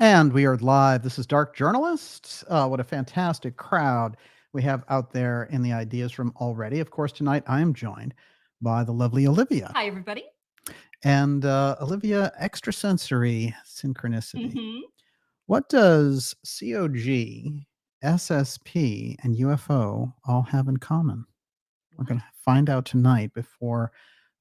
And we are live. This is Dark Journalist. What a fantastic crowd we have out there in the ideas room already. Of course, tonight I am joined by the lovely Olivia. Hi, everybody. And Olivia, extrasensory synchronicity. Mhm. What does COG, SSP, and UFO all have in common? We're going to find out tonight before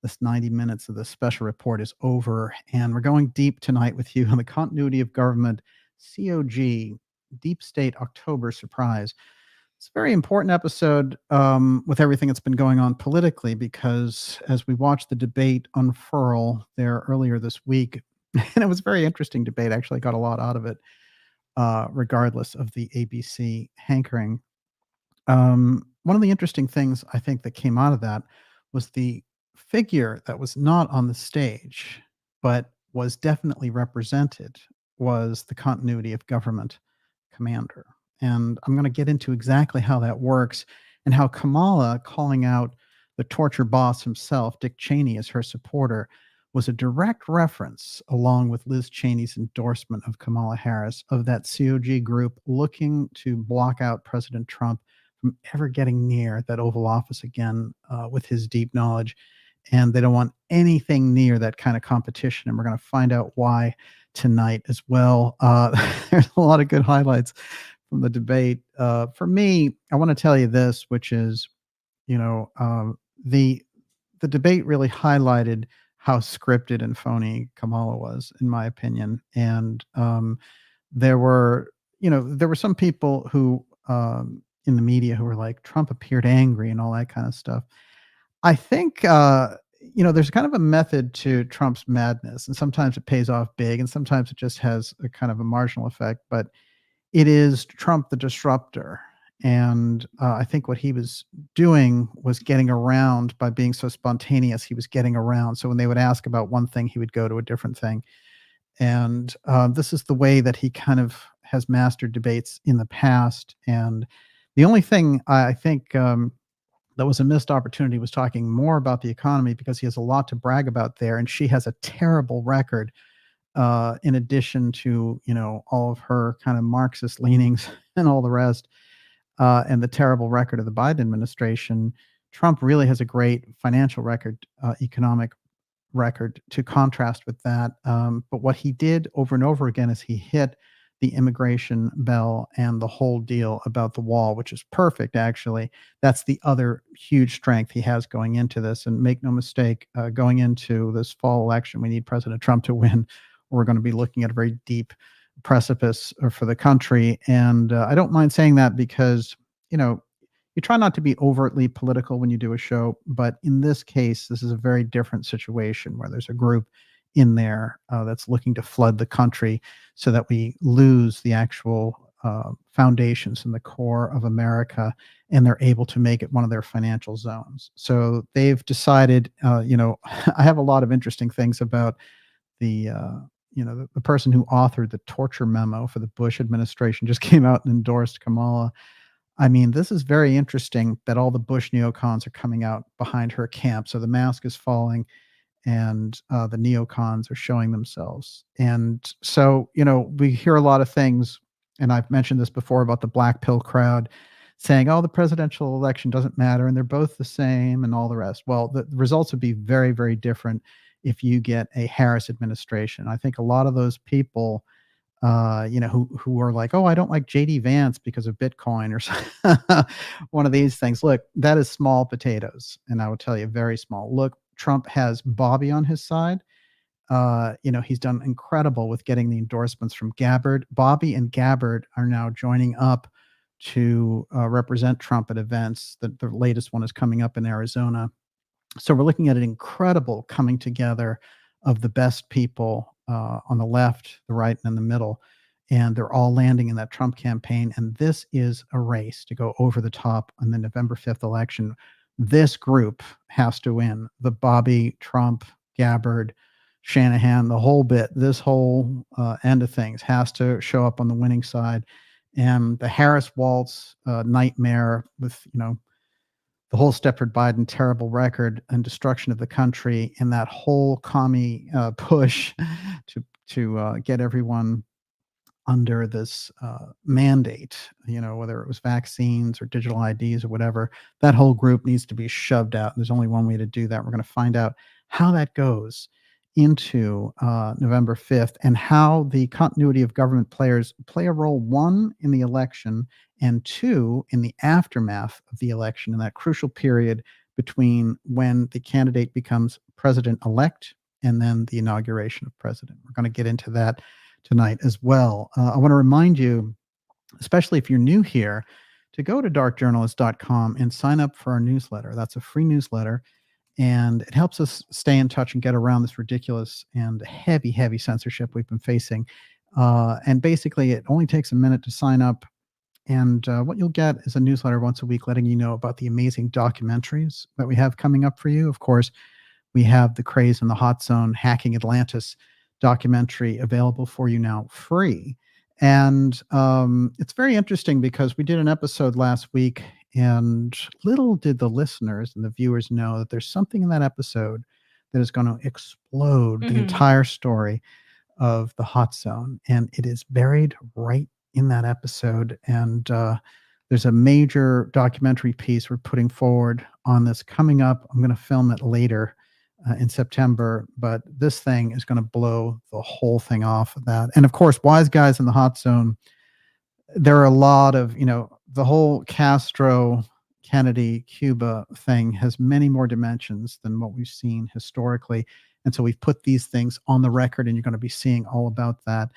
this 90 minutes of the special report is over. And we're going deep tonight with you on the continuity of government, COG, Deep State October Surprise. It's a very important episode with everything that's been going on politically, because as we watched the debate unfurl there earlier this week, and it was a very interesting debate, actually got a lot out of it, regardless of the ABC hankering. One of the interesting things I think that came out of that was the figure that was not on the stage, but was definitely represented, was the continuity of government commander. And I'm going to get into exactly how that works and how Kamala calling out the torture boss himself, Dick Cheney, as her supporter, was a direct reference, along with Liz Cheney's endorsement of Kamala Harris, of that COG group looking to block out President Trump from ever getting near that Oval Office again, with his deep knowledge. And they don't want anything near that kind of competition. And we're going to find out why tonight as well. There's a lot of good highlights from the debate. For me, I want to tell you this, which is, the debate really highlighted how scripted and phony Kamala was, in my opinion. And there were some people who in the media who were like, Trump appeared angry and all that kind of stuff. I think there's kind of a method to Trump's madness, and sometimes it pays off big, and sometimes it just has a kind of a marginal effect. But it is Trump the disruptor. And I think what he was doing was getting around by being so spontaneous. He was getting around. So when they would ask about one thing, he would go to a different thing. And this is the way that he kind of has mastered debates in the past. And the only thing I think that was a missed opportunity was talking more about the economy, because he has a lot to brag about there. And she has a terrible record, in addition to, all of her kind of Marxist leanings and all the rest, and the terrible record of the Biden administration. Trump really has a great financial record, economic record to contrast with that. But what he did over and over again is he hit the immigration bell and the whole deal about the wall, which is perfect, actually. That's the other huge strength he has going into this. And make no mistake, going into this fall election, we need President Trump to win. We're going to be looking at a very deep precipice for the country. And I don't mind saying that because, you try not to be overtly political when you do a show, but in this case, this is a very different situation where there's a group in there that's looking to flood the country so that we lose the actual foundations and the core of America, and they're able to make it one of their financial zones. So they've decided, I have a lot of interesting things about the person who authored the torture memo for the Bush administration just came out and endorsed Kamala. I mean, this is very interesting that all the Bush neocons are coming out behind her camp. So the mask is falling, and the neocons are showing themselves. And so, we hear a lot of things, and I've mentioned this before about the black pill crowd saying, oh, the presidential election doesn't matter, and they're both the same, and all the rest. Well, the results would be very, very different if you get a Harris administration. I think a lot of those people, who are like, oh, I don't like JD Vance because of Bitcoin or one of these things. Look, that is small potatoes. And I will tell you, very small. Look, Trump has Bobby on his side. He's done incredible with getting the endorsements from Gabbard. Bobby and Gabbard are now joining up to represent Trump at events. The latest one is coming up in Arizona. So we're looking at an incredible coming together of the best people on the left, the right, and in the middle. And they're all landing in that Trump campaign. And this is a race to go over the top on the November 5th election. This group has to win. The Bobby, Trump, Gabbard, Shanahan, the whole bit, this whole end of things has to show up on the winning side. And the Harris Waltz nightmare with, the whole Stepford Biden terrible record and destruction of the country, and that whole commie push to get everyone under this mandate, whether it was vaccines or digital IDs or whatever. That whole group needs to be shoved out. There's only one way to do that. We're going to find out how that goes into November 5th, and how the continuity of government players play a role, one, in the election, and two, in the aftermath of the election, in that crucial period between when the candidate becomes president-elect and then the inauguration of president. We're going to get into that tonight as well. I want to remind you, especially if you're new here, to go to darkjournalist.com and sign up for our newsletter. That's a free newsletter, and it helps us stay in touch and get around this ridiculous and heavy censorship we've been facing. And basically, it only takes a minute to sign up. And what you'll get is a newsletter once a week letting you know about the amazing documentaries that we have coming up for you. Of course, we have the CRAZE and the HOTZONE Hacking Atlantis documentary available for you now, free. And it's very interesting because we did an episode last week, and little did the listeners and the viewers know that there's something in that episode that is going to explode the entire story of the HOTZONE. And it is buried right in that episode. And there's a major documentary piece we're putting forward on this coming up. I'm going to film it later in September, but this thing is going to blow the whole thing off of that. And of course, Wise Guys in the HOTZONE, there are a lot of, the whole Castro, Kennedy, Cuba thing has many more dimensions than what we've seen historically. And so we've put these things on the record, and you're going to be seeing all about that.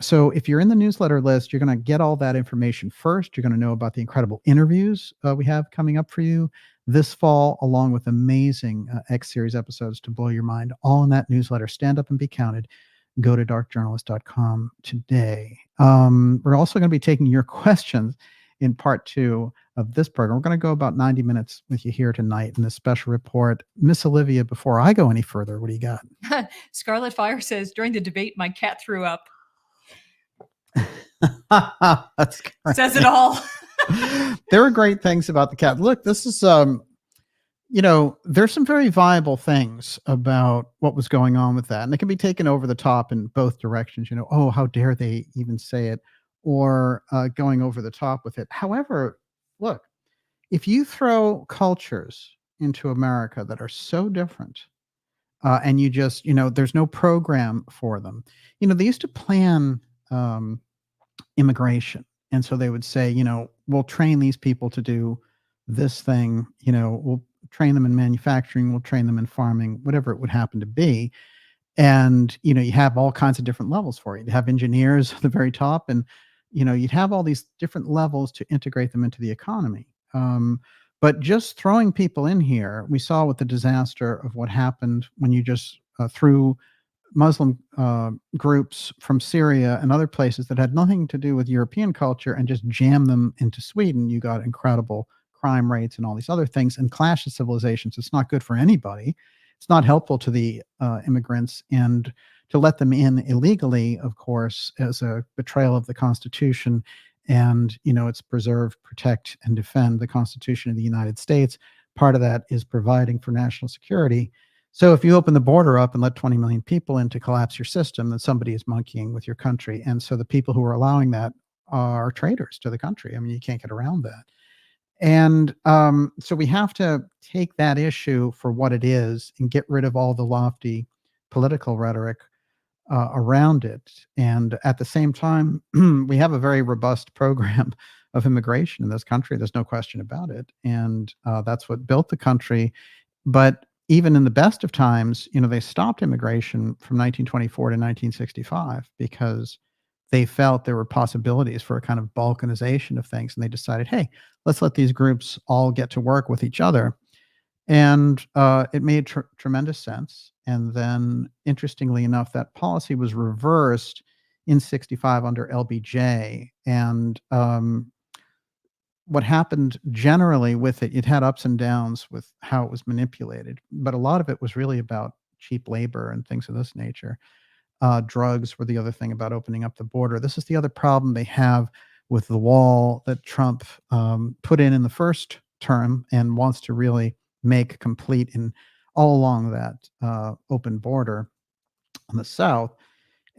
So if you're in the newsletter list, you're going to get all that information first. You're going to know about the incredible interviews we have coming up for you this fall, along with amazing X-Series episodes to blow your mind, all in that newsletter. Stand up and be counted. Go to darkjournalist.com today. We're also going to be taking your questions in part 2 of this program. We're going to go about 90 minutes with you here tonight in this special report. Miss Olivia, before I go any further, what do you got? Scarlet Fire says, during the debate, my cat threw up. That's great. Says it all. There are great things about the cat. Look, this is, there's some very viable things about what was going on with that. And it can be taken over the top in both directions. Oh, how dare they even say it, or going over the top with it. However, look, if you throw cultures into America that are so different, and you just, there's no program for them. They used to plan immigration. And so they would say, we'll train these people to do this thing, we'll train them in manufacturing, we'll train them in farming, whatever it would happen to be. And, you have all kinds of different levels for it. You have engineers at the very top, and, you'd have all these different levels to integrate them into the economy. But just throwing people in here, we saw with the disaster of what happened when you just threw Muslim groups from Syria and other places that had nothing to do with European culture and just jam them into Sweden. You got incredible crime rates and all these other things, and clash of civilizations. It's not good for anybody. It's not helpful to the immigrants, and to let them in illegally, of course, as a betrayal of the Constitution. And, it's preserve, protect, and defend the Constitution of the United States. Part of that is providing for national security. So if you open the border up and let 20 million people in to collapse your system, then somebody is monkeying with your country. And so the people who are allowing that are traitors to the country. I mean, you can't get around that. And so we have to take that issue for what it is and get rid of all the lofty political rhetoric around it. And at the same time, we have a very robust program of immigration in this country. There's no question about it. And that's what built the country. But even in the best of times, they stopped immigration from 1924 to 1965 because they felt there were possibilities for a kind of balkanization of things. And they decided, hey, let's let these groups all get to work with each other. And it made tremendous sense. And then, interestingly enough, that policy was reversed in 65 under LBJ. And what happened generally with it had ups and downs with how it was manipulated. But a lot of it was really about cheap labor and things of this nature. Drugs were the other thing about opening up the border. This is the other problem they have with the wall that Trump put in the first term and wants to really make complete in all along that open border on the south,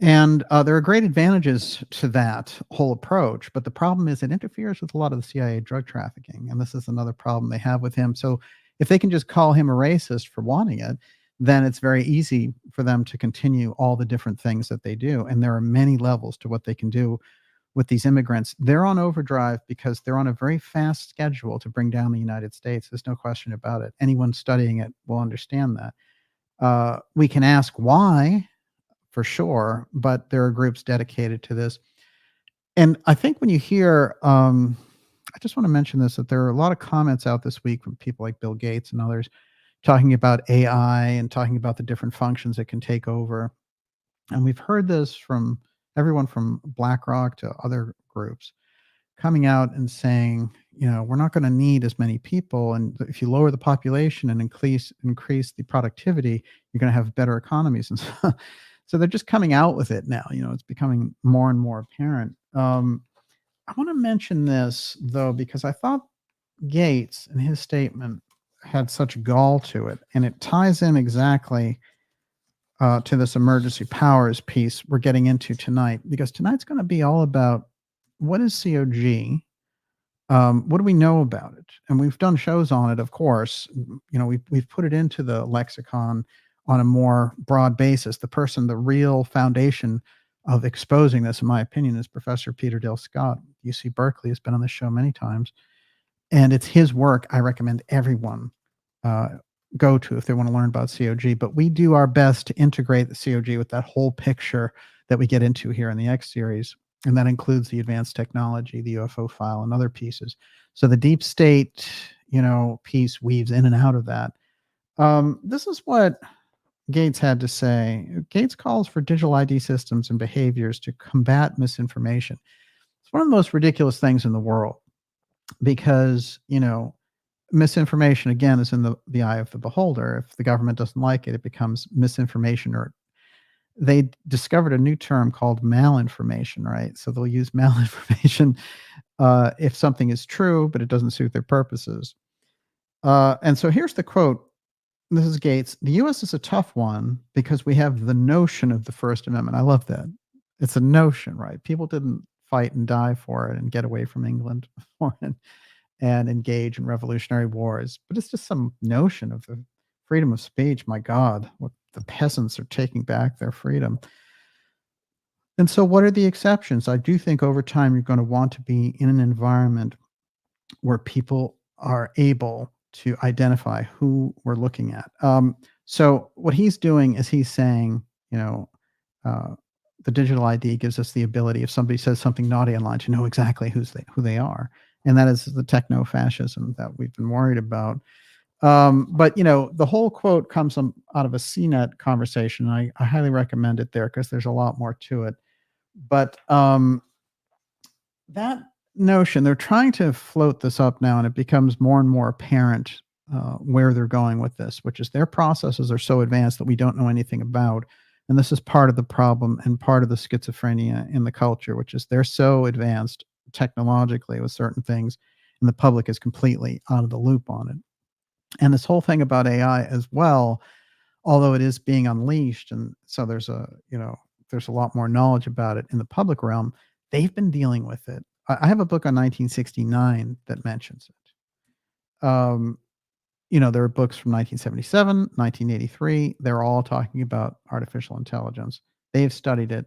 And there are great advantages to that whole approach, but the problem is it interferes with a lot of the CIA drug trafficking, and this is another problem they have with him. So if they can just call him a racist for wanting it, then it's very easy for them to continue all the different things that they do. And there are many levels to what they can do with these immigrants. They're on overdrive because they're on a very fast schedule to bring down the United States. There's no question about it. Anyone studying it will understand that. We can ask why, for sure, but there are groups dedicated to this. And I think when you hear, I just want to mention this, that there are a lot of comments out this week from people like Bill Gates and others talking about AI and talking about the different functions it can take over. And we've heard this from everyone from BlackRock to other groups coming out and saying, we're not going to need as many people. And if you lower the population and increase the productivity, you're going to have better economies. And so they're just coming out with it now. It's becoming more and more apparent. I want to mention this, though, because I thought Gates and his statement had such gall to it, and it ties in exactly to this emergency powers piece we're getting into tonight, because tonight's going to be all about what is COG, what do we know about it, and we've done shows on it, of course. We've put it into the lexicon on a more broad basis. The real foundation of exposing this, in my opinion, is Professor Peter Dale Scott, UC Berkeley, has been on the show many times, and it's his work I recommend everyone go to if they want to learn about COG. But we do our best to integrate the COG with that whole picture that we get into here in the X series. And that includes the advanced technology, the UFO file, and other pieces. So the deep state, piece weaves in and out of that. This is what Gates had to say. Gates calls for digital ID systems and behaviors to combat misinformation. It's one of the most ridiculous things in the world because, misinformation, again, is in the eye of the beholder. If the government doesn't like it, it becomes misinformation. Or they discovered a new term called malinformation, right? So they'll use malinformation if something is true, but it doesn't suit their purposes. And so here's the quote. This is Gates. The U.S. is a tough one because we have the notion of the First Amendment. I love that. It's a notion, right? People didn't fight and die for it and get away from England for it and engage in revolutionary wars. But it's just some notion of the freedom of speech. My God, what the peasants are taking back their freedom. And so what are the exceptions? I do think over time you're going to want to be in an environment where people are able to identify who we're looking at. So what he's doing is he's saying, the digital ID gives us the ability, if somebody says something naughty online, to know exactly who they are. And that is the techno-fascism that we've been worried about. But, the whole quote comes out of a CNET conversation. I highly recommend it there because there's a lot more to it. But that notion, they're trying to float this up now, and it becomes more and more apparent where they're going with this, which is their processes are so advanced that we don't know anything about. And this is part of the problem and part of the schizophrenia in the culture, which is they're so advanced technologically with certain things, and the public is completely out of the loop on it. And this whole thing about AI as well, although it is being unleashed, and so there's a lot more knowledge about it in the public realm, they've been dealing with it. I have a book on 1969 that mentions it. There are books from 1977, 1983. They're all talking about artificial intelligence. They've studied it.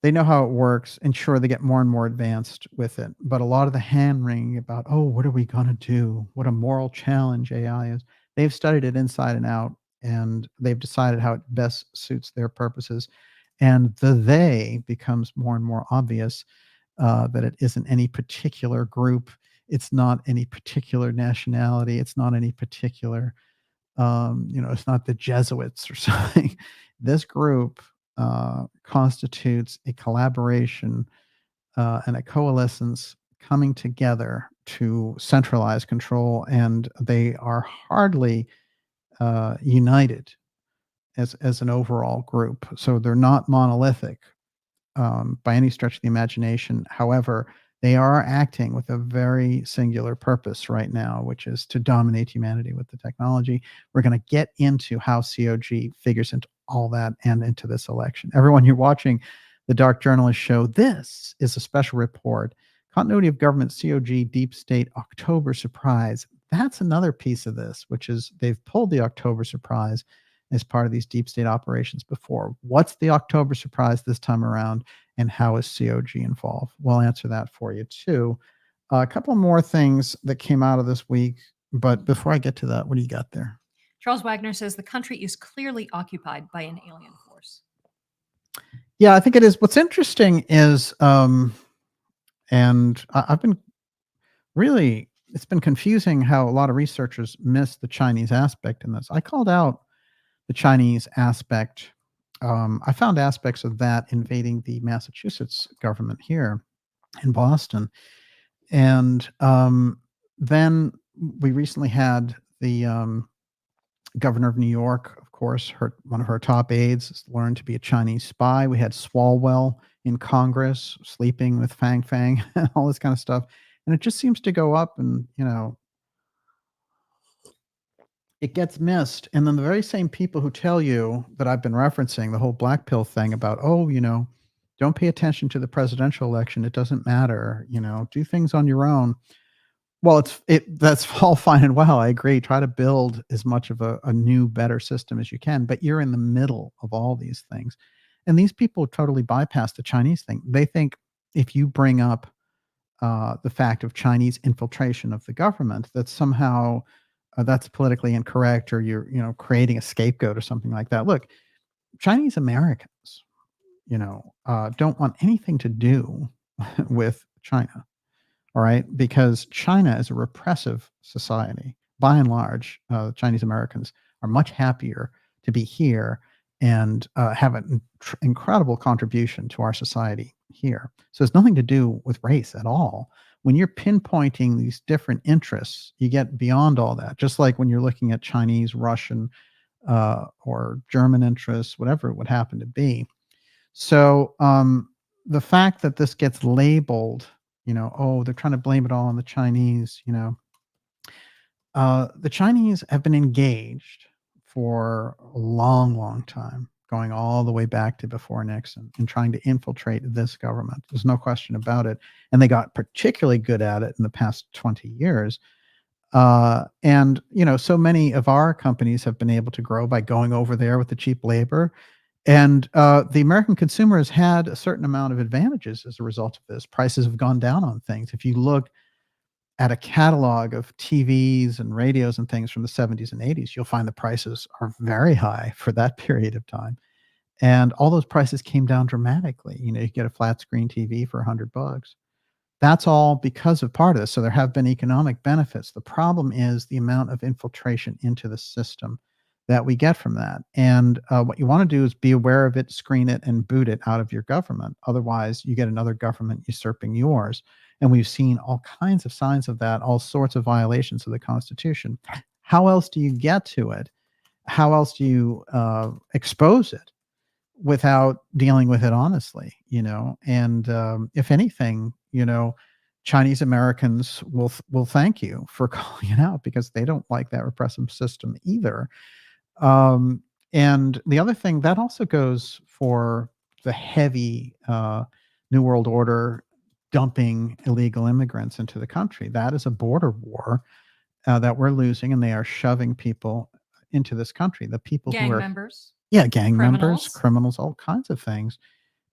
They know how it works, and sure, they get more and more advanced with it. But a lot of the hand-wringing about, what are we going to do? What a moral challenge AI is. They've studied it inside and out, and they've decided how it best suits their purposes. And the they becomes more and more obvious, that it isn't any particular group. It's not any particular nationality. It's not any particular, it's not the Jesuits or something. This group constitutes a collaboration and a coalescence coming together to centralize control, and they are hardly united as an overall group. So they're not monolithic by any stretch of the imagination. However, they are acting with a very singular purpose right now, which is to dominate humanity with the technology. We're going to get into how COG figures into all that and into this election. Everyone, you're watching the Dark Journalist Show. This is a special report. Continuity of Government, COG, Deep State, October Surprise. That's another piece of this, which is they've pulled the October Surprise as part of these deep state operations before. What's the October Surprise this time around, and how is COG involved? We'll answer that for you too. A couple more things that came out of this week, but before I get to that, what do you got there? Charles Wagner says the country is clearly occupied by an alien force. Yeah, I think it is. What's interesting is, and I've been really, it's been confusing how a lot of researchers miss the Chinese aspect in this. I called out the Chinese aspect. I found aspects of that invading the Massachusetts government here in Boston. And then we recently had the governor of New York, of course, one of her top aides learned to be a Chinese spy. We had Swalwell in Congress sleeping with Fang Fang and all this kind of stuff. And it just seems to go up and, it gets missed. And then the very same people who tell you that I've been referencing the whole black pill thing about, don't pay attention to the presidential election. It doesn't matter, do things on your own. Well, that's all fine and well. I agree. Try to build as much of a new, better system as you can, but you're in the middle of all these things. And these people totally bypass the Chinese thing. They think if you bring up the fact of Chinese infiltration of the government, that somehow that's politically incorrect, or you're, creating a scapegoat or something like that. Look, Chinese Americans, don't want anything to do with China. All right, because China is a repressive society. By and large, Chinese Americans are much happier to be here and have an incredible contribution to our society here. So it's nothing to do with race at all. When you're pinpointing these different interests, you get beyond all that. Just like when you're looking at Chinese, Russian, or German interests, whatever it would happen to be. So the fact that this gets labeled, they're trying to blame it all on the Chinese, the Chinese have been engaged for a long, long time, going all the way back to before Nixon, and trying to infiltrate this government. There's no question about it. And they got particularly good at it in the past 20 years. And, so many of our companies have been able to grow by going over there with the cheap labor. And the American consumer has had a certain amount of advantages as a result of this. Prices have gone down on things. If you look at a catalog of TVs and radios and things from the 70s and 80s, you'll find the prices are very high for that period of time. And all those prices came down dramatically. You get a flat screen TV for $100. That's all because of part of this. So there have been economic benefits. The problem is the amount of infiltration into the system that we get from that. And what you want to do is be aware of it, screen it, and boot it out of your government. Otherwise, you get another government usurping yours. And we've seen all kinds of signs of that, all sorts of violations of the Constitution. How else do you get to it? How else do you expose it without dealing with it honestly? And if anything, Chinese Americans will thank you for calling it out, because they don't like that repressive system either. And the other thing that also goes for the heavy New World Order dumping illegal immigrants into the country. That is a border war that we're losing, and they are shoving people into this country. The people gang who are members. Yeah, gang members, Criminals. criminals, all kinds of things.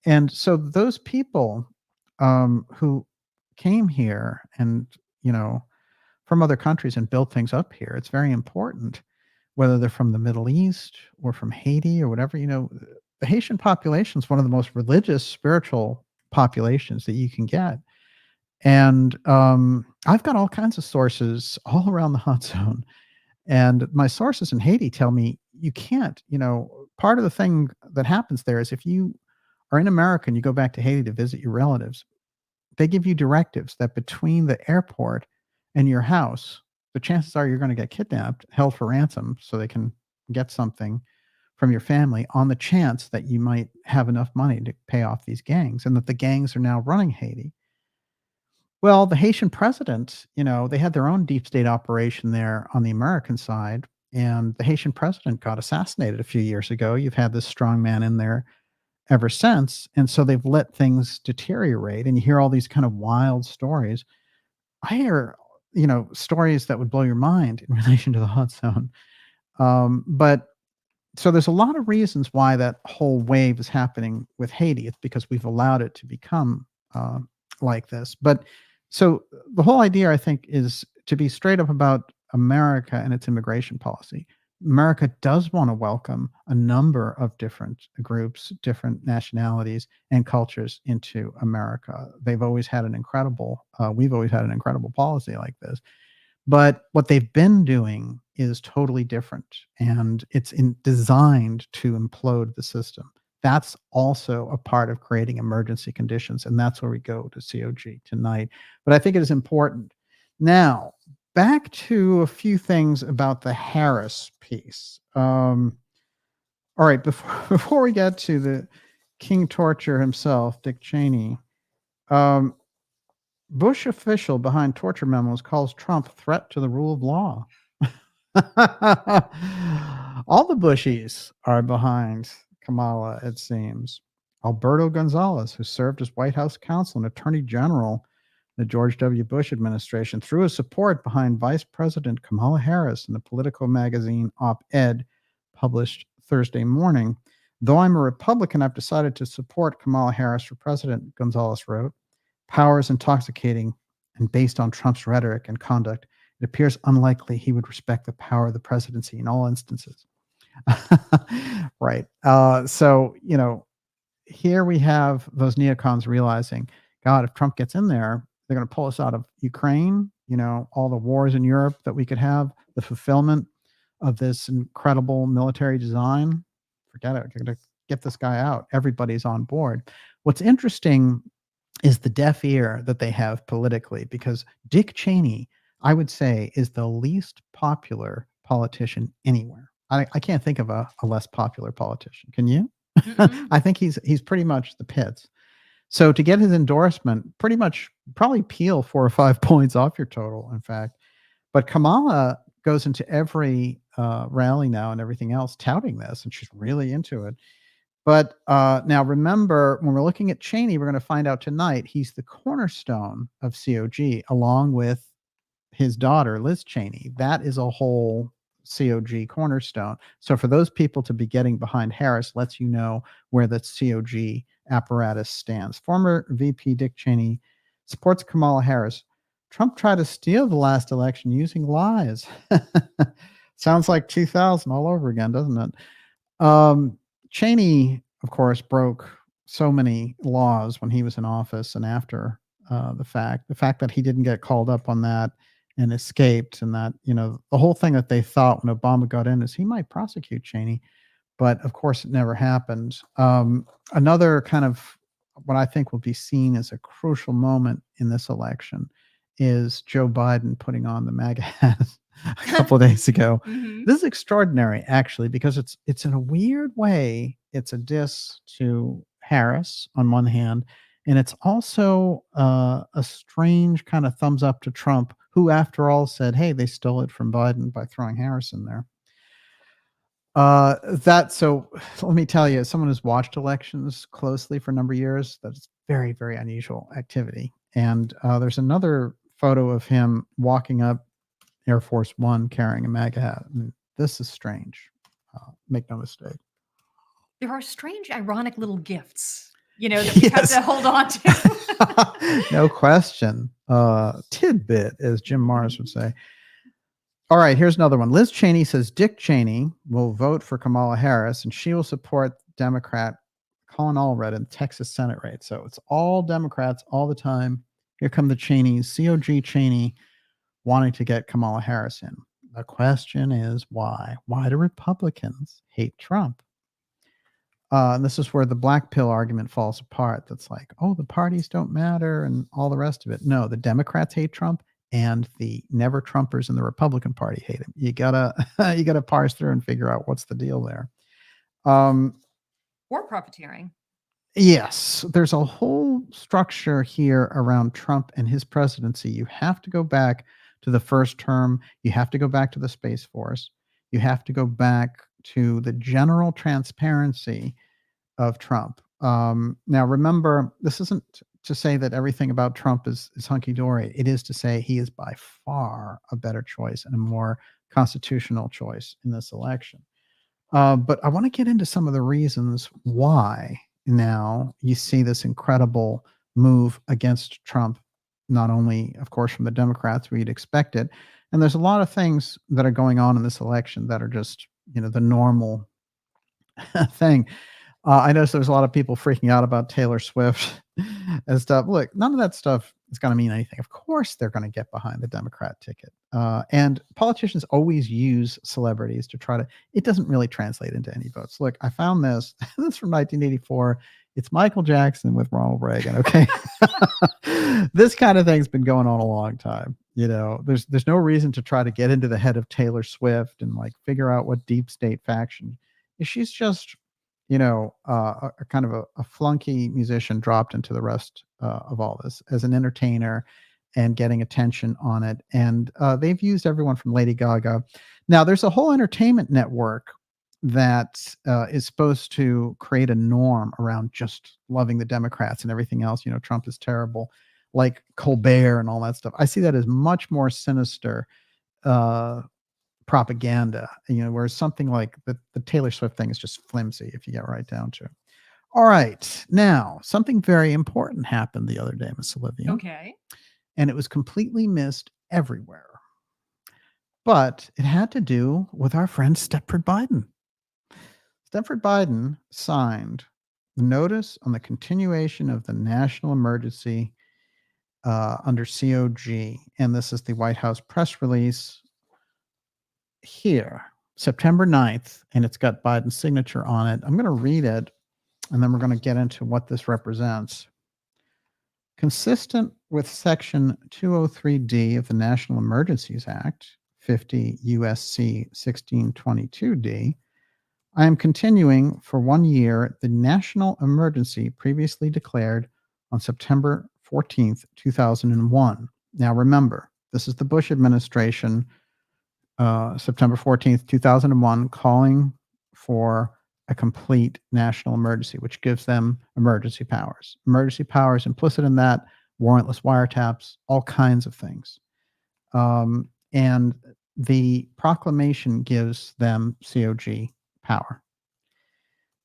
And so those people who came here and, from other countries and built things up here, it's very important, whether they're from the Middle East or from Haiti or whatever. The Haitian population is one of the most religious, spiritual populations that you can get. And I've got all kinds of sources all around the hot zone. And my sources in Haiti tell me you can't, part of the thing that happens there is if you are in America and you go back to Haiti to visit your relatives, they give you directives that between the airport and your house, the chances are you're going to get kidnapped, held for ransom, so they can get something from your family, on the chance that you might have enough money to pay off these gangs, and that the gangs are now running Haiti. Well, the Haitian president, they had their own deep state operation there on the American side, And the Haitian president got assassinated a few years ago. You've had this strong man in there ever since. And so they've let things deteriorate. And you hear all these kind of wild stories. I hear, stories that would blow your mind in relation to the hot zone. But so there's a lot of reasons why that whole wave is happening with Haiti. It's because we've allowed it to become uh, like this. But so the whole idea, I think, is to be straight up about America and its immigration policy. America does want to welcome a number of different groups, different nationalities, and cultures into America. They've always had an incredible, we've always had an incredible policy like this. But what they've been doing is totally different, and it's designed to implode the system. That's also a part of creating emergency conditions, and that's where we go to COG tonight. But I think it is important. Now, back to a few things about the Harris piece. All right, before we get to the King Torture himself, Dick Cheney, Bush official behind torture memos calls Trump threat to the rule of law. All the Bushies are behind Kamala, it seems. Alberto Gonzales, who served as White House counsel and attorney general in the George W. Bush administration, threw his support behind Vice President Kamala Harris in the Politico magazine op-ed published Thursday morning. Though I'm a Republican, I've decided to support Kamala Harris for president, Gonzales wrote. Power is intoxicating, and based on Trump's rhetoric and conduct, it appears unlikely he would respect the power of the presidency in all instances. Right. So, here we have those neocons realizing, God, if Trump gets in there, they're going to pull us out of Ukraine, all the wars in Europe that we could have, the fulfillment of this incredible military design. Forget it. They're going to get this guy out. Everybody's on board. What's interesting is the deaf ear that they have politically, because Dick Cheney, I would say, is the least popular politician anywhere. I can't think of a less popular politician. Can you? I think he's pretty much the pits. So to get his endorsement, pretty much probably peel 4 or 5 points off your total, in fact. But Kamala goes into every rally now and everything else touting this, and she's really into it. But now remember, when we're looking at Cheney, we're going to find out tonight he's the cornerstone of COG, along with his daughter, Liz Cheney. That is a whole COG cornerstone. So for those people to be getting behind Harris lets you know where the COG apparatus stands. Former VP Dick Cheney supports Kamala Harris. Trump tried to steal the last election using lies. Sounds like 2000 all over again, doesn't it? Cheney, of course, broke so many laws when he was in office and after the fact that he didn't get called up on that and escaped, and that, the whole thing that they thought when Obama got in is he might prosecute Cheney, but of course it never happened. Another kind of what I think will be seen as a crucial moment in this election is Joe Biden putting on the MAGA hat a couple of days ago. This is extraordinary, actually, because it's in a weird way, it's a diss to Harris on one hand, and it's also a strange kind of thumbs up to Trump, who, after all, said, hey, they stole it from Biden by throwing Harris in there. So let me tell you, as someone who's watched elections closely for a number of years, that's very, very unusual activity. And there's another photo of him walking up Air Force One carrying a MAGA hat. I mean, this is strange. Make no mistake. There are strange, ironic little gifts, that we have to hold on to. No question. Tidbit, as Jim Mars would say. All right, here's another one. Liz Cheney says Dick Cheney will vote for Kamala Harris, and she will support Democrat Colin Allred in the Texas Senate race. So it's all Democrats all the time. Here come the Cheneys, COG Cheney, wanting to get Kamala Harris in. The question is why? Why do Republicans hate Trump? And this is where the black pill argument falls apart. That's like, oh, the parties don't matter and all the rest of it. No, the Democrats hate Trump, and the never Trumpers in the Republican Party hate him. You gotta parse through and figure out what's the deal there. War profiteering. Yes, there's a whole structure here around Trump and his presidency. You have to go back to the first term. You have to go back to the Space Force. You have to go back to the general transparency of Trump. Now, remember, this isn't to say that everything about Trump is hunky dory. It is to say he is by far a better choice and a more constitutional choice in this election. But I want to get into some of the reasons why now you see this incredible move against Trump, not only, of course, from the Democrats, where you'd expect it. And there's a lot of things that are going on in this election that are just, the normal thing. I noticed there's a lot of people freaking out about Taylor Swift and stuff. Look, none of that stuff is going to mean anything. Of course, they're going to get behind the Democrat ticket. And politicians always use celebrities to try to, it doesn't really translate into any votes. Look, I found this. This is from 1984. It's Michael Jackson with Ronald Reagan. Okay. This kind of thing's been going on a long time. There's no reason to try to get into the head of Taylor Swift and like figure out what deep state faction. She's just, a kind of a flunky musician dropped into the rest of all this as an entertainer and getting attention on it. And they've used everyone from Lady Gaga. Now, there's a whole entertainment network that is supposed to create a norm around just loving the Democrats and everything else. Trump is terrible, like Colbert and all that stuff. I see that as much more sinister propaganda, whereas something like the Taylor Swift thing is just flimsy if you get right down to it. All right. Now, something very important happened the other day, Miss Olivia. Okay. And it was completely missed everywhere. But it had to do with our friend Stepford Biden. Stepford Biden signed the notice on the continuation of the national emergency under COG. And this is the White House press release here, September 9th, and it's got Biden's signature on it. I'm going to read it, and then we're going to get into what this represents. Consistent with Section 203D of the National Emergencies Act, 50 U.S.C. 1622D, I am continuing for 1 year the national emergency previously declared on September 14th, 2001. Now, remember, this is the Bush administration, September 14th, 2001, calling for a complete national emergency, which gives them emergency powers. Emergency powers implicit in that, warrantless wiretaps, all kinds of things. And the proclamation gives them COG power,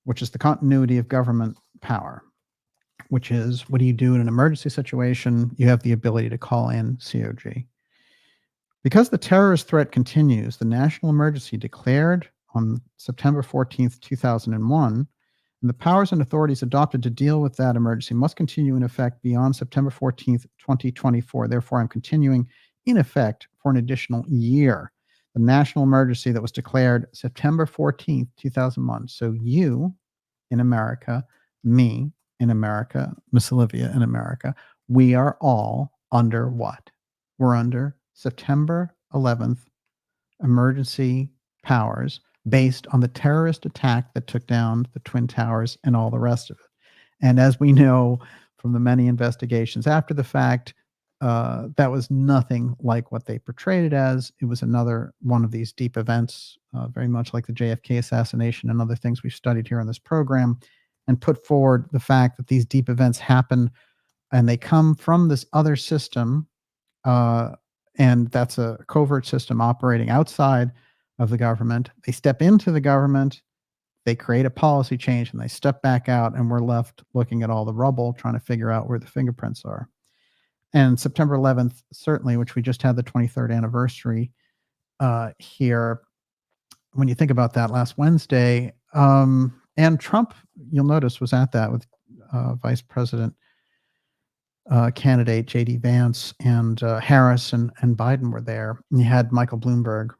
which is the continuity of government power, which is, what do you do in an emergency situation? You have the ability to call in COG. Because the terrorist threat continues, the national emergency declared on September 14th, 2001, and the powers and authorities adopted to deal with that emergency must continue in effect beyond September 14th, 2024. Therefore, I'm continuing in effect for an additional year. The national emergency that was declared September 14th, 2001. So you in America, me in America, Miss Olivia in America, we are all under what? We're under September 11th emergency powers based on the terrorist attack that took down the Twin Towers and all the rest of it. And as we know from the many investigations after the fact, that was nothing like what they portrayed it as. It was another one of these deep events, very much like the JFK assassination and other things we've studied here on this program, and put forward the fact that these deep events happen and they come from this other system, and that's a covert system operating outside of the government. They step into the government, they create a policy change, and they step back out, and we're left looking at all the rubble, trying to figure out where the fingerprints are. And September 11th, certainly, which we just had the 23rd anniversary here, when you think about that last Wednesday, and Trump, you'll notice, was at that with Vice President candidate J.D. Vance, and Harris and Biden were there. And you had Michael Bloomberg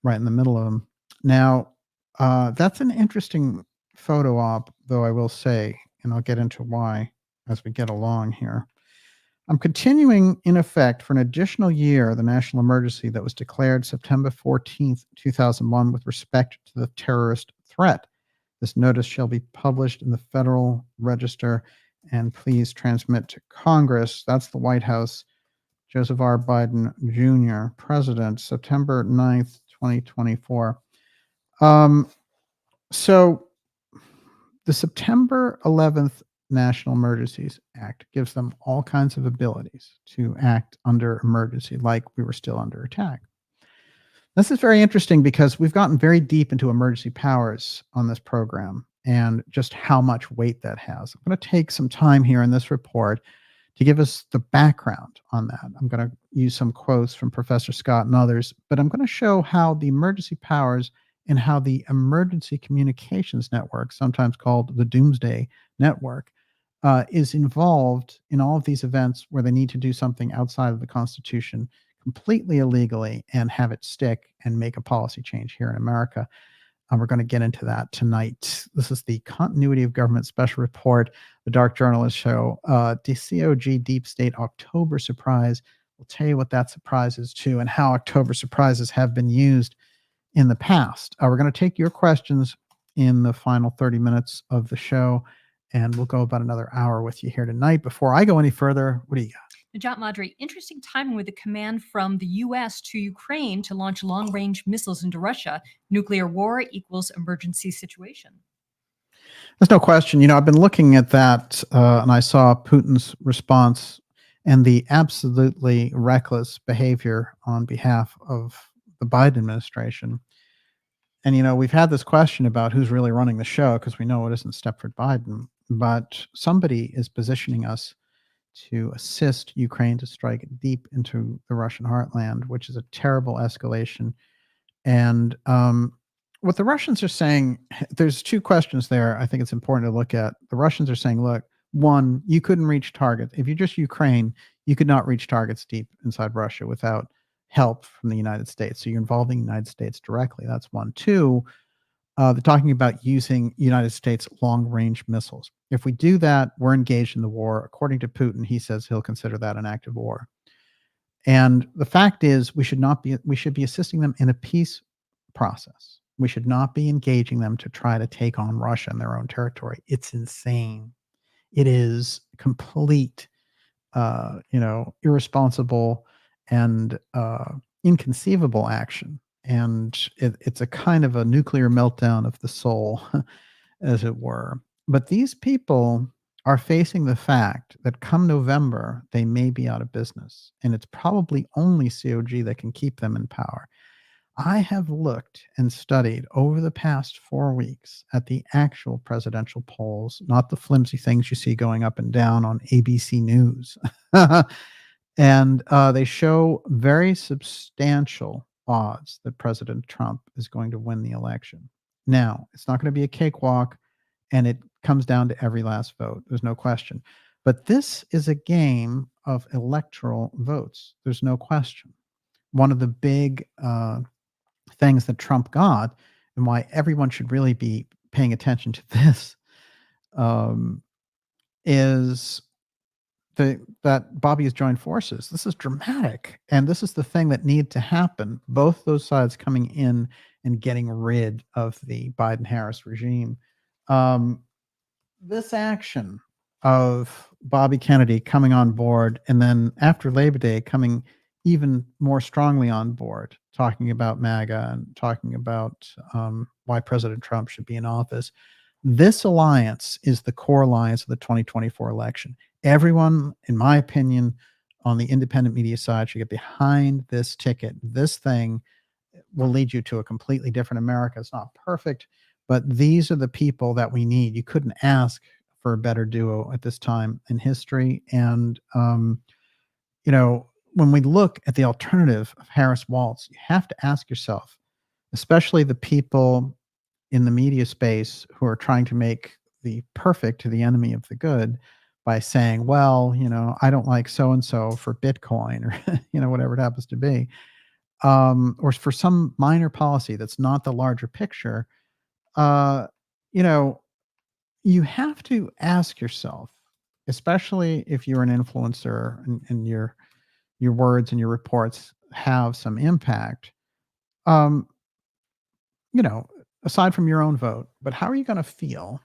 right in the middle of them. Now, that's an interesting photo op, though, I will say, and I'll get into why as we get along here. I'm continuing in effect for an additional year the national emergency that was declared September 14th, 2001 with respect to the terrorist threat. This notice shall be published in the Federal Register, and please transmit to Congress. That's the White House. Joseph R. Biden Jr., President, September 9th, 2024. Um, so the September 11th National Emergencies Act gives them all kinds of abilities to act under emergency, like we were still under attack. This is very interesting because we've gotten very deep into emergency powers on this program and just how much weight that has. I'm going to take some time here in this report to give us the background on that. I'm going to use some quotes from Professor Scott and others, but I'm going to show how the emergency powers and how the emergency communications network, sometimes called the Doomsday Network, is involved in all of these events where they need to do something outside of the Constitution completely illegally and have it stick and make a policy change here in America. We're going to get into that tonight. This is the Continuity of Government Special Report, the Dark Journalist Show, the COG Deep State October Surprise. We'll tell you what that surprise is too and how October surprises have been used in the past. We're going to take your questions in the final 30 minutes of the show, and we'll go about another hour with you here tonight. Before I go any further, what do you got? Najat Madri, interesting timing with the command from the U.S. to Ukraine to launch long-range missiles into Russia. Nuclear war equals emergency situation. There's no question. I've been looking at that, and I saw Putin's response and the absolutely reckless behavior on behalf of the Biden administration. And, we've had this question about who's really running the show because we know it isn't Stepford Biden, but somebody is positioning us to assist Ukraine to strike deep into the Russian heartland, which is a terrible escalation. And what the Russians are saying, there's two questions there I think it's important to look at. The Russians are saying, look, one, you couldn't reach targets. If you're just Ukraine, you could not reach targets deep inside Russia without help from the United States. So you're involving the United States directly. That's one. Two, they're talking about using United States long-range missiles. If we do that, we're engaged in the war. According to Putin, he says he'll consider that an act of war. And the fact is, we should be assisting them in a peace process. We should not be engaging them to try to take on Russia in their own territory. It's insane. It is complete, irresponsible and inconceivable action. And it's a kind of a nuclear meltdown of the soul, as it were. But these people are facing the fact that come November, they may be out of business. And it's probably only COG that can keep them in power. I have looked and studied over the past 4 weeks at the actual presidential polls, not the flimsy things you see going up and down on ABC News. And they show very substantial odds that President Trump is going to win the election. Now, it's not going to be a cakewalk, and it comes down to every last vote. There's no question. But this is a game of electoral votes. There's no question. One of the big things that Trump got, and why everyone should really be paying attention to this, is that Bobby has joined forces. This is dramatic, and this is the thing that needed to happen. Both those sides coming in and getting rid of the Biden-Harris regime. This action of Bobby Kennedy coming on board, and then after Labor Day coming even more strongly on board, talking about MAGA and talking about why President Trump should be in office. This alliance is the core alliance of the 2024 election. Everyone, in my opinion, on the independent media side should get behind this ticket. This thing will lead you to a completely different America. It's not perfect, but these are the people that we need. You couldn't ask for a better duo at this time in history. And, when we look at the alternative of Harris-Walz, you have to ask yourself, especially the people in the media space who are trying to make the perfect to the enemy of the good by saying, well, I don't like so-and-so for Bitcoin or, whatever it happens to be, or for some minor policy that's not the larger picture. You have to ask yourself, especially if you're an influencer and your words and your reports have some impact, aside from your own vote, but how are you going to feel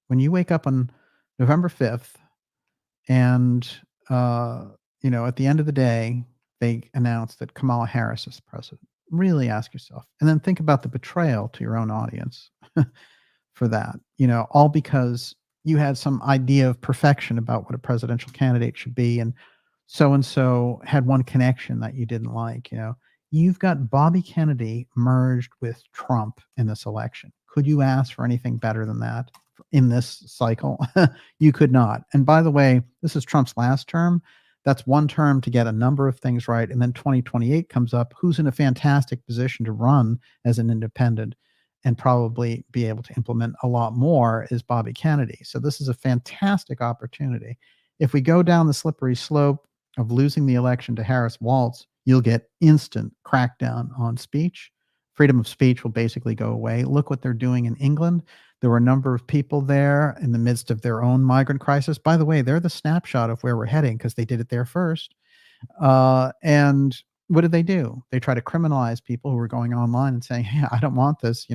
when you wake up on November 5th and, at the end of the day, they announce that Kamala Harris is president? Really ask yourself. And then think about the betrayal to your own audience for that, all because you had some idea of perfection about what a presidential candidate should be. And so had one connection that you didn't like. You've got Bobby Kennedy merged with Trump in this election. Could you ask for anything better than that in this cycle? You could not. And by the way, this is Trump's last term. That's one term to get a number of things right. And then 2028 comes up. Who's in a fantastic position to run as an independent and probably be able to implement a lot more is Bobby Kennedy. So this is a fantastic opportunity. If we go down the slippery slope of losing the election to Harris Waltz, you'll get instant crackdown on speech. Freedom of speech will basically go away. Look what they're doing in England. There were a number of people there in the midst of their own migrant crisis. By the way, they're the snapshot of where we're heading because they did it there first. And what did they do? They try to criminalize people who were going online and saying, hey, I don't want this,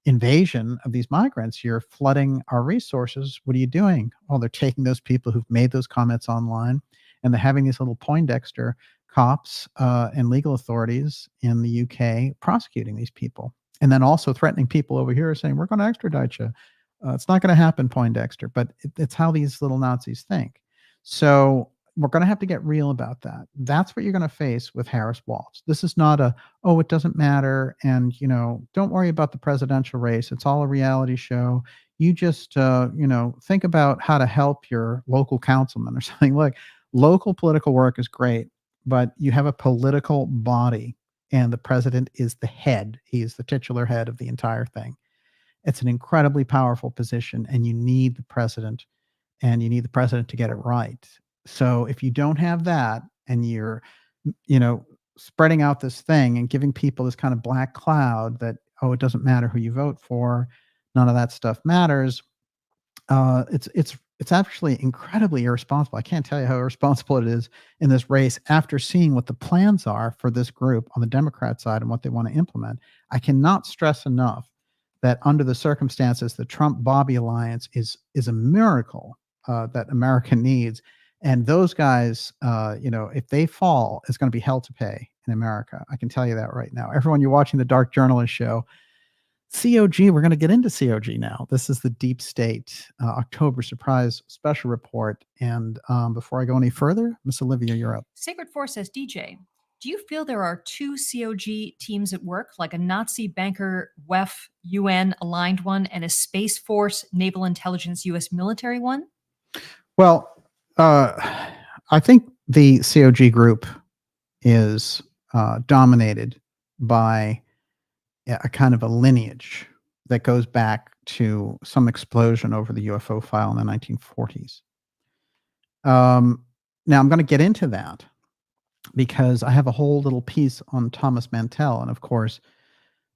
invasion of these migrants. You're flooding our resources. What are you doing? Well, they're taking those people who've made those comments online and they're having these little Poindexter cops and legal authorities in the UK prosecuting these people. And then also threatening people over here saying, we're going to extradite you. It's not going to happen, Poindexter, but it's how these little Nazis think. So we're going to have to get real about that. That's what you're going to face with Harris Waltz. This is not it doesn't matter. And, don't worry about the presidential race. It's all a reality show. You just, think about how to help your local councilman or something. Look, local political work is great, but you have a political body and the president is the head. He is the titular head of the entire thing. It's an incredibly powerful position and you need the president to get it right. So if you don't have that and you're, spreading out this thing and giving people this kind of black cloud that, it doesn't matter who you vote for, none of that stuff matters. It's actually incredibly irresponsible. I can't tell you how irresponsible it is in this race after seeing what the plans are for this group on the Democrat side and what they want to implement. I cannot stress enough that under the circumstances, the Trump-Bobby alliance is a miracle that America needs. And those guys, if they fall, it's going to be hell to pay in America. I can tell you that right now. Everyone, you're watching the Dark Journalist show. COG, we're going to get into COG now. This is the Deep State October surprise special report. And before I go any further, Miss Olivia, you're up. Sacred Force says, DJ, do you feel there are two COG teams at work, like a Nazi banker WEF UN aligned one and a Space Force Naval Intelligence US military one? Well, I think the COG group is dominated by a kind of a lineage that goes back to some explosion over the UFO file in the 1940s. Now, I'm going to get into that because I have a whole little piece on Thomas Mantell. And of course,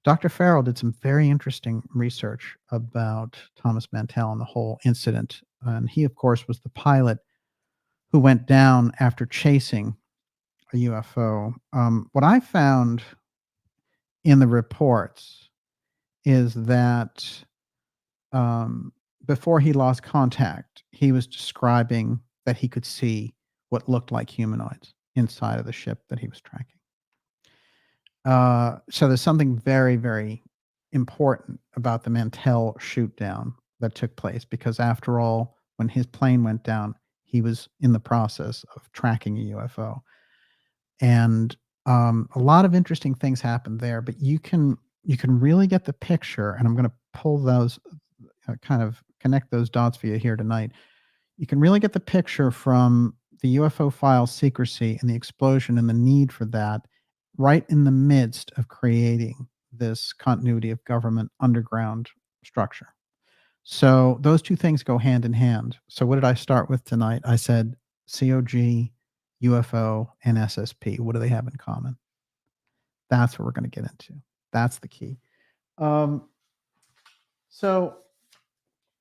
Dr. Farrell did some very interesting research about Thomas Mantell and the whole incident. And he, of course, was the pilot who went down after chasing a UFO. What I found in the reports is that before he lost contact, he was describing that he could see what looked like humanoids inside of the ship that he was tracking. So there's something very, very important about the Mantell shoot down that took place, because after all, when his plane went down, he was in the process of tracking a UFO. And a lot of interesting things happened there, but you can really get the picture, and I'm going to pull those, kind of connect those dots for you here tonight. You can really get the picture from the UFO file secrecy and the explosion and the need for that right in the midst of creating this continuity of government underground structure. So those two things go hand in hand. So what did I start with tonight? I said COG, UFO, and SSP. What do they have in common? That's what we're going to get into. That's the key. So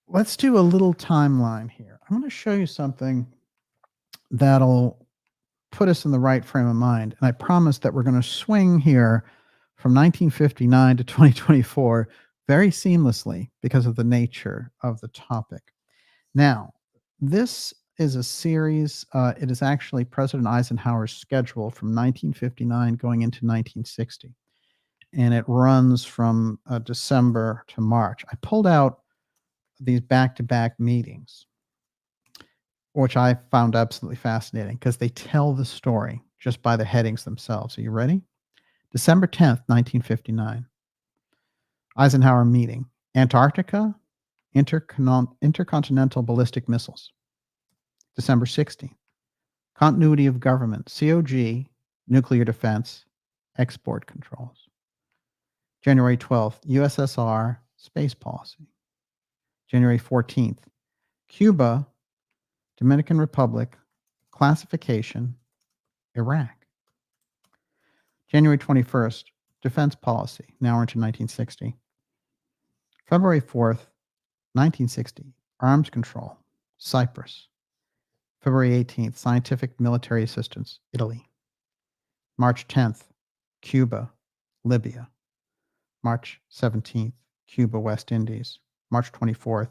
let's do a little timeline here. I'm going to show you something that'll put us in the right frame of mind. And I promise that we're going to swing here from 1959 to 2024 very seamlessly because of the nature of the topic. Now, this is a series. It is actually President Eisenhower's schedule from 1959 going into 1960. and it runs from December to March. I pulled out these back-to-back meetings, which I found absolutely fascinating because they tell the story just by the headings themselves. Are you ready? December 10th, 1959. Eisenhower meeting. Antarctica, intercontinental ballistic missiles. December 16th. Continuity of government. COG, nuclear defense, export controls. January 12th. USSR, space policy. January 14th. Cuba, Dominican Republic, classification, Iraq. January 21st, defense policy. Now we're into 1960. February 4th, 1960, arms control, Cyprus. February 18th, scientific military assistance, Italy. March 10th, Cuba, Libya. March 17th, Cuba, West Indies. March 24th,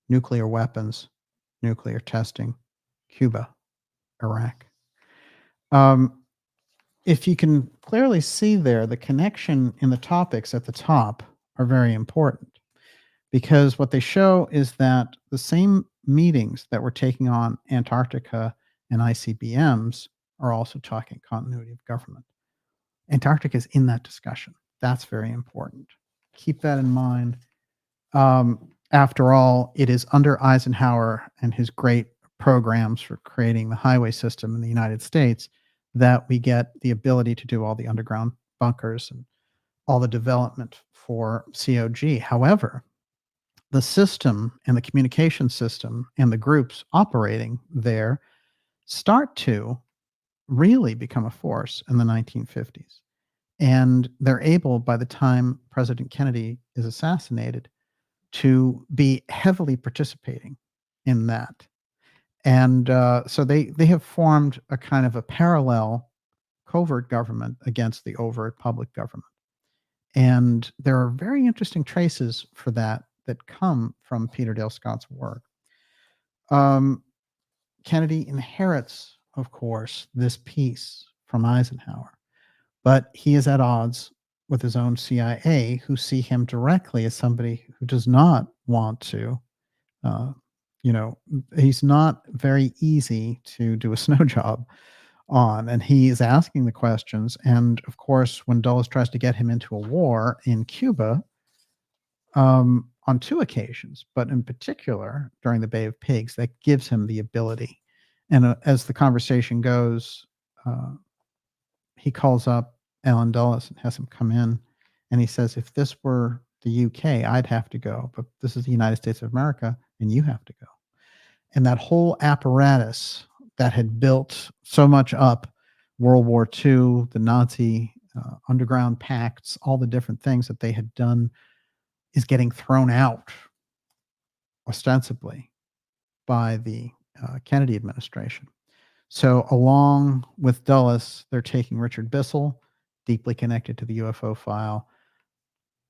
nuclear weapons, nuclear testing, Cuba, Iraq. If you can clearly see there, the connection in the topics at the top are very important, because what they show is that the same meetings that we're taking on Antarctica and ICBMs are also talking continuity of government. Antarctica is in that discussion. That's very important. Keep that in mind. After all, it is under Eisenhower and his great programs for creating the highway system in the United States that we get the ability to do all the underground bunkers and all the development for COG. However, the system and the communication system and the groups operating there start to really become a force in the 1950s. And they're able, by the time President Kennedy is assassinated, to be heavily participating in that. And so they have formed a kind of a parallel covert government against the overt public government. And there are very interesting traces for that come from Peter Dale Scott's work. Kennedy inherits, of course, this piece from Eisenhower, but he is at odds with his own CIA, who see him directly as somebody who does not want to, he's not very easy to do a snow job on, and he is asking the questions. And of course, when Dulles tries to get him into a war in Cuba, on two occasions, but in particular during the Bay of Pigs, that gives him the ability. And as the conversation goes, he calls up Alan Dulles and has him come in, and he says, if this were the UK, I'd have to go, but this is the United States of America, and you have to go. And that whole apparatus that had built so much up World War II, the Nazi underground pacts, all the different things that they had done, is getting thrown out ostensibly by the Kennedy administration. So along with Dulles, they're taking Richard Bissell, deeply connected to the UFO file,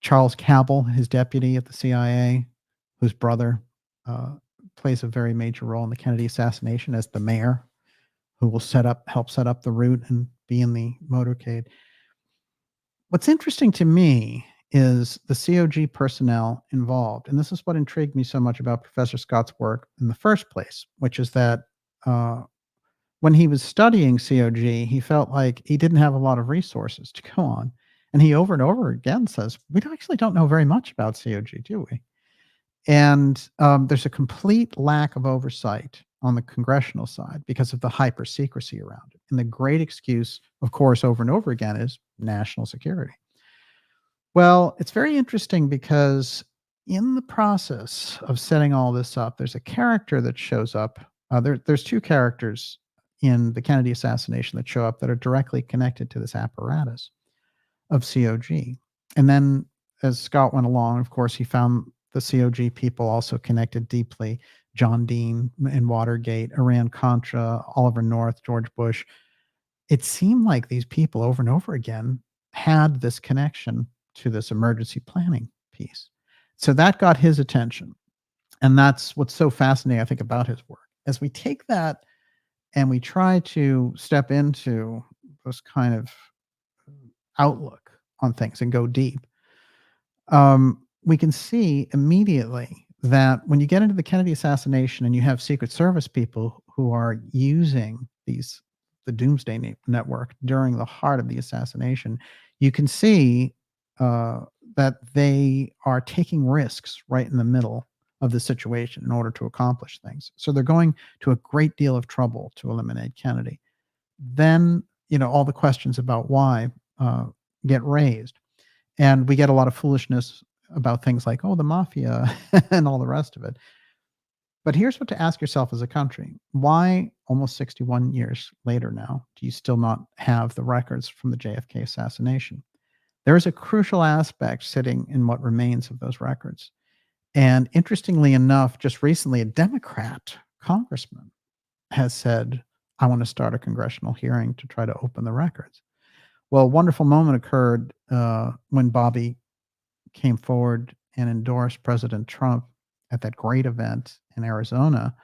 Charles Cabell, his deputy at the CIA, whose brother plays a very major role in the Kennedy assassination as the mayor, who will help set up the route and be in the motorcade. What's interesting to me is the COG personnel involved. And this is what intrigued me so much about Professor Scott's work in the first place, which is that when he was studying COG, he felt like he didn't have a lot of resources to go on. And he over and over again says, we actually don't know very much about COG, do we? And there's a complete lack of oversight on the congressional side because of the hyper secrecy around it. And the great excuse, of course, over and over again is national security. Well, it's very interesting because in the process of setting all this up, there's a character that shows up. There's two characters in the Kennedy assassination that show up that are directly connected to this apparatus of COG. And then as Scott went along, of course, he found the COG people also connected deeply. John Dean in Watergate, Iran-Contra, Oliver North, George Bush. It seemed like these people over and over again had this connection to this emergency planning piece. So that got his attention. And that's what's so fascinating, I think, about his work. As we take that and we try to step into this kind of outlook on things and go deep, we can see immediately that when you get into the Kennedy assassination and you have Secret Service people who are using the Doomsday Network during the heart of the assassination, you can see that they are taking risks right in the middle of the situation in order to accomplish things. So they're going to a great deal of trouble to eliminate Kennedy. Then, all the questions about why get raised. And we get a lot of foolishness about things like, oh, the mafia and all the rest of it. But here's what to ask yourself as a country. Why, almost 61 years later now, do you still not have the records from the JFK assassination? There is a crucial aspect sitting in what remains of those records. And interestingly enough, just recently, a Democrat congressman has said, I want to start a congressional hearing to try to open the records. Well, a wonderful moment occurred when Bobby came forward and endorsed President Trump at that great event in Arizona.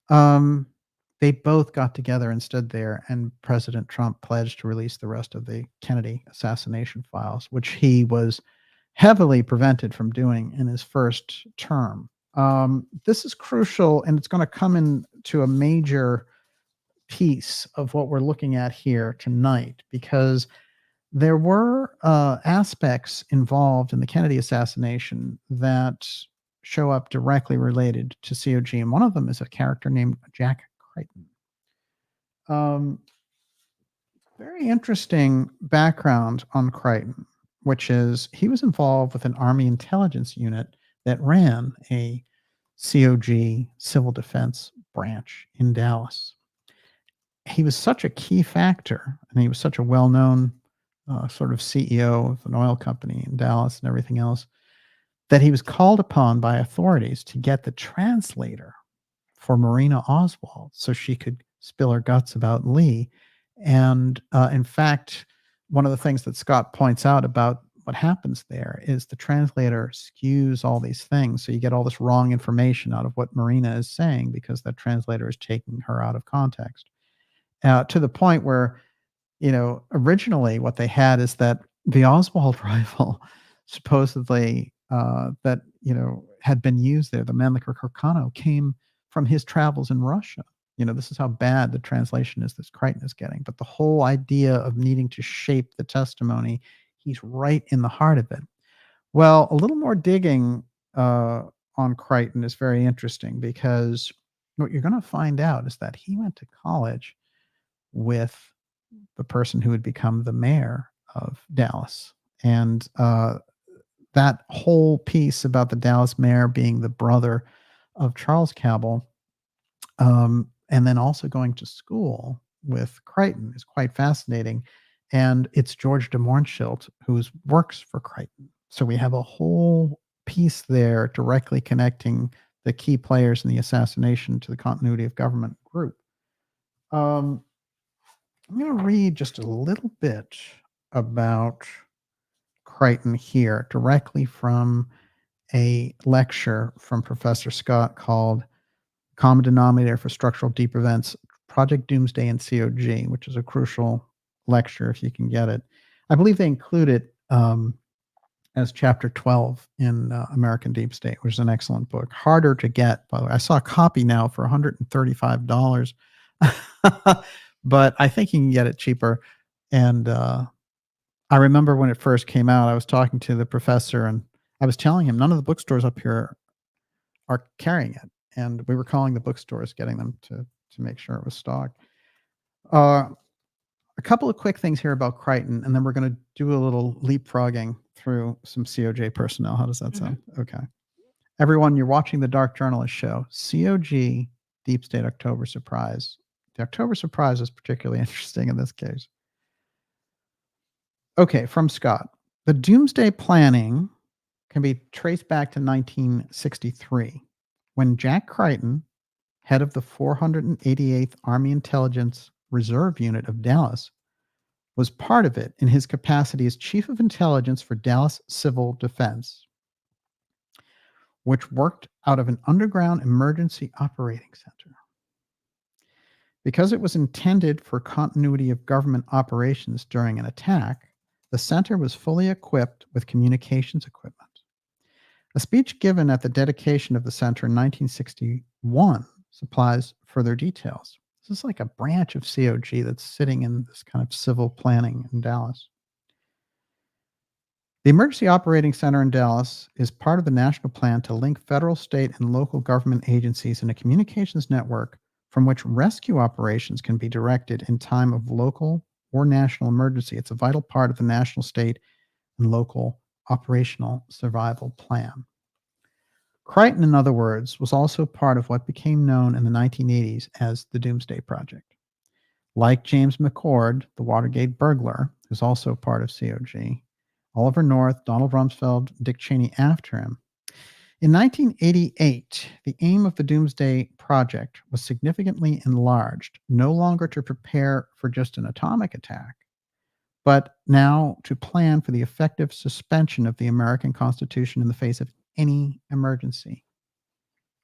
They both got together and stood there, and President Trump pledged to release the rest of the Kennedy assassination files, which he was heavily prevented from doing in his first term. This is crucial, and it's going to come into a major piece of what we're looking at here tonight, because there were aspects involved in the Kennedy assassination that show up directly related to COG, and one of them is a character named Jack Crichton. Very interesting background on Crichton, which is he was involved with an Army intelligence unit that ran a COG civil defense branch in Dallas. He was such a key factor, and he was such a well-known sort of CEO of an oil company in Dallas and everything else, that he was called upon by authorities to get the translator for Marina Oswald so she could spill her guts about Lee. And in fact, one of the things that Scott points out about what happens there is the translator skews all these things. So you get all this wrong information out of what Marina is saying because that translator is taking her out of context. To the point where, originally what they had is that the Oswald rifle supposedly that, had been used there, the Mannlicher Carcano, came from his travels in Russia. This is how bad the translation is that Crichton is getting. But the whole idea of needing to shape the testimony, he's right in the heart of it. Well, a little more digging on Crichton is very interesting, because what you're going to find out is that he went to college with the person who would become the mayor of Dallas. And that whole piece about the Dallas mayor being the brother of Charles Cabell, and then also going to school with Crichton, is quite fascinating. And it's George de Mohrenschildt who works for Crichton. So we have a whole piece there directly connecting the key players in the assassination to the continuity of government group. I'm going to read just a little bit about Crichton here directly from a lecture from Professor Scott called Common Denominator for Structural Deep Events, Project Doomsday and COG, which is a crucial lecture if you can get it. I believe they include it as chapter 12 in American Deep State, which is an excellent book. Harder to get, by the way. I saw a copy now for $135. But I think you can get it cheaper. And I remember when it first came out, I was talking to the professor and I was telling him none of the bookstores up here are carrying it. And we were calling the bookstores, getting them to make sure it was stocked. A couple of quick things here about Crichton, and then we're going to do a little leapfrogging through some COJ personnel. How does that sound? Okay. Everyone, you're watching the Dark Journalist Show. COG, Deep State October Surprise. The October Surprise is particularly interesting in this case. Okay, from Scott. The doomsday planning can be traced back to 1963, when Jack Crichton, head of the 488th Army Intelligence Reserve Unit of Dallas, was part of it in his capacity as Chief of Intelligence for Dallas Civil Defense, which worked out of an underground emergency operating center. Because it was intended for continuity of government operations during an attack, the center was fully equipped with communications equipment. A speech given at the dedication of the center in 1961 supplies further details. This is like a branch of COG that's sitting in this kind of civil planning in Dallas. The Emergency Operating Center in Dallas is part of the national plan to link federal, state, and local government agencies in a communications network from which rescue operations can be directed in time of local or national emergency. It's a vital part of the national, state, and local operational survival plan. Crichton, in other words, was also part of what became known in the 1980s as the Doomsday Project. Like James McCord, the Watergate burglar, who's also part of COG, Oliver North, Donald Rumsfeld, Dick Cheney after him. In 1988, the aim of the Doomsday Project was significantly enlarged, no longer to prepare for just an atomic attack, but now to plan for the effective suspension of the American Constitution in the face of any emergency.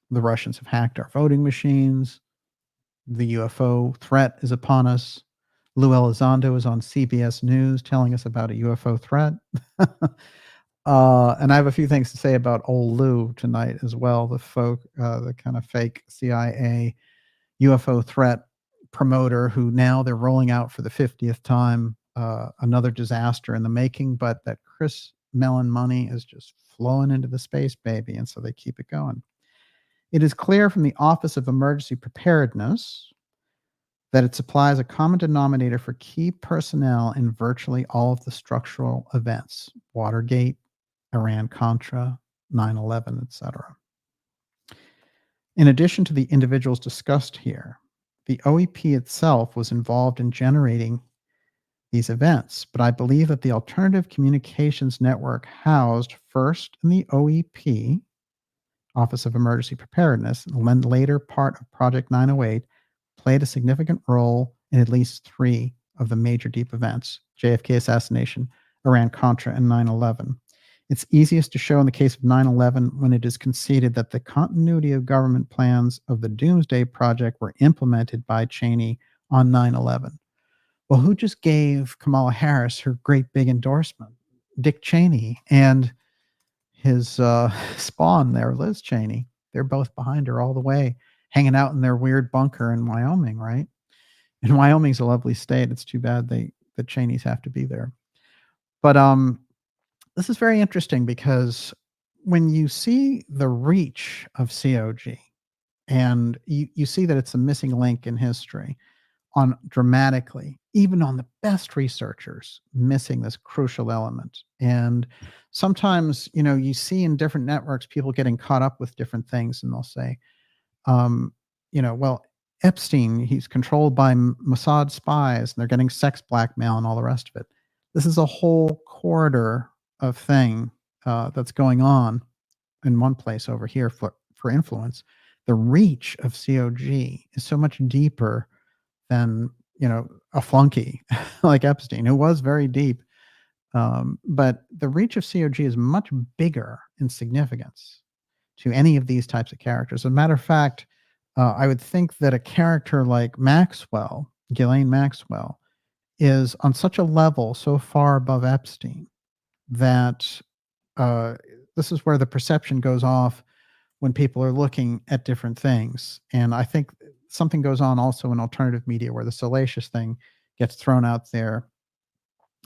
The Russians have hacked our voting machines. The UFO threat is upon us. Lou Elizondo is on CBS News telling us about a UFO threat. And I have a few things to say about old Lou tonight as well, the kind of fake CIA UFO threat promoter who now they're rolling out for the 50th time, another disaster in the making, but that Chris Mellon money is just flowing into the space baby, and so they keep it going. It is clear from the Office of Emergency Preparedness that it supplies a common denominator for key personnel in virtually all of the structural events: Watergate, Iran-Contra, 9/11, etc. In addition to the individuals discussed here, the OEP itself was involved in generating these events, but I believe that the alternative communications network housed first in the OEP, Office of Emergency Preparedness, and then later part of Project 908, played a significant role in at least three of the major deep events: JFK assassination, Iran-Contra, and 9/11. It's easiest to show in the case of 9/11 when it is conceded that the continuity of government plans of the Doomsday Project were implemented by Cheney on 9/11. Well, who just gave Kamala Harris her great big endorsement? Dick Cheney and his spawn there, Liz Cheney. They're both behind her all the way, hanging out in their weird bunker in Wyoming, right? And Wyoming's a lovely state. It's too bad the Cheneys have to be there. But this is very interesting because when you see the reach of COG and you see that it's a missing link in history, on dramatically, even on the best researchers, missing this crucial element. And sometimes, you see in different networks, people getting caught up with different things, and they'll say, well, Epstein, he's controlled by Mossad spies, and they're getting sex blackmail and all the rest of it. This is a whole corridor of thing that's going on in one place over here for influence. The reach of COG is so much deeper than a flunky like Epstein, who was very deep. But the reach of COG is much bigger in significance to any of these types of characters. As a matter of fact, I would think that a character like Maxwell, Ghislaine Maxwell, is on such a level so far above Epstein that this is where the perception goes off when people are looking at different things. And I think something goes on also in alternative media where the salacious thing gets thrown out there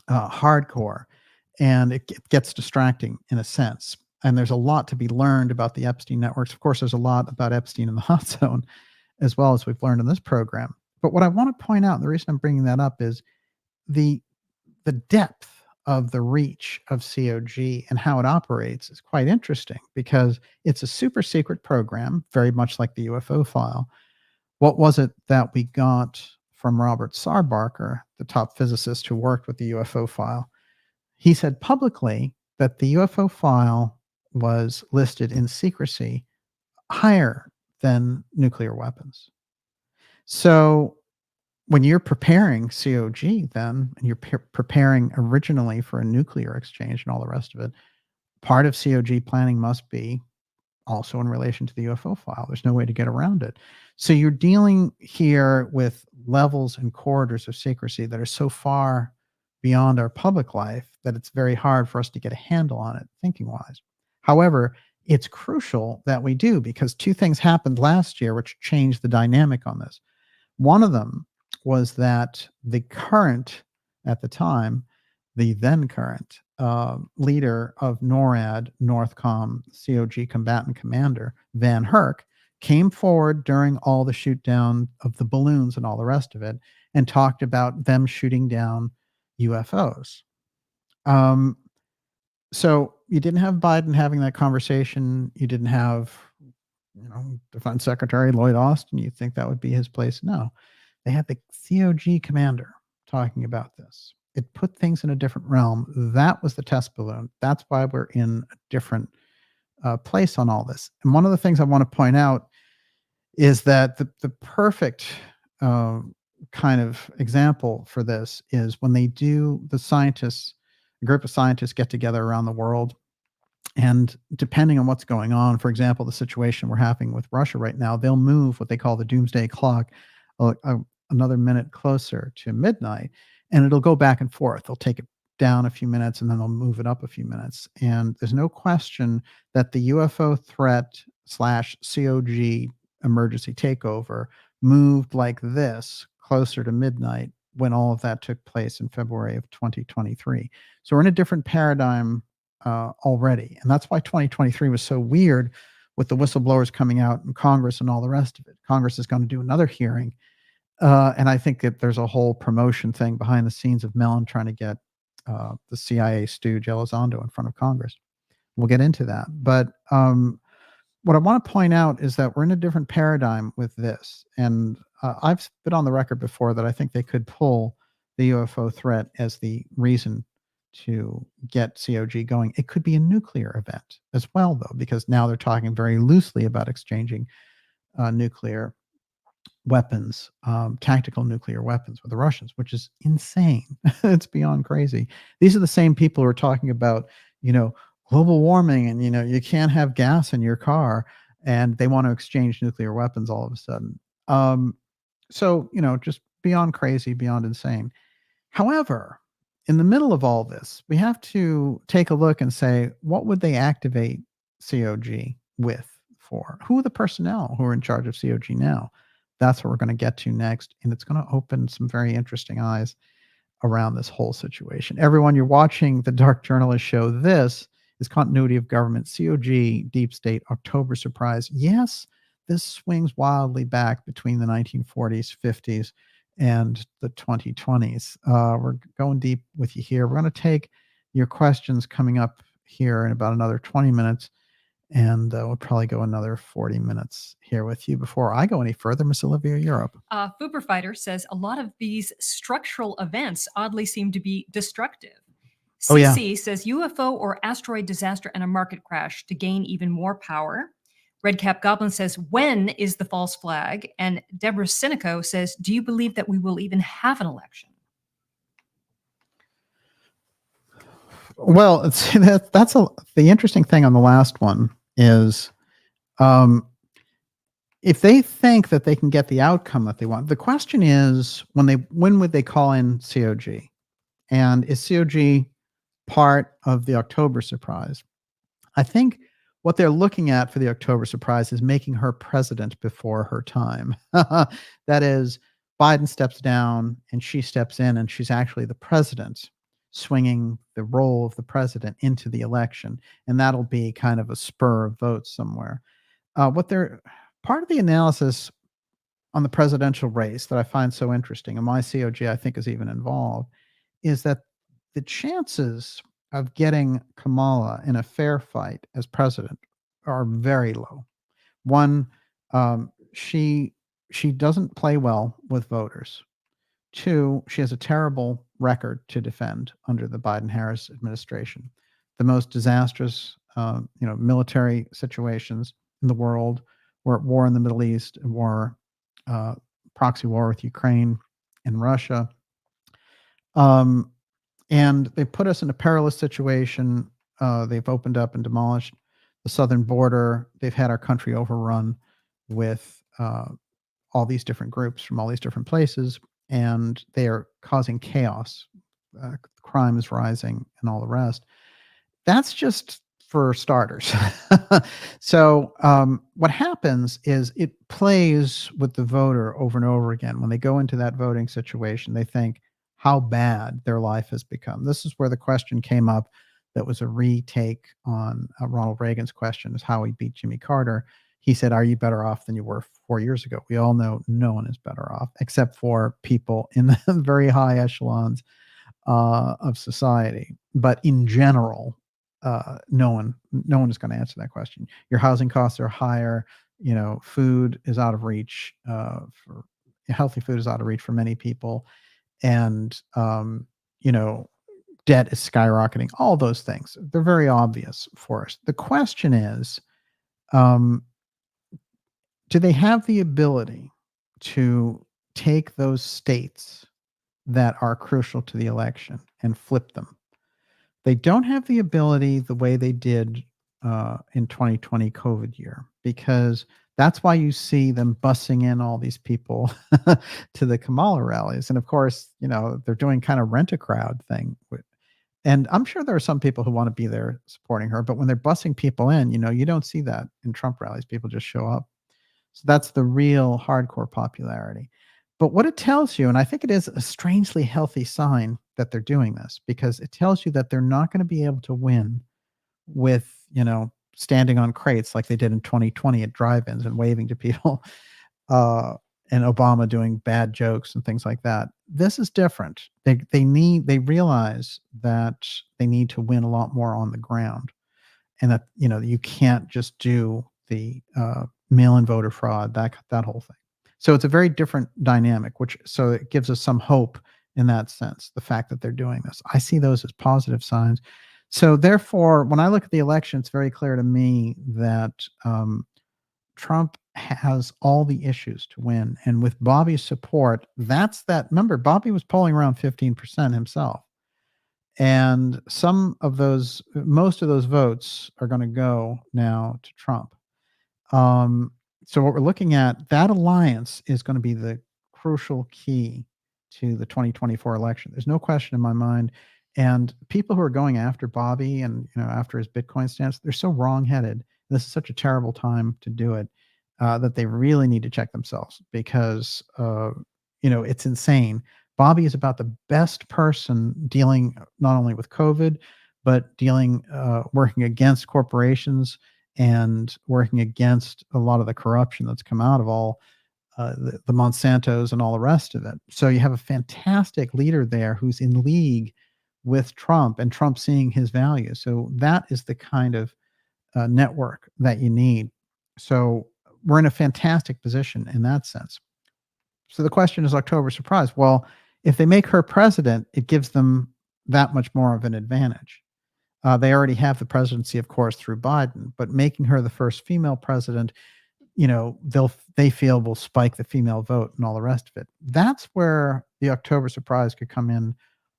hardcore, and it gets distracting in a sense. And there's a lot to be learned about the Epstein networks. Of course, there's a lot about Epstein in the hot zone, as well as we've learned in this program. But what I want to point out, and the reason I'm bringing that up, is the depth of the reach of COG and how it operates is quite interesting, because it's a super secret program, very much like the UFO file. What was it that we got from Robert Sarbarker, the top physicist who worked with the UFO file? He said publicly that the UFO file was listed in secrecy higher than nuclear weapons. So when you're preparing COG then, and you're preparing originally for a nuclear exchange and all the rest of it, part of COG planning must be also in relation to the UFO file. There's no way to get around it. So you're dealing here with levels and corridors of secrecy that are so far beyond our public life that it's very hard for us to get a handle on it thinking-wise. However, it's crucial that we do, because two things happened last year which changed the dynamic on this. One of them was that the current, at the time, the then current leader of NORAD, NORTHCOM, COG combatant commander, Van Herk, came forward during all the shoot down of the balloons and all the rest of it and talked about them shooting down UFOs. So you didn't have Biden having that conversation. You didn't have, Defense Secretary Lloyd Austin. You think that would be his place? No. They had the COG commander talking about this. It put things in a different realm. That was the test balloon. That's why we're in a different place on all this. And one of the things I want to point out is that the perfect kind of example for this is when they do a group of scientists get together around the world, and depending on what's going on, for example, the situation we're having with Russia right now, they'll move what they call the doomsday clock another minute closer to midnight, and it'll go back and forth. They'll take it down a few minutes and then they'll move it up a few minutes. And there's no question that the UFO threat / COG emergency takeover moved like this closer to midnight when all of that took place in February of 2023. So we're in a different paradigm already. And that's why 2023 was so weird with the whistleblowers coming out in Congress and all the rest of it. Congress is going to do another hearing. And I think that there's a whole promotion thing behind the scenes of Mellon trying to get the CIA stooge Elizondo in front of Congress. We'll get into that. But what I want to point out is that we're in a different paradigm with this. And I've been on the record before that I think they could pull the UFO threat as the reason to get COG going. It could be a nuclear event as well, though, because now they're talking very loosely about exchanging nuclear weapons, tactical nuclear weapons with the Russians, which is insane. It's beyond crazy. These are the same people who are talking about, global warming and, you can't have gas in your car, and they want to exchange nuclear weapons all of a sudden. So, just beyond crazy, beyond insane. However, in the middle of all this, we have to take a look and say, what would they activate COG with for? Who are the personnel who are in charge of COG now? That's what we're going to get to next, and it's going to open some very interesting eyes around this whole situation. Everyone, you're watching the Dark Journalist Show. This is Continuity of Government, COG, Deep State, October Surprise. Yes, this swings wildly back between the 1940s, 50s, and the 2020s. We're going deep with you here. We're going to take your questions coming up here in about another 20 minutes. And we'll probably go another 40 minutes here with you before I go any further. Miss Olivia, you're up. Fuber Fighter says a lot of these structural events oddly seem to be destructive. CC says UFO or asteroid disaster and a market crash to gain even more power. Redcap Goblin says, when is the false flag? And Deborah Sinico says, do you believe that we will even have an election? Well, that's the interesting thing on the last one is if they think that they can get the outcome that they want, the question is when would they call in COG? And is COG part of the October surprise? I think what they're looking at for the October surprise is making her president before her time. That is, Biden steps down and she steps in, and she's actually the president, swinging the role of the president into the election. And that'll be kind of a spur of votes somewhere. Part of the analysis on the presidential race that I find so interesting, and my COG I think is even involved, is that the chances of getting Kamala in a fair fight as president are very low. One, she doesn't play well with voters. Two, she has a terrible record to defend under the Biden-Harris administration. The most disastrous, military situations in the world. We're at war in the Middle East, proxy war with Ukraine and Russia. And they put us in a perilous situation. They've opened up and demolished the southern border. They've had our country overrun with all these different groups from all these different places, and they are causing chaos crime is rising and all the rest. That's just for starters. So what happens is it plays with the voter over and over again. When they go into that voting situation, they think how bad their life has become. This is where the question came up that was a retake on Ronald Reagan's question, is how he beat Jimmy Carter. He said, are you better off than you were 4 years ago? We all know no one is better off, except for people in the very high echelons of society. But in general, no one is going to answer that question. Your housing costs are higher. Food is out of reach. For healthy food is out of reach for many people, and debt is skyrocketing. All those things, they're very obvious for us. The question is, do they have the ability to take those states that are crucial to the election and flip them? They don't have the ability the way they did in 2020 COVID year, because that's why you see them bussing in all these people to the Kamala rallies. And of course, they're doing kind of rent a crowd thing. And I'm sure there are some people who want to be there supporting her, but when they're bussing people in, you don't see that in Trump rallies. People just show up. So that's the real hardcore popularity. But what it tells you, and I think it is a strangely healthy sign that they're doing this, because it tells you that they're not going to be able to win with, standing on crates like they did in 2020 at drive-ins and waving to people, and Obama doing bad jokes and things like that. This is different. They realize that they need to win a lot more on the ground, and that, you can't just do the mail-in voter fraud, that whole thing. So it's a very different dynamic, so it gives us some hope in that sense, the fact that they're doing this. I see those as positive signs. So therefore, when I look at the election, it's very clear to me that Trump has all the issues to win. And with Bobby's support, remember, Bobby was polling around 15% himself. And most of those votes are going to go now to Trump. So what we're looking at, that alliance is going to be the crucial key to the 2024 election. There's no question in my mind. And people who are going after Bobby and after his Bitcoin stance, they're so wrongheaded. This is such a terrible time to do it, that they really need to check themselves, because it's insane. Bobby is about the best person dealing not only with COVID, but working against corporations and working against a lot of the corruption that's come out of all the Monsantos and all the rest of it. So you have a fantastic leader there who's in league with Trump, and Trump seeing his value. So that is the kind of network that you need. So we're in a fantastic position in that sense. So the question is, October surprise. Well, if they make her president, it gives them that much more of an advantage. They already have the presidency, of course, through Biden, but making her the first female president, they feel will spike the female vote and all the rest of it. That's where the October surprise could come in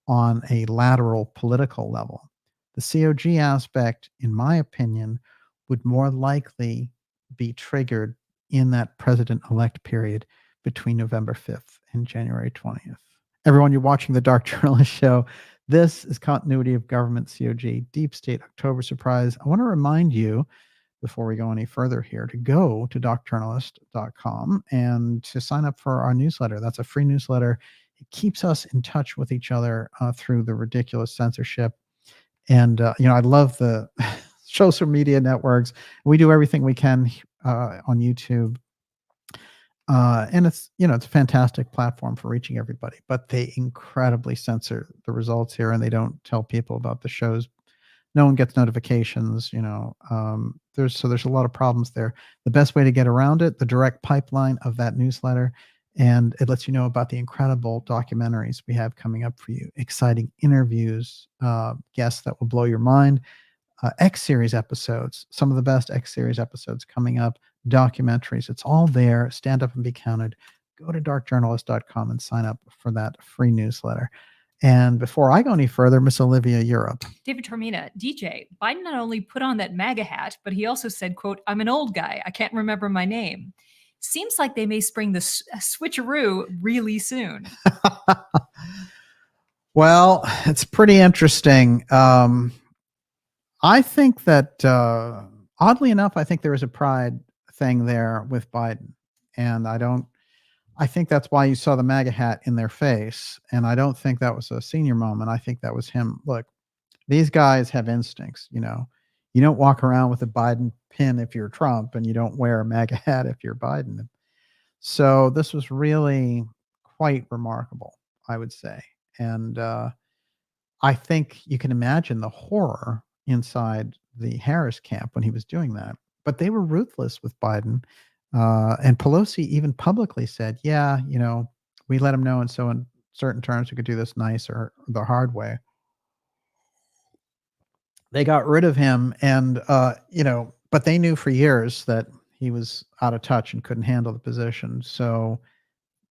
on a lateral political level. The COG aspect, in my opinion, would more likely be triggered in that president-elect period between November 5th and January 20th. Everyone, you're watching the Dark Journalist Show. This is Continuity of Government, COG, Deep State October Surprise. I want to remind you, before we go any further here, to go to darkjournalist.com and to sign up for our newsletter. That's a free newsletter. It keeps us in touch with each other through the ridiculous censorship. And, I love the social media networks. We do everything we can on YouTube. And it's a fantastic platform for reaching everybody, but they incredibly censor the results here, and they don't tell people about the shows. No one gets notifications, there's a lot of problems there. The best way to get around it, the direct pipeline of that newsletter, and it lets you know about the incredible documentaries we have coming up for you, exciting interviews, guests that will blow your mind, X-Series episodes, some of the best X-Series episodes coming up, documentaries. It's all there. Stand up and be counted. Go to darkjournalist.com and sign up for that free newsletter. And before I go any further, Miss Olivia, you're up. David Tormina, DJ, Biden not only put on that MAGA hat, but he also said, quote, "I'm an old guy. I can't remember my name." Seems like they may spring the switcheroo really soon. Well, it's pretty interesting. I think that, oddly enough, I think there is a pride thing there with Biden, and I think that's why you saw the MAGA hat in their face, and I don't think that was a senior moment. I think that was him. Look, these guys have instincts, you know. You don't walk around with a Biden pin if you're Trump, and you don't wear a MAGA hat if you're Biden. So this was really quite remarkable, I would say. And I think you can imagine the horror inside the Harris camp when he was doing that. But they were ruthless with Biden. And Pelosi even publicly said, yeah, you know, we let him know. And so in certain terms, we could do this nice or the hard way. They got rid of him. And, you know, but they knew for years that he was out of touch and couldn't handle the position. So,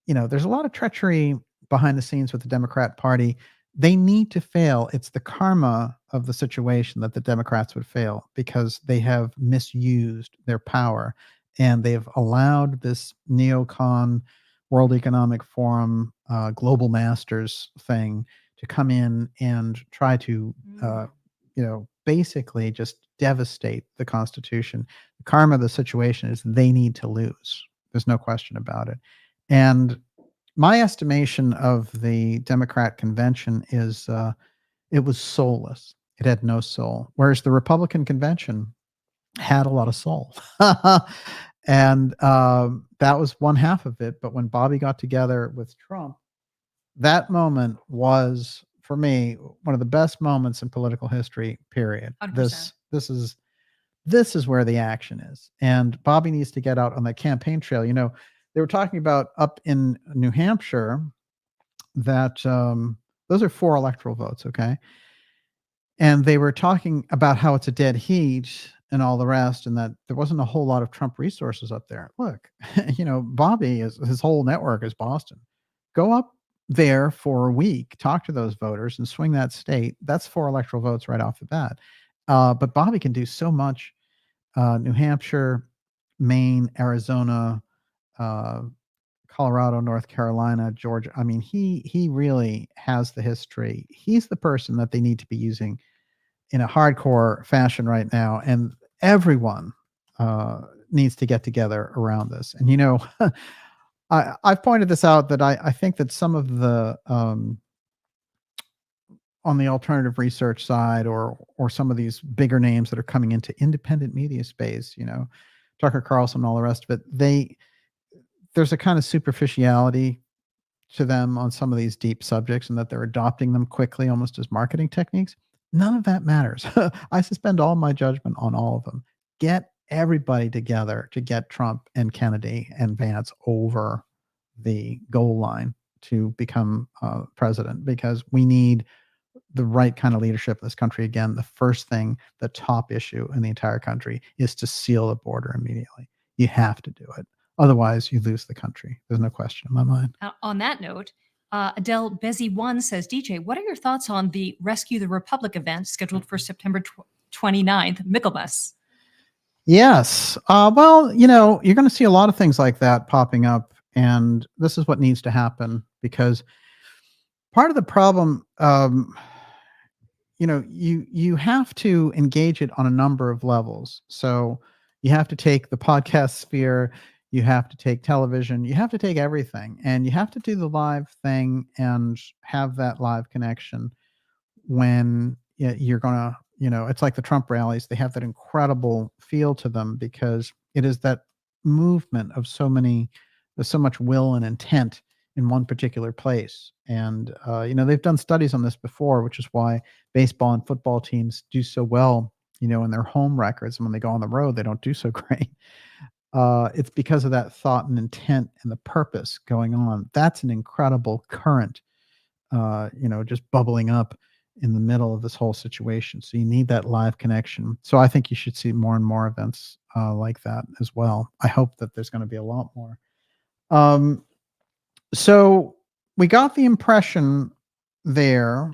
you know, there's a lot of treachery behind the scenes with the Democrat Party. They need to fail. It's the karma of the situation that the Democrats would fail because they have misused their power and they've allowed this neocon World Economic Forum global masters thing to come in and try to you know, basically just devastate the Constitution. The karma of the situation is they need to lose. There's no question about it. And my estimation of the Democrat convention is it was soulless. It had no soul. Whereas the Republican convention had a lot of soul. And that was one half of it. But when Bobby got together with Trump, that moment was, for me, one of the best moments in political history, period. 100%. This is where the action is. And Bobby needs to get out on the campaign trail. You know, they were talking about up in New Hampshire that those are 4 electoral votes, okay? And they were talking about how it's a dead heat and all the rest, and that there wasn't a whole lot of Trump resources up there. Look, you know, Bobby is his whole network is Boston. Go up there for a week, talk to those voters, and swing that state. That's 4 electoral votes right off the bat. But Bobby can do so much. New Hampshire, Maine, Arizona, uh, Colorado, North Carolina, Georgia. I mean, he really has the history. He's the person that they need to be using in a hardcore fashion right now, and everyone needs to get together around this. And you know, I've pointed this out that I think that some of the on the alternative research side or some of these bigger names that are coming into independent media space, you know, Tucker Carlson and all the rest of it, there's a kind of superficiality to them on some of these deep subjects and that they're adopting them quickly almost as marketing techniques. None of that matters. I suspend all my judgment on all of them. Get everybody together to get Trump and Kennedy and Vance over the goal line to become president, because we need the right kind of leadership in this country. Again, the first thing, the top issue in the entire country is to seal the border immediately. You have to do it. Otherwise, you lose the country. There's no question in my mind. On that note, Adele Bezzy1 says, DJ, what are your thoughts on the Rescue the Republic event scheduled for September 29th, Michaelmas? Yes. Well, you know, you're going to see a lot of things like that popping up. And this is what needs to happen, because part of the problem, you know, you have to engage it on a number of levels. So you have to take the podcast sphere, you have to take television, you have to take everything, and you have to do the live thing and have that live connection when you're gonna, you know, it's like the Trump rallies. They have that incredible feel to them because it is that movement of there's so much will and intent in one particular place. And you know, they've done studies on this before, which is why baseball and football teams do so well, you know, in their home records. And when they go on the road, they don't do so great. It's because of that thought and intent and the purpose going on. That's an incredible current, you know, just bubbling up in the middle of this whole situation. So you need that live connection. So I think you should see more and more events like that as well. I hope that there's going to be a lot more. So we got the impression there,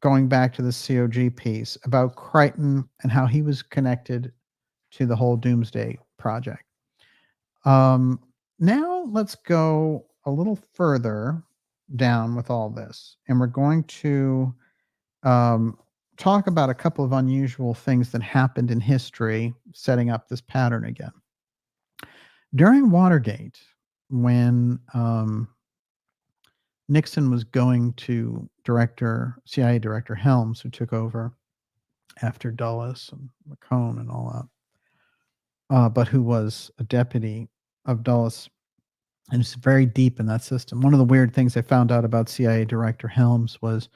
going back to the COG piece, about Crichton and how he was connected to the whole Doomsday Project. Now let's go a little further down with all this, and we're going to talk about a couple of unusual things that happened in history, setting up this pattern again. During Watergate, when Nixon was going to CIA Director Helms, who took over after Dulles and McCone and all that, but who was a deputy of Dulles, and it's very deep in that system. One of the weird things I found out about CIA Director Helms was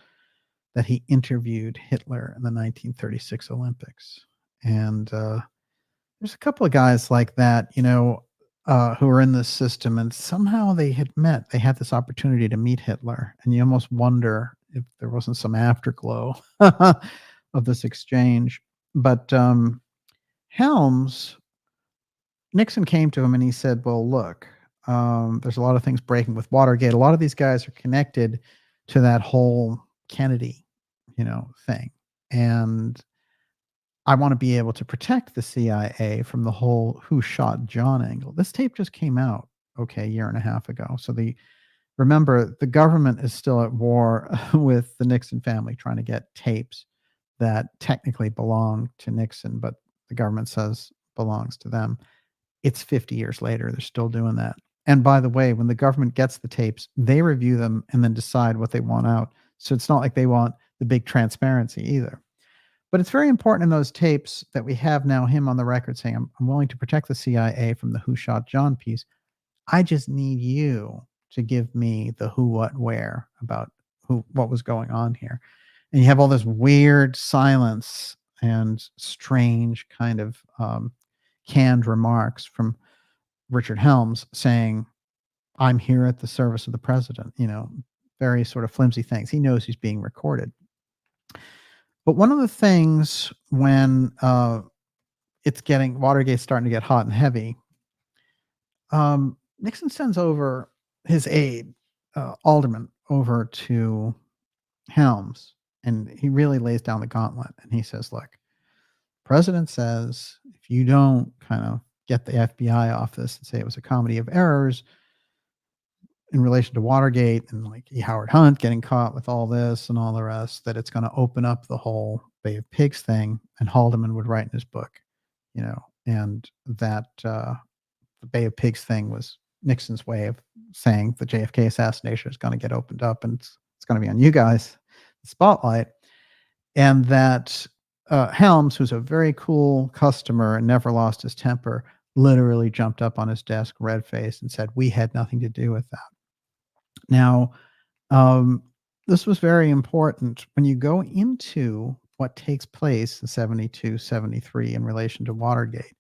that he interviewed Hitler in the 1936 Olympics. And there's a couple of guys like that, who are in this system, and somehow they had met. They had this opportunity to meet Hitler, and you almost wonder if there wasn't some afterglow of this exchange. But Helms, Nixon came to him and he said, well, look, there's a lot of things breaking with Watergate. A lot of these guys are connected to that whole Kennedy, thing. And I want to be able to protect the CIA from the whole who shot John angle. This tape just came out, a year and a half ago. So remember, the government is still at war with the Nixon family, trying to get tapes that technically belong to Nixon, but the government says belongs to them. It's 50 years later. They're still doing that. And by the way, when the government gets the tapes, they review them and then decide what they want out. So it's not like they want the big transparency either. But it's very important in those tapes that we have now him on the record saying, I'm willing to protect the CIA from the who shot John piece. I just need you to give me the who, what, where about what was going on here. And you have all this weird silence and strange kind of canned remarks from Richard Helms saying, I'm here at the service of the president, very sort of flimsy things. He knows he's being recorded. But one of the things when Watergate's starting to get hot and heavy, Nixon sends over his aide, Alderman, over to Helms, and he really lays down the gauntlet. And he says, look, the president says, if you don't kind of get the FBI off this and say it was a comedy of errors in relation to Watergate and like Howard Hunt getting caught with all this and all the rest, that it's going to open up the whole Bay of Pigs thing. And Haldeman would write in his book, and that the Bay of Pigs thing was Nixon's way of saying the JFK assassination is going to get opened up and it's going to be on you guys, the spotlight. And that Helms, who's a very cool customer and never lost his temper, literally jumped up on his desk, red-faced, and said, we had nothing to do with that. Now, this was very important. When you go into what takes place in 72, 73 in relation to Watergate,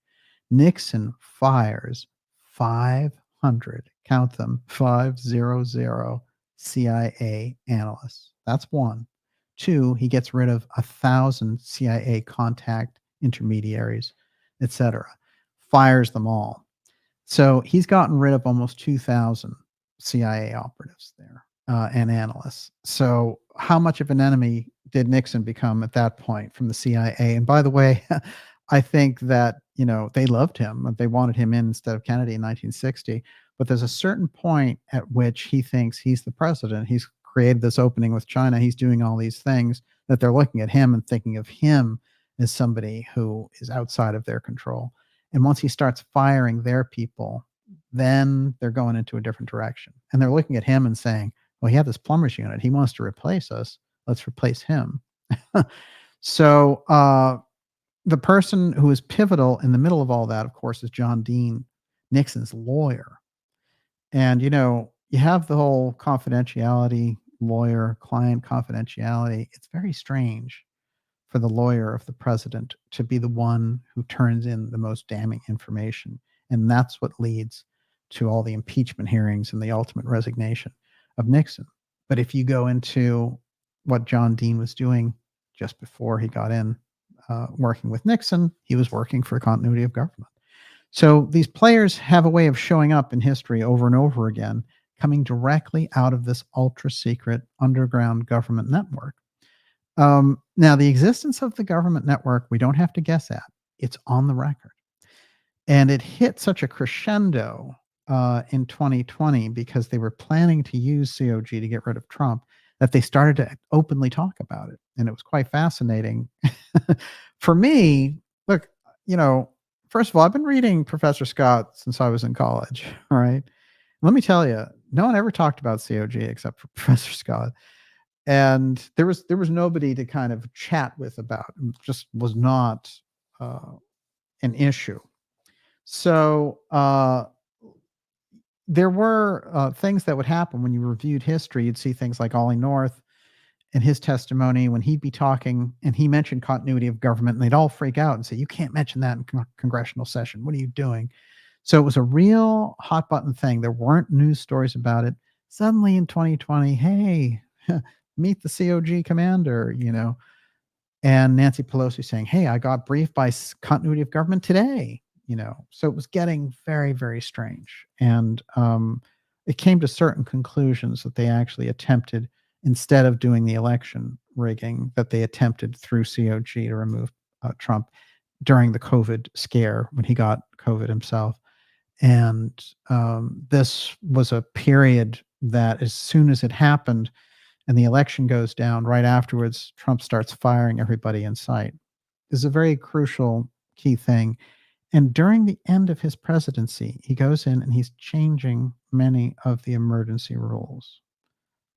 Nixon fires 500, count them, 500 CIA analysts. That's one. Two, he gets rid of 1,000 CIA contact intermediaries, etc. Fires them all. So he's gotten rid of almost 2,000 CIA operatives there and analysts. So how much of an enemy did Nixon become at that point from the CIA? And by the way, I think that, they loved him. They wanted him in instead of Kennedy in 1960. But there's a certain point at which he thinks he's the president. He's created this opening with China. He's doing all these things that they're looking at him and thinking of him as somebody who is outside of their control. And once he starts firing their people, then they're going into a different direction. And they're looking at him and saying, well, he had this plumbers unit. He wants to replace us. Let's replace him. So the person who is pivotal in the middle of all that, of course, is John Dean, Nixon's lawyer. And, you have the whole confidentiality, lawyer-client confidentiality. It's very strange for the lawyer of the president to be the one who turns in the most damning information. And that's what leads to all the impeachment hearings and the ultimate resignation of Nixon. But if you go into what John Dean was doing just before he got in, working with Nixon, he was working for continuity of government. So these players have a way of showing up in history over and over again, coming directly out of this ultra secret underground government network. Now, the existence of the government network, we don't have to guess at. It's on the record. And it hit such a crescendo in 2020 because they were planning to use COG to get rid of Trump, that they started to openly talk about it. And it was quite fascinating. For me, look, first of all, I've been reading Professor Scott since I was in college, all right? Let me tell you, no one ever talked about COG except for Professor Scott. And there was nobody to kind of chat with about it. It just was not an issue. So there were things that would happen when you reviewed history. You'd see things like Ollie North and his testimony when he'd be talking and he mentioned continuity of government, and they'd all freak out and say, "You can't mention that in congressional session. What are you doing?" So it was a real hot button thing. There weren't news stories about it. Suddenly in 2020, hey, meet the COG commander, and Nancy Pelosi saying, "Hey, I got briefed by continuity of government today." So it was getting very, very strange. And it came to certain conclusions that they actually attempted, instead of doing the election rigging, that they attempted through COG to remove Trump during the COVID scare when he got COVID himself. And this was a period that as soon as it happened and the election goes down, right afterwards, Trump starts firing everybody in sight. This is a very crucial key thing. And during the end of his presidency, he goes in and he's changing many of the emergency rules.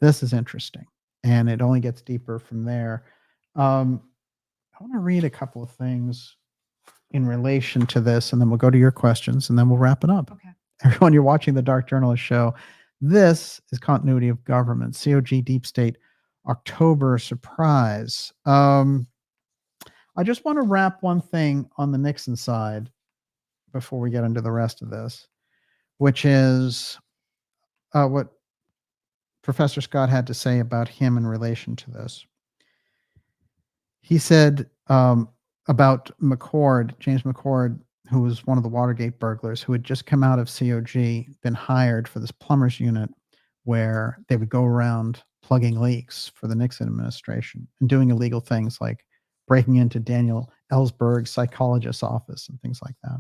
This is interesting. And it only gets deeper from there. I want to read a couple of things in relation to this, and then we'll go to your questions, and then we'll wrap it up. Okay. Everyone, you're watching the Dark Journalist Show. This is Continuity of Government, COG Deep State, October surprise. I just want to wrap one thing on the Nixon side before we get into the rest of this, which is what Professor Scott had to say about him in relation to this. He said about McCord, James McCord, who was one of the Watergate burglars, who had just come out of COG, been hired for this plumbers unit where they would go around plugging leaks for the Nixon administration and doing illegal things like breaking into Daniel Ellsberg's psychologist's office and things like that.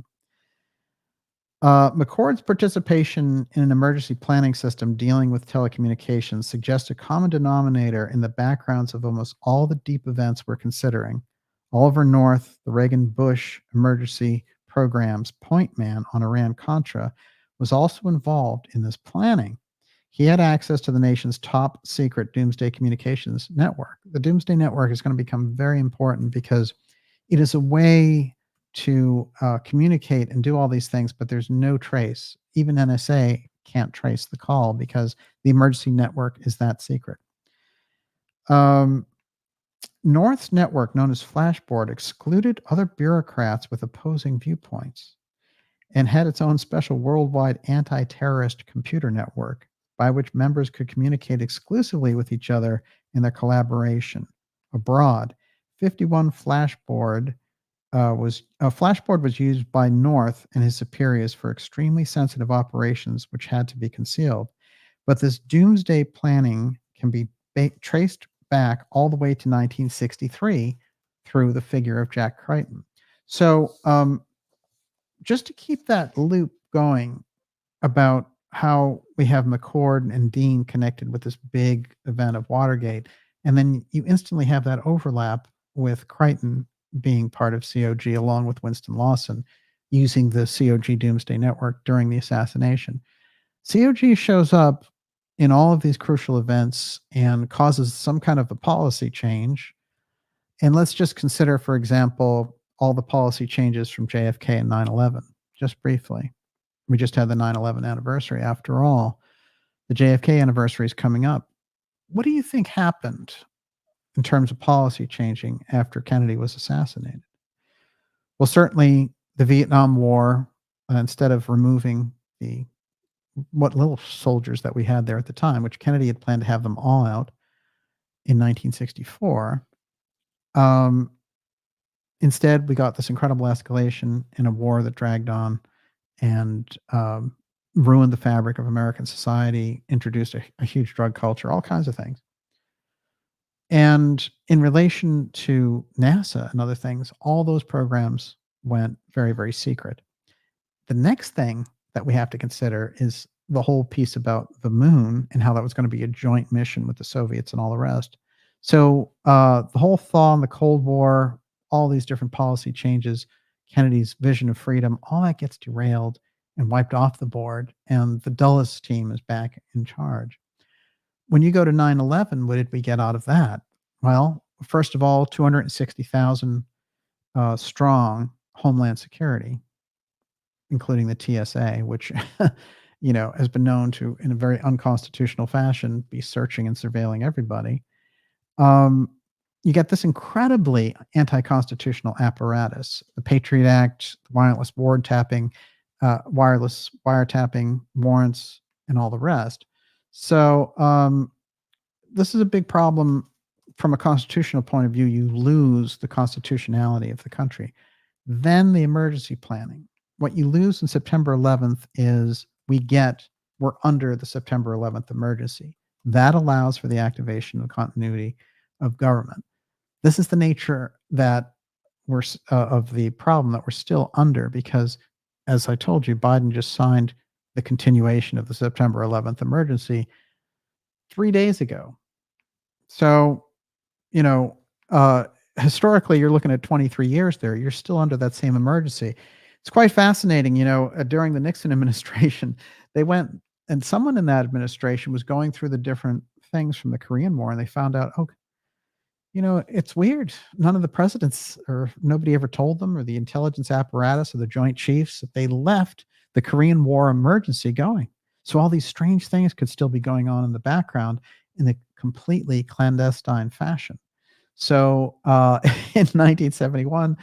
McCord's participation in an emergency planning system dealing with telecommunications suggests a common denominator in the backgrounds of almost all the deep events we're considering. Oliver North, the Reagan-Bush emergency program's point man on Iran-Contra, was also involved in this planning. He had access to the nation's top secret Doomsday Communications network. The Doomsday Network is going to become very important because it is a way to communicate and do all these things, but there's no trace. Even NSA can't trace the call because the emergency network is that secret. North's network, known as Flashboard, excluded other bureaucrats with opposing viewpoints and had its own special worldwide anti-terrorist computer network by which members could communicate exclusively with each other in their collaboration abroad. 51 Flashboard was used by North and his superiors for extremely sensitive operations which had to be concealed. But this doomsday planning can be traced back all the way to 1963 through the figure of Jack Crichton. So just to keep that loop going about how we have McCord and Dean connected with this big event of Watergate, and then you instantly have that overlap with Crichton being part of COG along with Winston Lawson using the COG Doomsday Network during the assassination. COG shows up in all of these crucial events and causes some kind of a policy change. And let's just consider, for example, all the policy changes from JFK and 9/11, just briefly. We just had the 9/11 anniversary. After all, the JFK anniversary is coming up. What do you think happened in terms of policy changing after Kennedy was assassinated? Well, certainly the Vietnam War, instead of removing what little soldiers that we had there at the time, which Kennedy had planned to have them all out in 1964, instead we got this incredible escalation in a war that dragged on and ruined the fabric of American society, introduced a huge drug culture, all kinds of things. And in relation to NASA and other things, all those programs went very, very secret. The next thing that we have to consider is the whole piece about the moon and how that was going to be a joint mission with the Soviets and all the rest. So the whole thaw in the Cold War, all these different policy changes, Kennedy's vision of freedom, all that gets derailed and wiped off the board, and the Dulles team is back in charge. When you go to 9/11, what did we get out of that? Well, first of all, 260,000 strong Homeland Security, including the TSA, which has been known to, in a very unconstitutional fashion, be searching and surveilling everybody. You get this incredibly anti-constitutional apparatus: the Patriot Act, the wireless wiretapping, warrants, and all the rest. So this is a big problem from a constitutional point of view. You lose the constitutionality of the country. Then the emergency planning. What you lose in September 11th is we're under the September 11th emergency. That allows for the activation of continuity of government. This is the nature that of the problem that we're still under, because, as I told you, Biden just signed the continuation of the September 11th emergency 3 days ago. So, historically, you're looking at 23 years there. You're still under that same emergency. It's quite fascinating. During the Nixon administration, they went, and someone in that administration was going through the different things from the Korean War, and they found out, it's weird. None of the presidents, or nobody ever told them, or the intelligence apparatus or the Joint Chiefs, that they left the Korean War emergency going. So all these strange things could still be going on in the background in a completely clandestine fashion. So in 1971,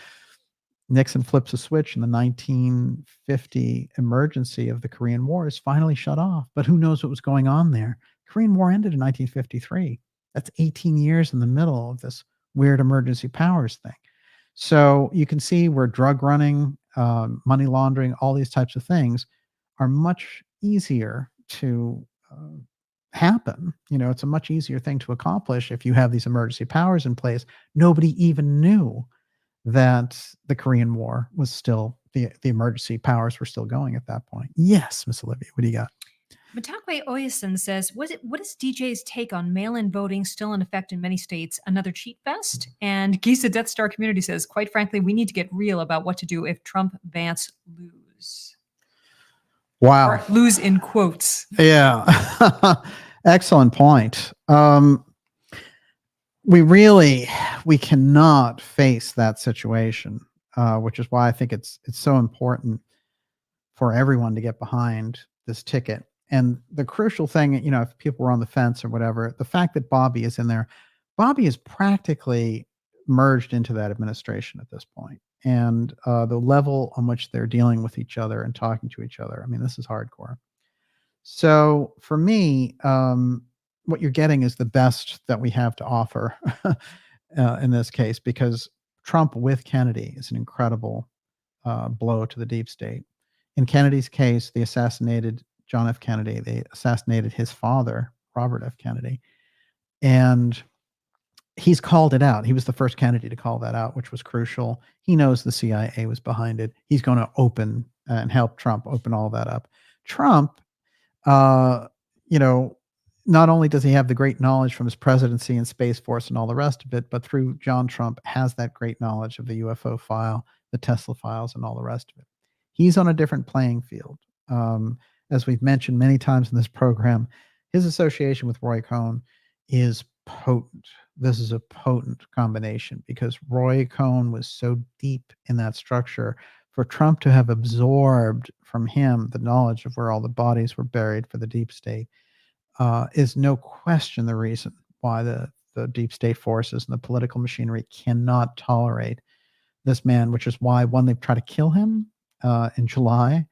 Nixon flips a switch, and the 1950 emergency of the Korean War is finally shut off. But who knows what was going on there? Korean War ended in 1953. That's 18 years in the middle of this weird emergency powers thing. So you can see where drug running, money laundering, all these types of things are much easier to happen. It's a much easier thing to accomplish if you have these emergency powers in place. Nobody even knew that the Korean War was still, the emergency powers were still going at that point. Yes, Miss Olivia, what do you got? Matakwe Oyasin says, what is DJ's take on mail-in voting still in effect in many states? Another cheat fest? And Giza Death Star Community says, quite frankly, we need to get real about what to do if Trump, Vance lose. Wow. Or lose in quotes. Yeah. Excellent point. We cannot face that situation, which is why I think it's so important for everyone to get behind this ticket. And the crucial thing, if people were on the fence or whatever, the fact that Bobby is in there, Bobby is practically merged into that administration at this point. And the level on which they're dealing with each other and talking to each other, this is hardcore. So for me, what you're getting is the best that we have to offer in this case, because Trump with Kennedy is an incredible blow to the deep state. In Kennedy's case, they assassinated John F. Kennedy. They assassinated his father, Robert F. Kennedy. And he's called it out. He was the first Kennedy to call that out, which was crucial. He knows the CIA was behind it. He's going to open and help Trump open all that up. Trump, not only does he have the great knowledge from his presidency and Space Force and all the rest of it, but through John Trump has that great knowledge of the UFO file, the Tesla files, and all the rest of it. He's on a different playing field. As we've mentioned many times in this program, his association with Roy Cohn is potent. This is a potent combination because Roy Cohn was so deep in that structure. For Trump to have absorbed from him the knowledge of where all the bodies were buried for the deep state is no question the reason why the deep state forces and the political machinery cannot tolerate this man, which is why, one, they've tried to kill him in July.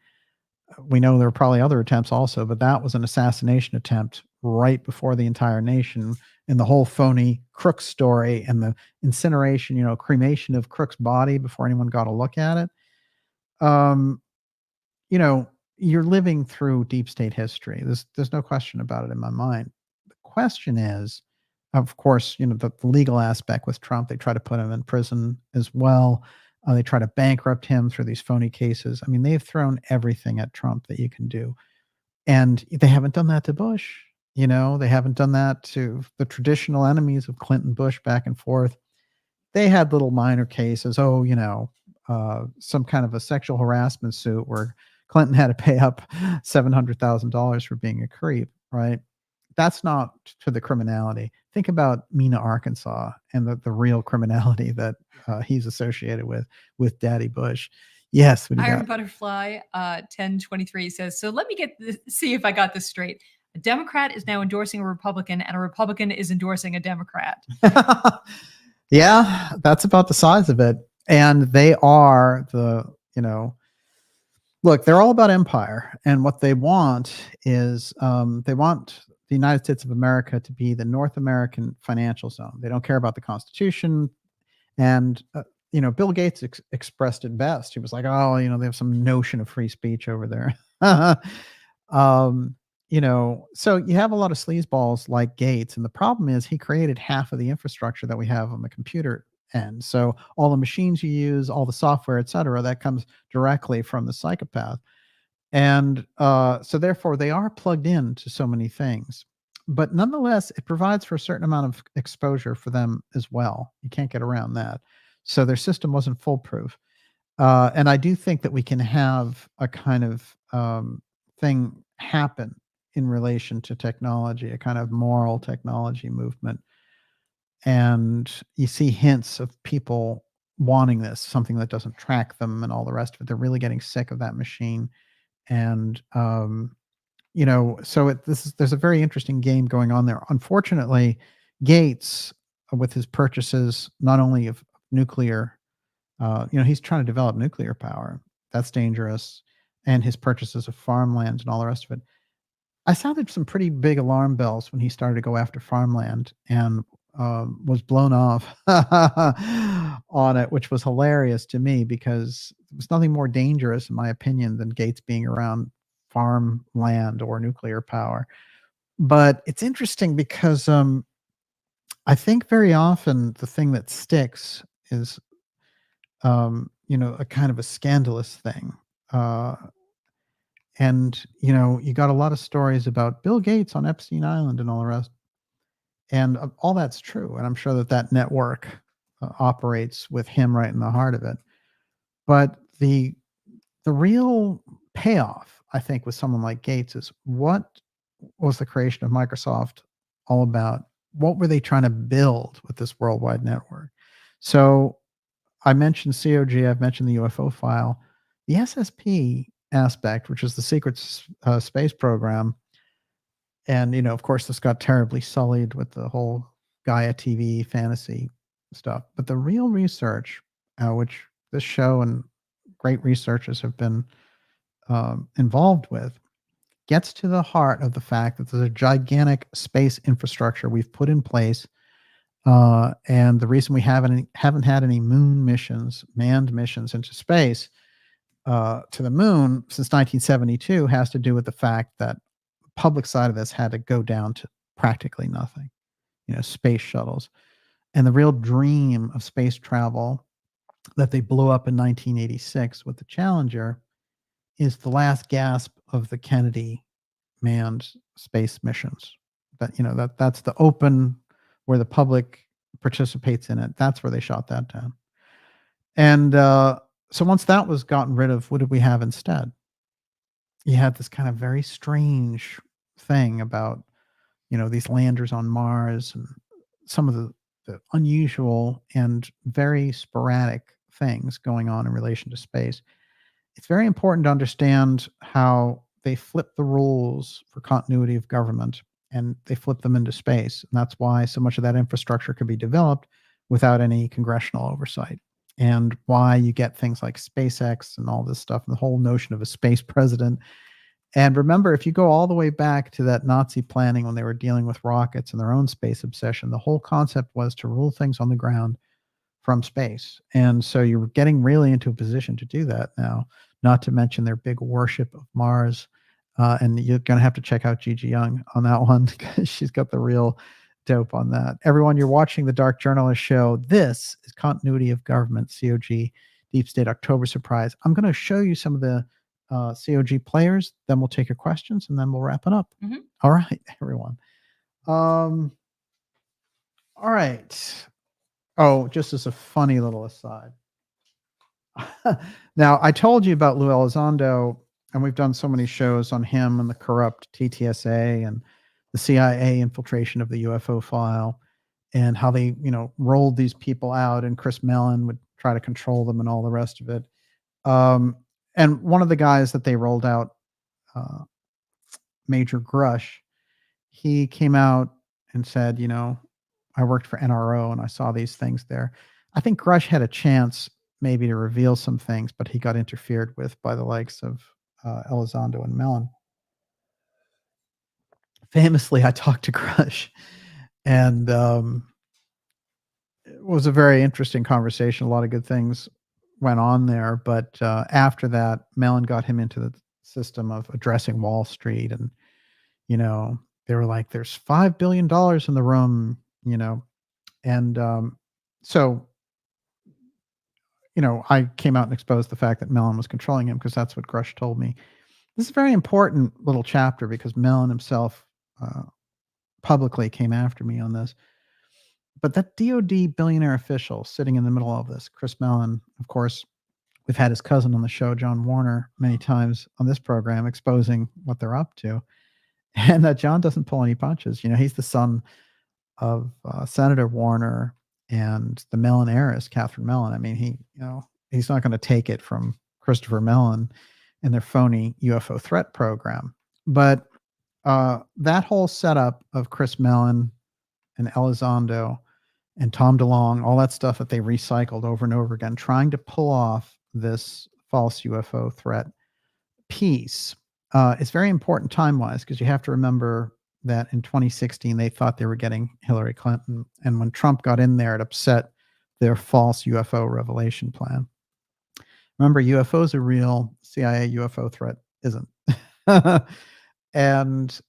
We know there were probably other attempts also, but that was an assassination attempt right before the entire nation, and the whole phony Crooks story and the incineration, cremation of Crooks' body before anyone got a look at it. You're living through deep state history. There's no question about it in my mind. The question is, of course, the legal aspect with Trump. They try to put him in prison as well. They try to bankrupt him through these phony cases. I mean, they've thrown everything at Trump that you can do. And they haven't done that to Bush. You know, they haven't done that to the traditional enemies of Clinton, Bush, back and forth. They had little minor cases. Oh, you know, some kind of a sexual harassment suit where Clinton had to pay up $700,000 for being a creep, right? That's not to the criminality. Think about Mena, Arkansas, and the real criminality that he's associated with Daddy Bush. Yes. Iron Butterfly 1023 says, so let me see if I got this straight. A Democrat is now endorsing a Republican, and a Republican is endorsing a Democrat. Yeah, that's about the size of it. And they are look, they're all about empire. And what they want is they want the United States of America to be the North American financial zone. They don't care about the Constitution. And, Bill Gates expressed it best. He was like, oh, they have some notion of free speech over there. So you have a lot of sleazeballs like Gates. And the problem is he created half of the infrastructure that we have on the computer end. So all the machines you use, all the software, et cetera, that comes directly from the psychopath. And so therefore they are plugged into so many things. But nonetheless, it provides for a certain amount of exposure for them as well. You can't get around that. So their system wasn't foolproof. And I do think that we can have a kind of thing happen in relation to technology, a kind of moral technology movement. And you see hints of people wanting this, something that doesn't track them and all the rest of it. They're really getting sick of that machine. And, so there's a very interesting game going on there. Unfortunately, Gates, with his purchases, not only of nuclear, he's trying to develop nuclear power. That's dangerous. And his purchases of farmland and all the rest of it. I sounded some pretty big alarm bells when he started to go after farmland and was blown off on it, which was hilarious to me because there was nothing more dangerous, in my opinion, than Gates being around farmland or nuclear power. But it's interesting because I think very often the thing that sticks is, a kind of a scandalous thing. And, you got a lot of stories about Bill Gates on Epstein Island and all the rest. And all that's true. And I'm sure that network operates with him right in the heart of it. But the real payoff, I think, with someone like Gates is what was the creation of Microsoft all about? What were they trying to build with this worldwide network? So I mentioned COG, I've mentioned the UFO file. The SSP aspect, which is the secret space program, and, of course, this got terribly sullied with the whole Gaia TV fantasy stuff. But the real research, which this show and great researchers have been involved with, gets to the heart of the fact that there's a gigantic space infrastructure we've put in place. And the reason we haven't had any moon missions, manned missions into space to the moon since 1972 has to do with the fact that the public side of this had to go down to practically nothing, space shuttles. And the real dream of space travel that they blew up in 1986 with the Challenger is the last gasp of the Kennedy manned space missions. That's the open where the public participates in it. That's where they shot that down. And so once that was gotten rid of, what did we have instead? You had this kind of very strange thing about, these landers on Mars and some of the unusual and very sporadic things going on in relation to space. It's very important to understand how they flip the rules for continuity of government and they flip them into space. And that's why so much of that infrastructure could be developed without any congressional oversight. And why you get things like SpaceX and all this stuff, and the whole notion of a space president. And remember, if you go all the way back to that Nazi planning when they were dealing with rockets and their own space obsession, the whole concept was to rule things on the ground from space. And so you're getting really into a position to do that now, not to mention their big worship of Mars. And you're going to have to check out Gigi Young on that one because she's got the real dope on that. Everyone, you're watching the Dark Journalist Show. This is Continuity of Government, COG Deep State October surprise. I'm going to show you some of the COG players, then we'll take your questions, and then we'll wrap it up. All right, everyone. All right. Oh, just as a funny little aside. Now, I told you about Lou Elizondo, and we've done so many shows on him and the corrupt TTSA and the CIA infiltration of the UFO file, and how they, rolled these people out, and Chris Mellon would try to control them and all the rest of it. And one of the guys that they rolled out, Major Grush, he came out and said, I worked for NRO and I saw these things there. I think Grush had a chance maybe to reveal some things, but he got interfered with by the likes of Elizondo and Mellon. Famously, I talked to Grush, and it was a very interesting conversation. A lot of good things went on there, but after that, Mellon got him into the system of addressing Wall Street, and they were like, "There's $5 billion in the room," and so I came out and exposed the fact that Mellon was controlling him, because that's what Grush told me. This is a very important little chapter, because Mellon himself publicly came after me on this. But that DOD billionaire official sitting in the middle of this, Chris Mellon, of course, we've had his cousin on the show, John Warner, many times on this program, exposing what they're up to. And that John doesn't pull any punches. He's the son of Senator Warner and the Mellon heiress, Catherine Mellon. I mean, he's not going to take it from Christopher Mellon and their phony UFO threat program. But that whole setup of Chris Mellon and Elizondo and Tom DeLonge, all that stuff that they recycled over and over again, trying to pull off this false UFO threat piece, is very important time-wise, because you have to remember that in 2016, they thought they were getting Hillary Clinton. And when Trump got in there, it upset their false UFO revelation plan. Remember, UFOs are real. CIA UFO threat isn't. And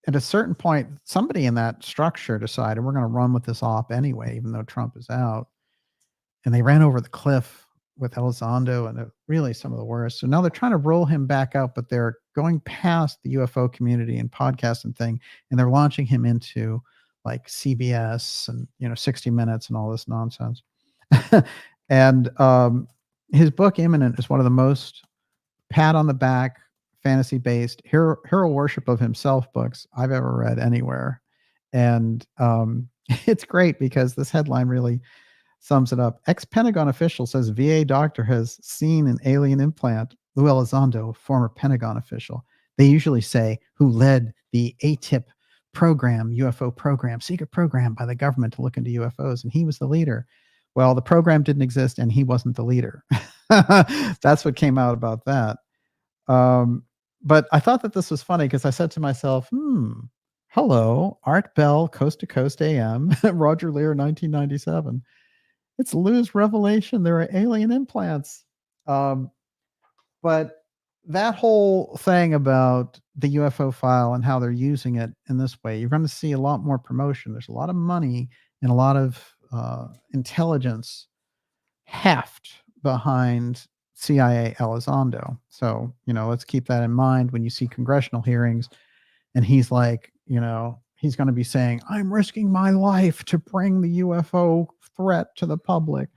at a certain point, somebody in that structure decided, we're going to run with this op anyway, even though Trump is out. And they ran over the cliff with Elizondo, and really some of the worst. So now they're trying to roll him back out, but they're going past the UFO community and podcast and thing, and they're launching him into like CBS and 60 Minutes and all this nonsense. And his book Imminent is one of the most pat on the back, fantasy-based hero worship of himself books I've ever read anywhere. And it's great, because this headline really sums it up. Ex-Pentagon official says VA doctor has seen an alien implant. Lou Elizondo, former Pentagon official. They usually say who led the ATIP program, UFO program, secret program by the government to look into UFOs, and he was the leader. Well, the program didn't exist, and he wasn't the leader. That's what came out about that. But I thought that this was funny, because I said to myself, hello, Art Bell, Coast to Coast AM, Roger Lear, 1997. It's Lou's revelation. There are alien implants. But that whole thing about the UFO file and how they're using it in this way, you're going to see a lot more promotion. There's a lot of money and a lot of intelligence heft behind CIA Elizondo. So, let's keep that in mind when you see congressional hearings, and he's like, he's going to be saying, I'm risking my life to bring the UFO threat to the public.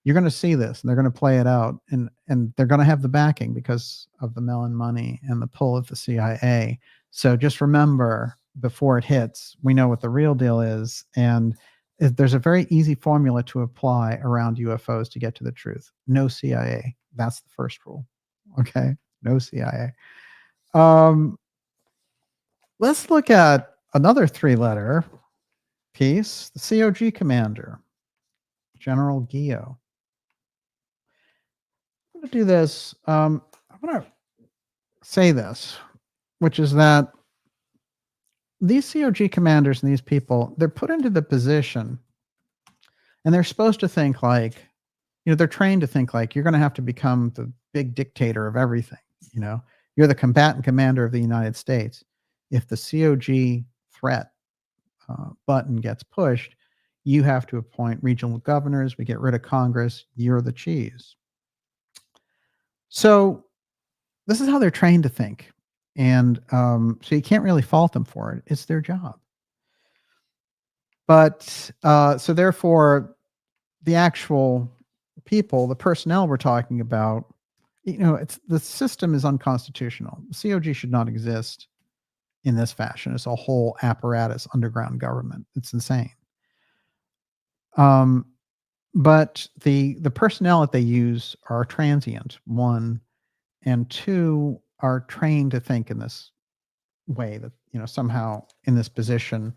You're going to see this, and they're going to play it out, and they're going to have the backing because of the Mellon money and the pull of the CIA. So just remember, before it hits, we know what the real deal is, and there's a very easy formula to apply around UFOs to get to the truth. No CIA. That's the first rule. Okay? No CIA. Let's look at another 3-letter piece, the COG commander, General Gio. I'm going to do this. I'm going to say this, which is that these COG commanders and these people, they're put into the position, and they're supposed to think like, they're trained to think like, you're going to have to become the big dictator of everything. You're the combatant commander of the United States. If the COG threat button gets pushed, You have to appoint regional governors. We get rid of Congress. You're the cheese. So this is how they're trained to think. And so you can't really fault them for it. It's their job. But so therefore, the actual people, the personnel we're talking about, it's the system is unconstitutional. The COG should not exist in this fashion. It's a whole apparatus, underground government. It's insane. But the personnel that they use are transient, one, and two, are trained to think in this way that somehow in this position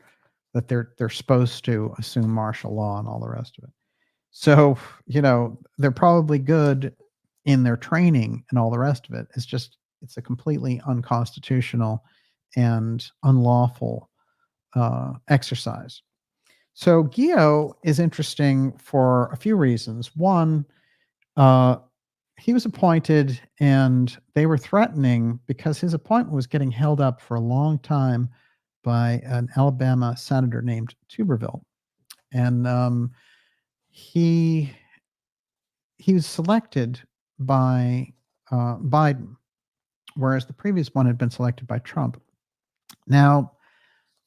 that they're supposed to assume martial law and all the rest of it. So they're probably good in their training and all the rest of it. It's a completely unconstitutional and unlawful exercise. So Geo is interesting for a few reasons. One, he was appointed and they were threatening because his appointment was getting held up for a long time by an Alabama senator named Tuberville. And he was selected by Biden, whereas the previous one had been selected by Trump. Now,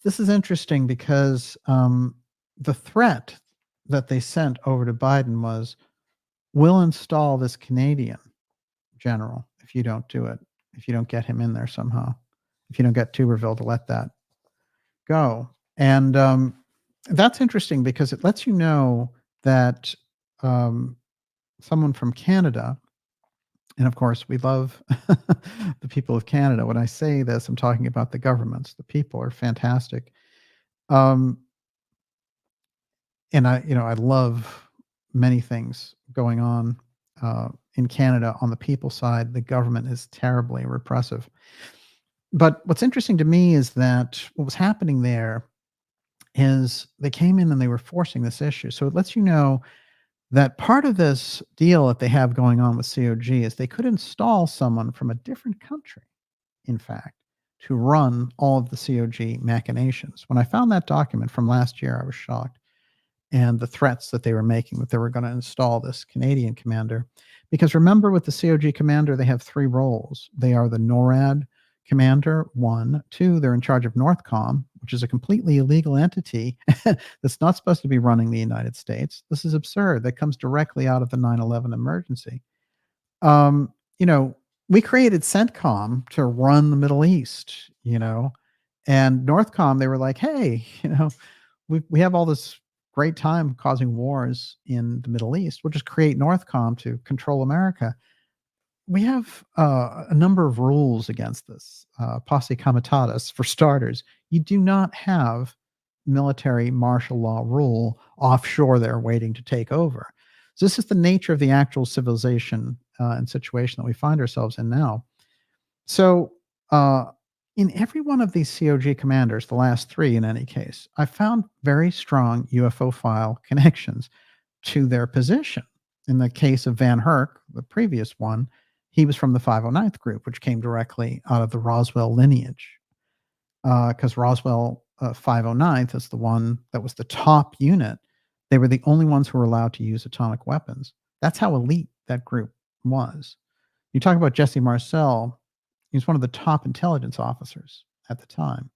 this is interesting because the threat that they sent over to Biden was, we'll install this Canadian general if you don't do it, if you don't get him in there somehow, if you don't get Tuberville to let that go. And that's interesting because it lets you know that someone from Canada, and of course we love the people of Canada. When I say this, I'm talking about the governments. The people are fantastic. And I love many things going on in Canada on the people side. The government is terribly repressive. But what's interesting to me is that what was happening there is they came in and they were forcing this issue. So it lets you know that part of this deal that they have going on with COG is they could install someone from a different country, in fact, to run all of the COG machinations. When I found that document from last year, I was shocked. And the threats that they were making, that they were going to install this Canadian commander. Because remember, with the COG commander, they have three roles. They are the NORAD commander, one. Two, they're in charge of NORTHCOM, which is a completely illegal entity that's not supposed to be running the United States. This is absurd. That comes directly out of the 9/11 emergency. We created CENTCOM to run the Middle East, and NORTHCOM, they were like, hey, we have all this great time causing wars in the Middle East. We'll just create NORTHCOM to control America. We have a number of rules against this. Posse comitatus, for starters. You do not have military martial law rule offshore there waiting to take over. So this is the nature of the actual civilization and situation that we find ourselves in now. So in every one of these COG commanders, the last three in any case, I found very strong UFO file connections to their position. In the case of Van Herk, the previous one, he was from the 509th group, which came directly out of the Roswell lineage. Because Roswell 509th is the one that was the top unit. They were the only ones who were allowed to use atomic weapons. That's how elite that group was. You talk about Jesse Marcel. He was one of the top intelligence officers at the time.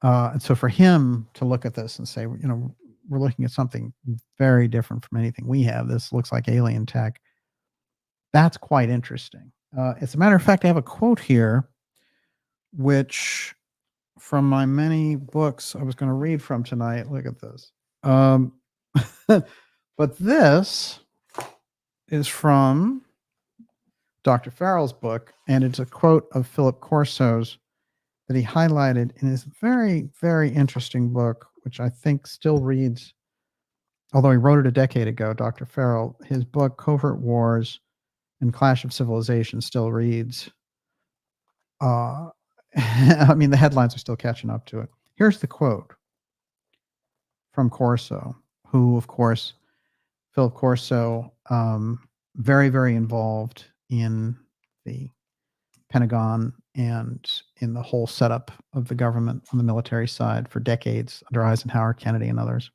And so for him to look at this and say, we're looking at something very different from anything we have. This looks like alien tech. That's quite interesting. As a matter of fact, I have a quote here, which from my many books I was going to read from tonight. Look at this. But this is from Dr. Farrell's book, and it's a quote of Philip Corso's that he highlighted in his very, very interesting book, which I think still reads, although he wrote it a decade ago, Dr. Farrell, his book, Covert Wars and Clash of Civilizations, still reads. I mean, the headlines are still catching up to it. Here's the quote from Corso, who, of course, Philip Corso, very, very involved in the Pentagon and in the whole setup of the government on the military side for decades under Eisenhower, Kennedy, and others.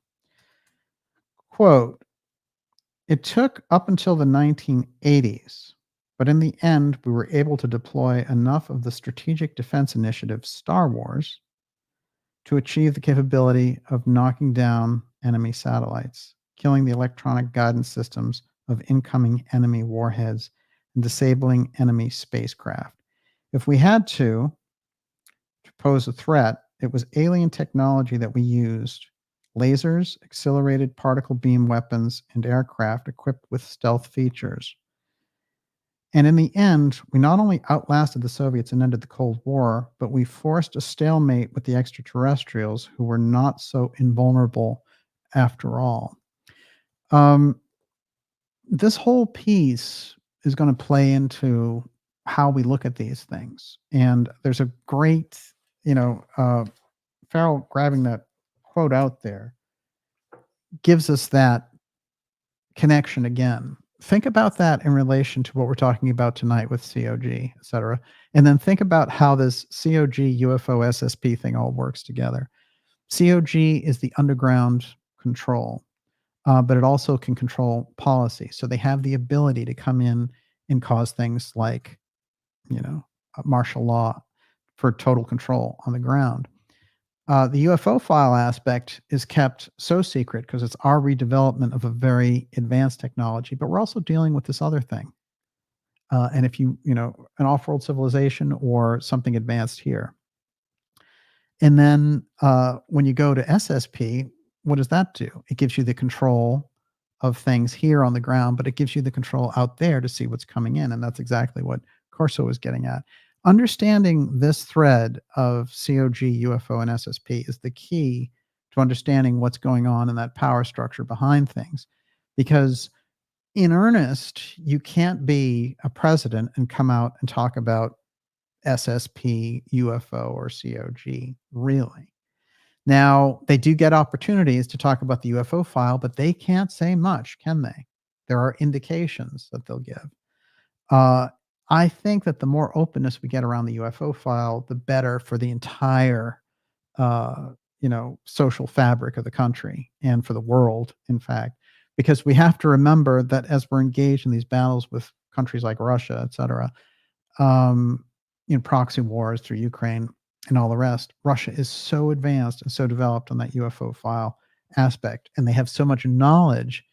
Quote, "It took up until the 1980s, but in the end, we were able to deploy enough of the Strategic Defense Initiative, Star Wars, to achieve the capability of knocking down enemy satellites, killing the electronic guidance systems of incoming enemy warheads, and disabling enemy spacecraft. If we had to pose a threat, it was alien technology that we used: lasers, accelerated particle beam weapons, and aircraft equipped with stealth features. And in the end, we not only outlasted the Soviets and ended the Cold War, but we forced a stalemate with the extraterrestrials, who were not so invulnerable after all." This whole piece is going to play into how we look at these things. And there's a great, Farrell grabbing that quote out there gives us that connection again. Think about that in relation to what we're talking about tonight with COG, et cetera. And then think about how this COG UFO SSP thing all works together. COG is the underground control, but it also can control policy. So they have the ability to come in and cause things like, martial law for total control on the ground. The UFO file aspect is kept so secret because it's our redevelopment of a very advanced technology, but we're also dealing with this other thing. And if an off-world civilization or something advanced here. And then when you go to SSP, what does that do? It gives you the control of things here on the ground, but it gives you the control out there to see what's coming in. And that's exactly what Corso was getting at. Understanding this thread of COG, UFO, and SSP is the key to understanding what's going on in that power structure behind things. Because in earnest, you can't be a president and come out and talk about SSP, UFO, or COG, really. Now, they do get opportunities to talk about the UFO file, but they can't say much, can they? There are indications that they'll give. I think that the more openness we get around the UFO file, the better for the entire, social fabric of the country and for the world, in fact, because we have to remember that as we're engaged in these battles with countries like Russia, et cetera, proxy wars through Ukraine and all the rest, Russia is so advanced and so developed on that UFO file aspect, and they have so much knowledge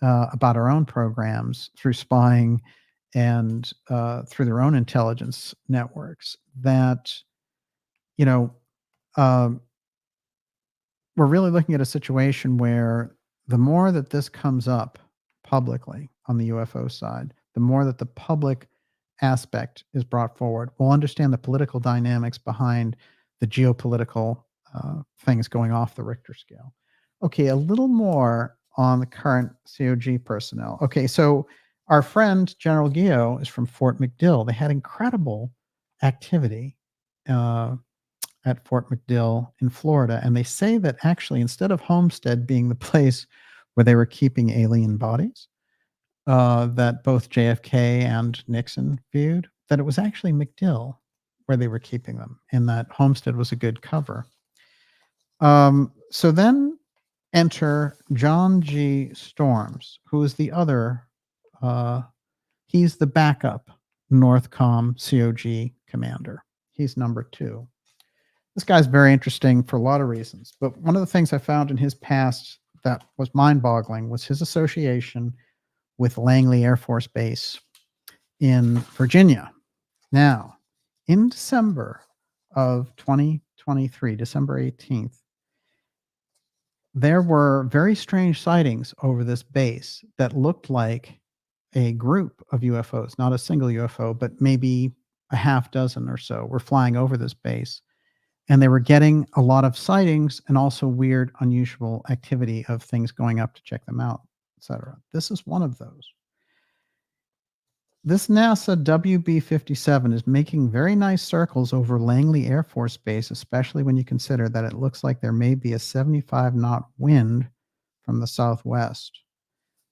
about our own programs through spying and through their own intelligence networks that, we're really looking at a situation where the more that this comes up publicly on the UFO side, the more that the public aspect is brought forward, we'll understand the political dynamics behind the geopolitical things going off the Richter scale. Okay, a little more on the current COG personnel. Okay, so our friend General Gio is from Fort McDill. They had incredible activity at Fort McDill in Florida, and they say that actually instead of Homestead being the place where they were keeping alien bodies, that both JFK and Nixon viewed, that it was actually McDill where they were keeping them, and that Homestead was a good cover. So then enter John G. Storms, who is the other, he's the backup NORTHCOM COG commander. He's number 2. This guy's very interesting for a lot of reasons, but one of the things I found in his past that was mind-boggling was his association with Langley Air Force Base in Virginia. Now, in December of 2023, December 18th, there were very strange sightings over this base that looked like a group of UFOs, not a single UFO, but maybe a half dozen or so were flying over this base. And they were getting a lot of sightings and also weird, unusual activity of things going up to check them out, etc. This is one of those. This NASA WB-57 is making very nice circles over Langley Air Force Base, especially when you consider that it looks like there may be a 75-knot wind from the southwest.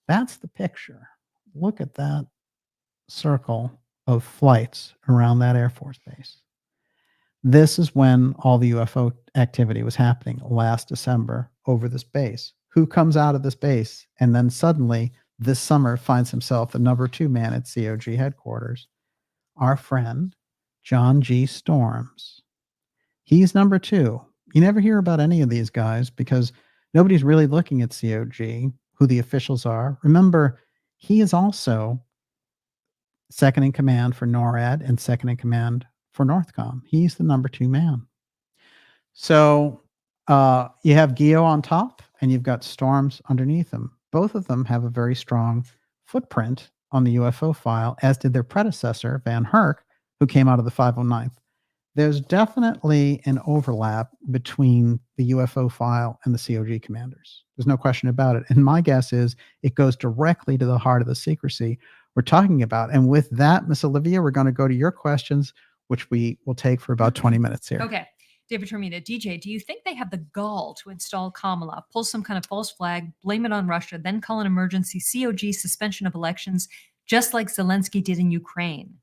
That's the picture. Look at that circle of flights around that Air Force Base. This is when all the UFO activity was happening last December over this base. who comes out of this base and then suddenly this summer finds himself the number 2 man at COG headquarters? Our friend, John G. Storms. He's number 2. You never hear about any of these guys because nobody's really looking at COG, who the officials are. Remember, he is also second in command for NORAD and second in command for NORTHCOM. He's the number 2 man. So you have Geo on top and you've got Storms underneath him. Both of them have a very strong footprint on the UFO file, as did their predecessor, Van Herk, who came out of the 509th. There's definitely an overlap between the UFO file and the COG commanders. There's no question about it. And my guess is it goes directly to the heart of the secrecy we're talking about. And with that, Miss Olivia, we're going to go to your questions, which we will take for about 20 minutes here. Okay. David Termina, DJ, do you think they have the gall to install Kamala, pull some kind of false flag, blame it on Russia, then call an emergency COG suspension of elections, just like Zelensky did in Ukraine?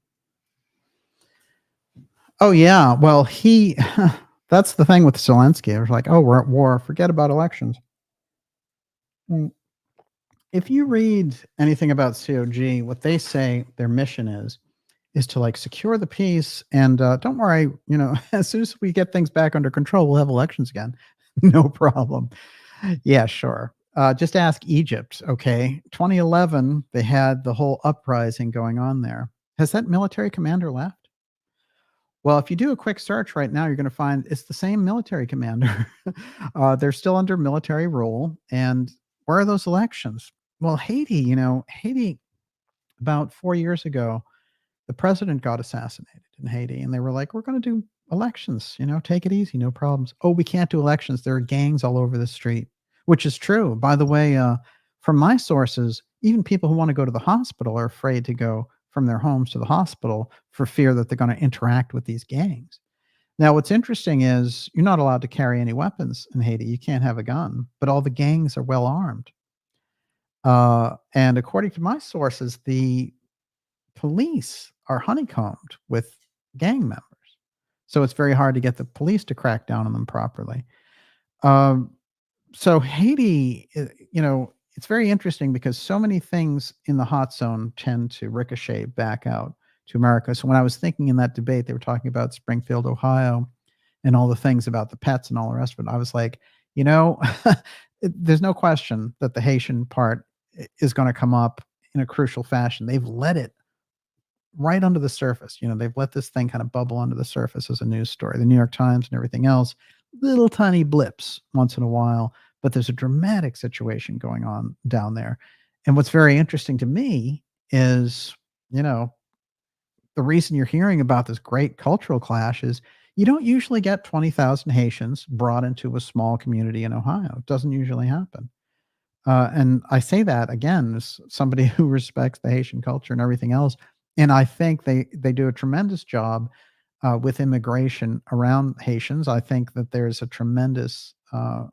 Oh, yeah. Well, that's the thing with Zelensky. It was like, oh, we're at war. Forget about elections. If you read anything about COG, what they say their mission is to like secure the peace. And don't worry, as soon as we get things back under control, we'll have elections again. No problem. Yeah, sure. Just ask Egypt. Okay. 2011, they had the whole uprising going on there. Has that military commander left? Well, if you do a quick search right now, you're going to find it's the same military commander. They're still under military rule. And where are those elections? Well, Haiti, about 4 years ago, the president got assassinated in Haiti, and they were like, we're going to do elections, take it easy, no problems. Oh, we can't do elections. There are gangs all over the street, which is true. By the way, from my sources, even people who want to go to the hospital are afraid to go from their homes to the hospital for fear that they're going to interact with these gangs. Now, what's interesting is you're not allowed to carry any weapons in Haiti. You can't have a gun, but all the gangs are well armed. And according to my sources, the police are honeycombed with gang members. So it's very hard to get the police to crack down on them properly. So Haiti, it's very interesting because so many things in the hot zone tend to ricochet back out to America. So when I was thinking in that debate, they were talking about Springfield, Ohio, and all the things about the pets and all the rest of it. I was like, there's no question that the Haitian part is going to come up in a crucial fashion. They've let it right under the surface. They've let this thing kind of bubble under the surface as a news story. The New York Times and everything else, little tiny blips once in a while, but there's a dramatic situation going on down there. And what's very interesting to me is, the reason you're hearing about this great cultural clash is you don't usually get 20,000 Haitians brought into a small community in Ohio. It doesn't usually happen. And I say that again as somebody who respects the Haitian culture and everything else. And I think they do a tremendous job with immigration around Haitians. I think that there's a tremendous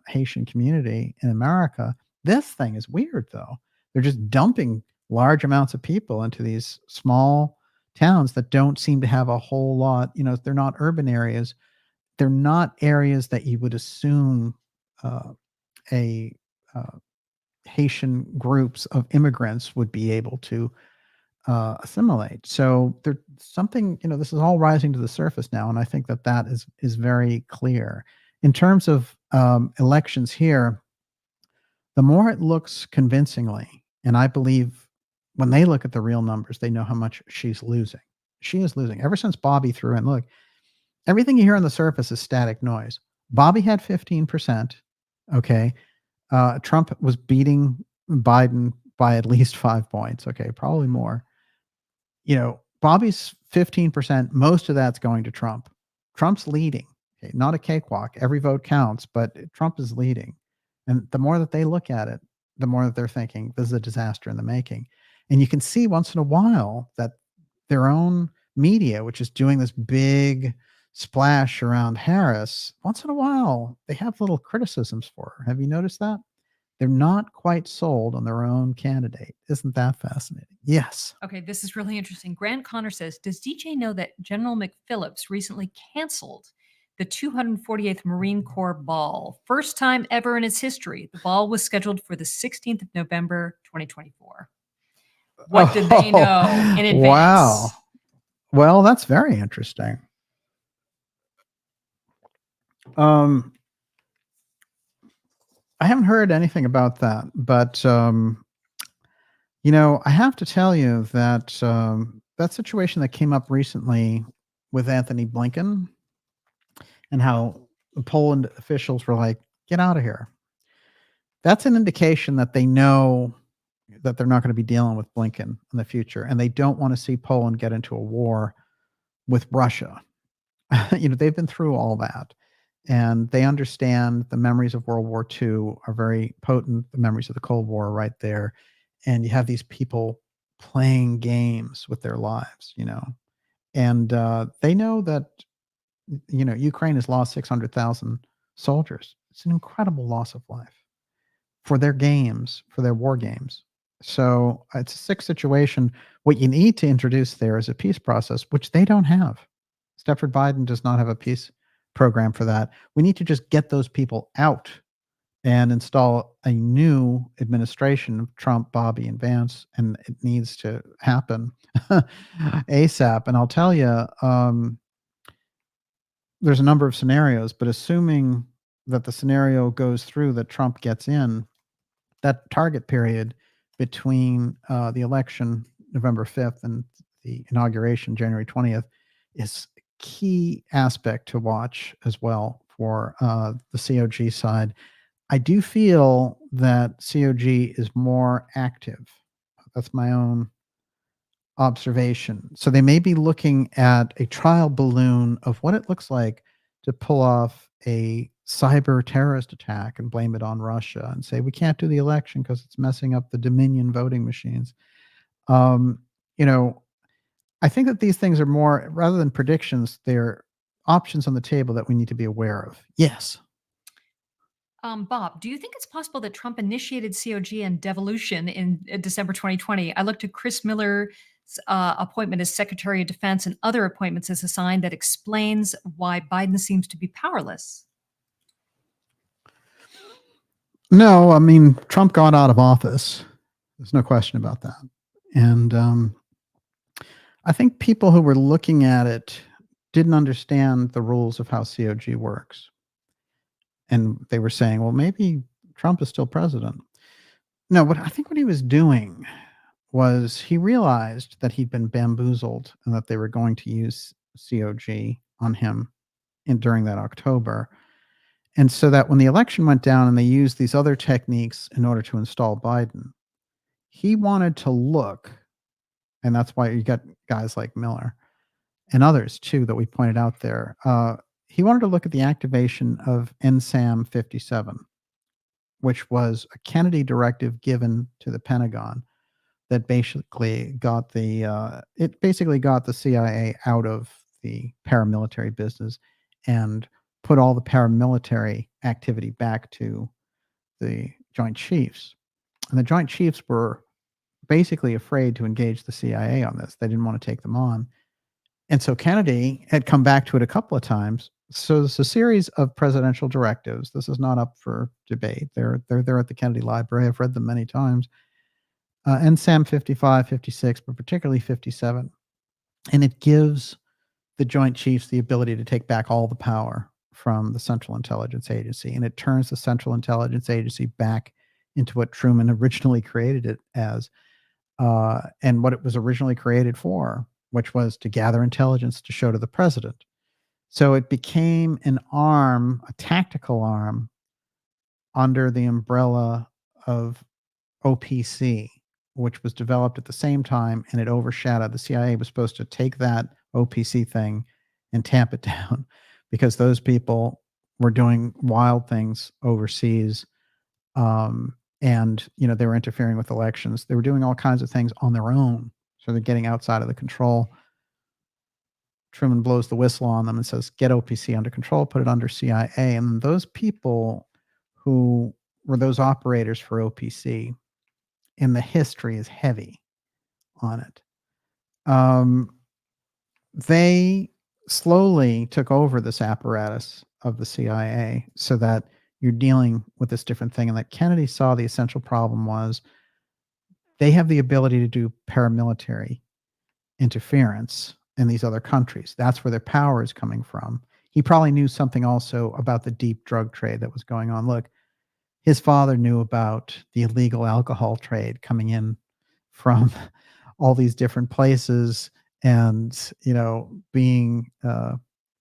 Haitian community in America. This thing is weird, though. They're just dumping large amounts of people into these small towns that don't seem to have a whole lot. They're not urban areas. They're not areas that you would assume Haitian groups of immigrants would be able to assimilate. So there's something, this is all rising to the surface now. And I think that is very clear. In terms of elections here, the more it looks convincingly, and I believe when they look at the real numbers, they know how much she's losing. She is losing. Ever since Bobby threw in, look, everything you hear on the surface is static noise. Bobby had 15%. Okay. Trump was beating Biden by at least 5 points. Okay. Probably more. Bobby's 15%. Most of that's going to Trump. Trump's leading. Okay. Not a cakewalk. Every vote counts, but Trump is leading. And the more that they look at it, the more that they're thinking this is a disaster in the making. And you can see once in a while that their own media, which is doing this big splash around Harris, once in a while, they have little criticisms for her. Have you noticed that? They're not quite sold on their own candidate. Isn't that fascinating? Yes. Okay, this is really interesting. Grant Connor says, does DJ know that General McPhillips recently canceled the 248th Marine Corps Ball. First time ever in its history. The ball was scheduled for the 16th of November, 2024. What did they know in advance? Wow. Well, that's very interesting. I haven't heard anything about that, but you know, I have to tell you that that situation that came up recently with Anthony Blinken and how the Poland officials were like, "Get out of here." That's an indication that they know that they're not going to be dealing with Blinken in the future, and they don't want to see Poland get into a war with Russia. You know, they've been through all that, and they understand the memories of World War II are very potent. The memories of the Cold War are right there, and you have these people playing games with their lives, you know, and they know that, you know, Ukraine has lost 600,000 soldiers. It's an incredible loss of life for their games, for their war games. So it's a sick situation. What you need to introduce there is a peace process, which they don't have. Stepford Biden does not have a peace program for that. We need to just get those people out and install a new administration of Trump, Bobby, and Vance, and it needs to happen ASAP. And I'll tell you, there's a number of scenarios, but assuming that the scenario goes through, that Trump gets in, that target period between the election November 5th and the inauguration January 20th is a key aspect to watch as well for the COG side. I do feel that COG is more active. That's my own observation. So they may be looking at a trial balloon of what it looks like to pull off a cyber terrorist attack and blame it on Russia and say we can't do the election because it's messing up the Dominion voting machines. You know, I think that these things are more, rather than predictions, they're options on the table that we need to be aware of. Yes. Bob, do you think it's possible that Trump initiated COG and devolution in December 2020? I looked at Chris Miller's appointment as Secretary of Defense and other appointments as a sign that explains why Biden seems to be powerless. No, I mean, Trump got out of office. There's no question about that. And I think people who were looking at it didn't understand the rules of how COG works. And they were saying, well, maybe Trump is still president. No, I think what he was doing was he realized that he'd been bamboozled and that they were going to use COG on him during that October. And so that when the election went down and they used these other techniques in order to install Biden, he wanted to look, and that's why you got guys like Miller and others too that we pointed out there. He wanted to look at the activation of NSAM 57, which was a Kennedy directive given to the Pentagon that basically got the CIA out of the paramilitary business and put all the paramilitary activity back to the Joint Chiefs. And the Joint Chiefs were basically afraid to engage the CIA on this. They didn't want to take them on. And so Kennedy had come back to it a couple of times. So there's a series of presidential directives. This is not up for debate. They're there at the Kennedy Library. I've read them many times. NSAM 55, 56, but particularly 57. And it gives the Joint Chiefs the ability to take back all the power from the Central Intelligence Agency. And it turns the Central Intelligence Agency back into what Truman originally created it as, and what it was originally created for, which was to gather intelligence to show to the president. So it became an arm, a tactical arm, under the umbrella of OPC, which was developed at the same time, and it overshadowed. The CIA was supposed to take that OPC thing and tamp it down because those people were doing wild things overseas. And, you know, they were interfering with elections. They were doing all kinds of things on their own. So they're getting outside of the control. Truman blows the whistle on them and says, get OPC under control, put it under CIA. And those people who were those operators for OPC, in the history is heavy on it. They slowly took over this apparatus of the CIA so that you're dealing with this different thing. And that Kennedy saw the essential problem was they have the ability to do paramilitary interference in these other countries. That's where their power is coming from. He probably knew something also about the deep drug trade that was going on. Look, his father knew about the illegal alcohol trade coming in from all these different places and, being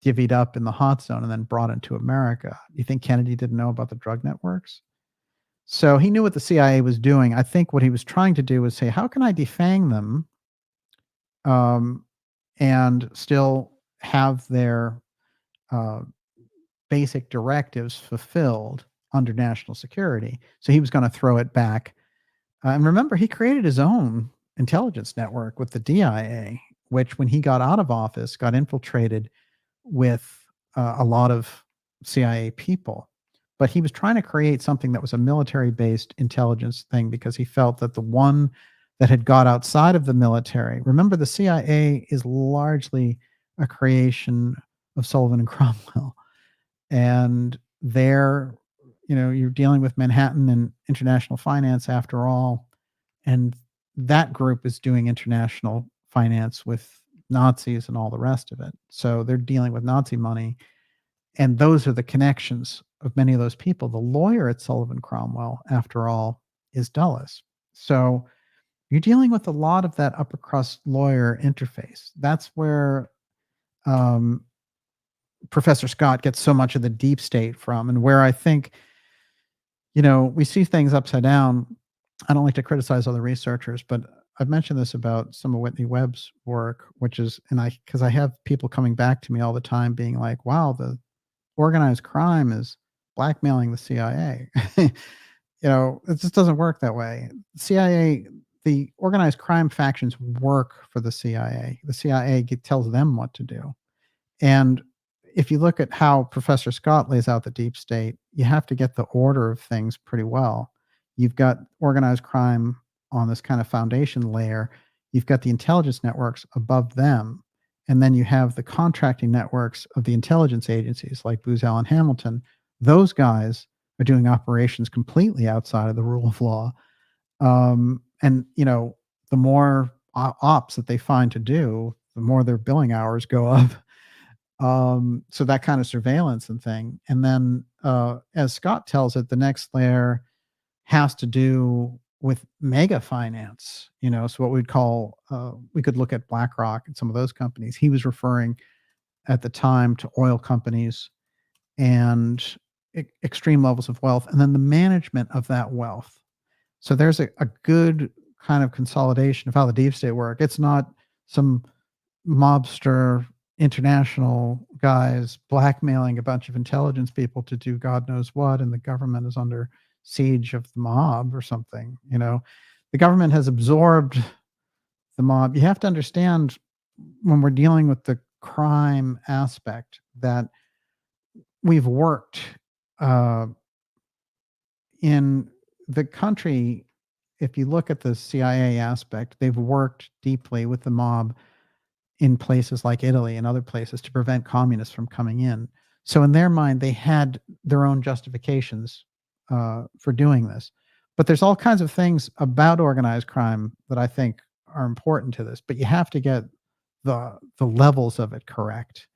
divvied up in the hot zone and then brought into America. You think Kennedy didn't know about the drug networks? So he knew what the CIA was doing. I think what he was trying to do was say, how can I defang them and still have their uh, basic directives fulfilled under national security? So he was going to throw it back. And remember, he created his own intelligence network with the DIA, which when he got out of office, got infiltrated with a lot of CIA people. But he was trying to create something that was a military-based intelligence thing because he felt that the one that had got outside of the military, remember, the CIA is largely a creation of Sullivan and Cromwell. And you're dealing with Manhattan and international finance after all. And that group is doing international finance with Nazis and all the rest of it. So they're dealing with Nazi money. And those are the connections of many of those people. The lawyer at Sullivan Cromwell, after all, is Dulles. So you're dealing with a lot of that upper crust lawyer interface. That's where Professor Scott gets so much of the deep state from, and where I think, we see things upside down. I don't like to criticize other researchers, but I've mentioned this about some of Whitney Webb's work, which is, because I have people coming back to me all the time being like, wow, the organized crime is blackmailing the CIA. It just doesn't work that way. CIA, the organized crime factions work for the CIA. The CIA tells them what to do. And if you look at how Professor Scott lays out the deep state, you have to get the order of things pretty well. You've got organized crime on this kind of foundation layer. You've got the intelligence networks above them. And then you have the contracting networks of the intelligence agencies like Booz Allen Hamilton. Those guys are doing operations completely outside of the rule of law. And, the more ops that they find to do, the more their billing hours go up. So that kind of surveillance and thing. And then, as Scott tells it, the next layer has to do with mega finance, so what we'd call, we could look at BlackRock and some of those companies. He was referring at the time to oil companies and extreme levels of wealth, and then the management of that wealth. So there's a good kind of consolidation of how the deep state work. It's not some mobster international guys blackmailing a bunch of intelligence people to do God knows what, and the government is under siege of the mob or something. The government has absorbed the mob. You have to understand, when we're dealing with the crime aspect, that we've worked in the country. If you look at the CIA aspect, they've worked deeply with the mob in places like Italy and other places to prevent communists from coming in. So in their mind, they had their own justifications for doing this. But there's all kinds of things about organized crime that I think are important to this. But you have to get the levels of it correct,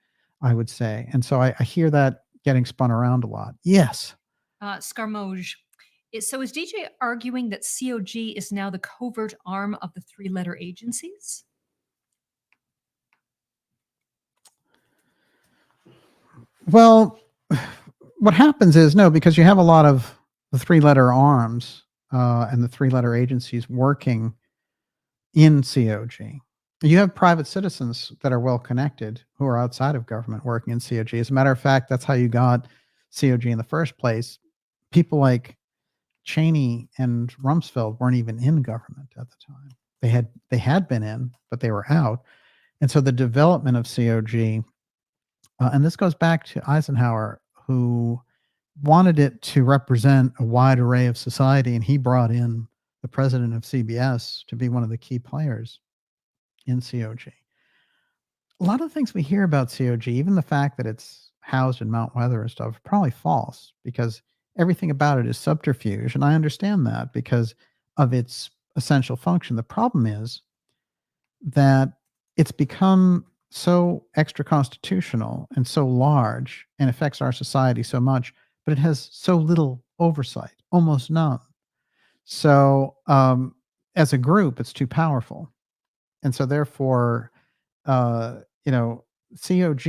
I would say. And so I hear that getting spun around a lot. Yes. Scarmoge. So is DJ arguing that COG is now the covert arm of the three-letter agencies? Well, what happens is, no, because you have a lot of the three-letter arms and the three-letter agencies working in COG. You have private citizens that are well connected who are outside of government working in COG. As a matter of fact, that's how you got COG in the first place. People like Cheney and Rumsfeld weren't even in government at the time. They had been in, but they were out. And so the development of COG, and this goes back to Eisenhower, who wanted it to represent a wide array of society, and he brought in the president of CBS to be one of the key players in COG. a lot of the things we hear about COG, even the fact that it's housed in Mount Weather and stuff, probably false because everything about it is subterfuge. And I understand that because of its essential function. The problem is that it's become so extra constitutional and so large and affects our society so much, but it has so little oversight, almost none. So, as a group, it's too powerful. And so, therefore, you know, COG,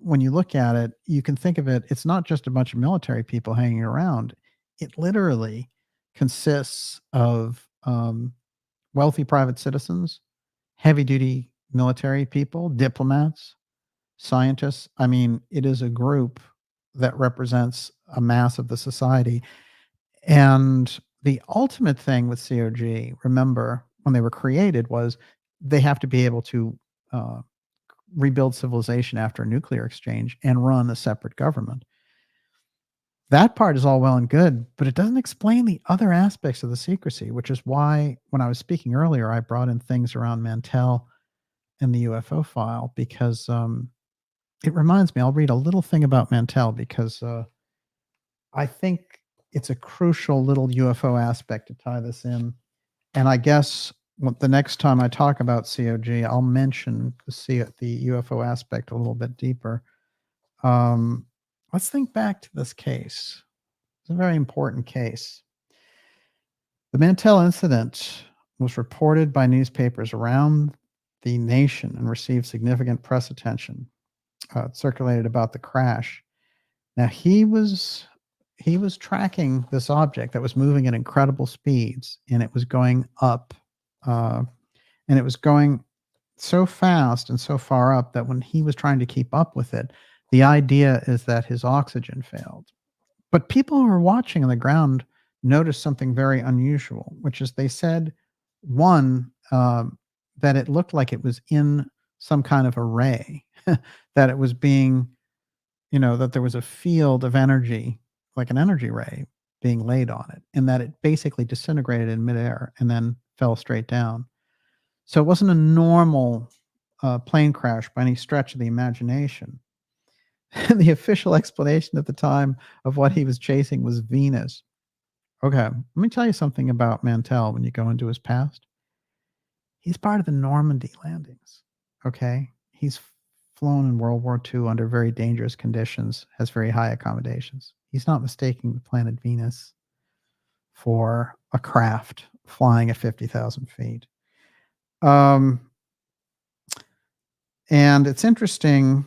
when you look at it, you can think of it, it's not just a bunch of military people hanging around. It literally consists of wealthy private citizens, heavy duty military people, diplomats, scientists. I mean, it is a group that represents a mass of the society. And the ultimate thing with COG, remember, when they were created, was they have to be able to uh, rebuild civilization after a nuclear exchange and run a separate government. That part is all well and good, but it doesn't explain the other aspects of the secrecy, which is why when I was speaking earlier, I brought in things around Mantell and the UFO file because it reminds me, I'll read a little thing about Mantell because I think it's a crucial little UFO aspect to tie this in. And I guess the next time I talk about COG, I'll mention the UFO aspect a little bit deeper. Let's think back to this case. It's a very important case. The Mantell incident was reported by newspapers around the nation and received significant press attention. It circulated about the crash. Now he was tracking this object that was moving at incredible speeds, and it was going up, and it was going so fast and so far up that when he was trying to keep up with it, the idea is that his oxygen failed. But people who were watching on the ground noticed something very unusual, which is they said, one, that it looked like it was in some kind of array, that it was being, that there was a field of energy, like an energy ray being laid on it, and that it basically disintegrated in midair and then fell straight down. So it wasn't a normal plane crash by any stretch of the imagination. The official explanation at the time of what he was chasing was Venus. Okay, let me tell you something about Mantell when you go into his past. He's part of the Normandy landings, okay? He's flown in World War II under very dangerous conditions, has very high accommodations. He's not mistaking the planet Venus for a craft flying at 50,000 feet. And it's interesting,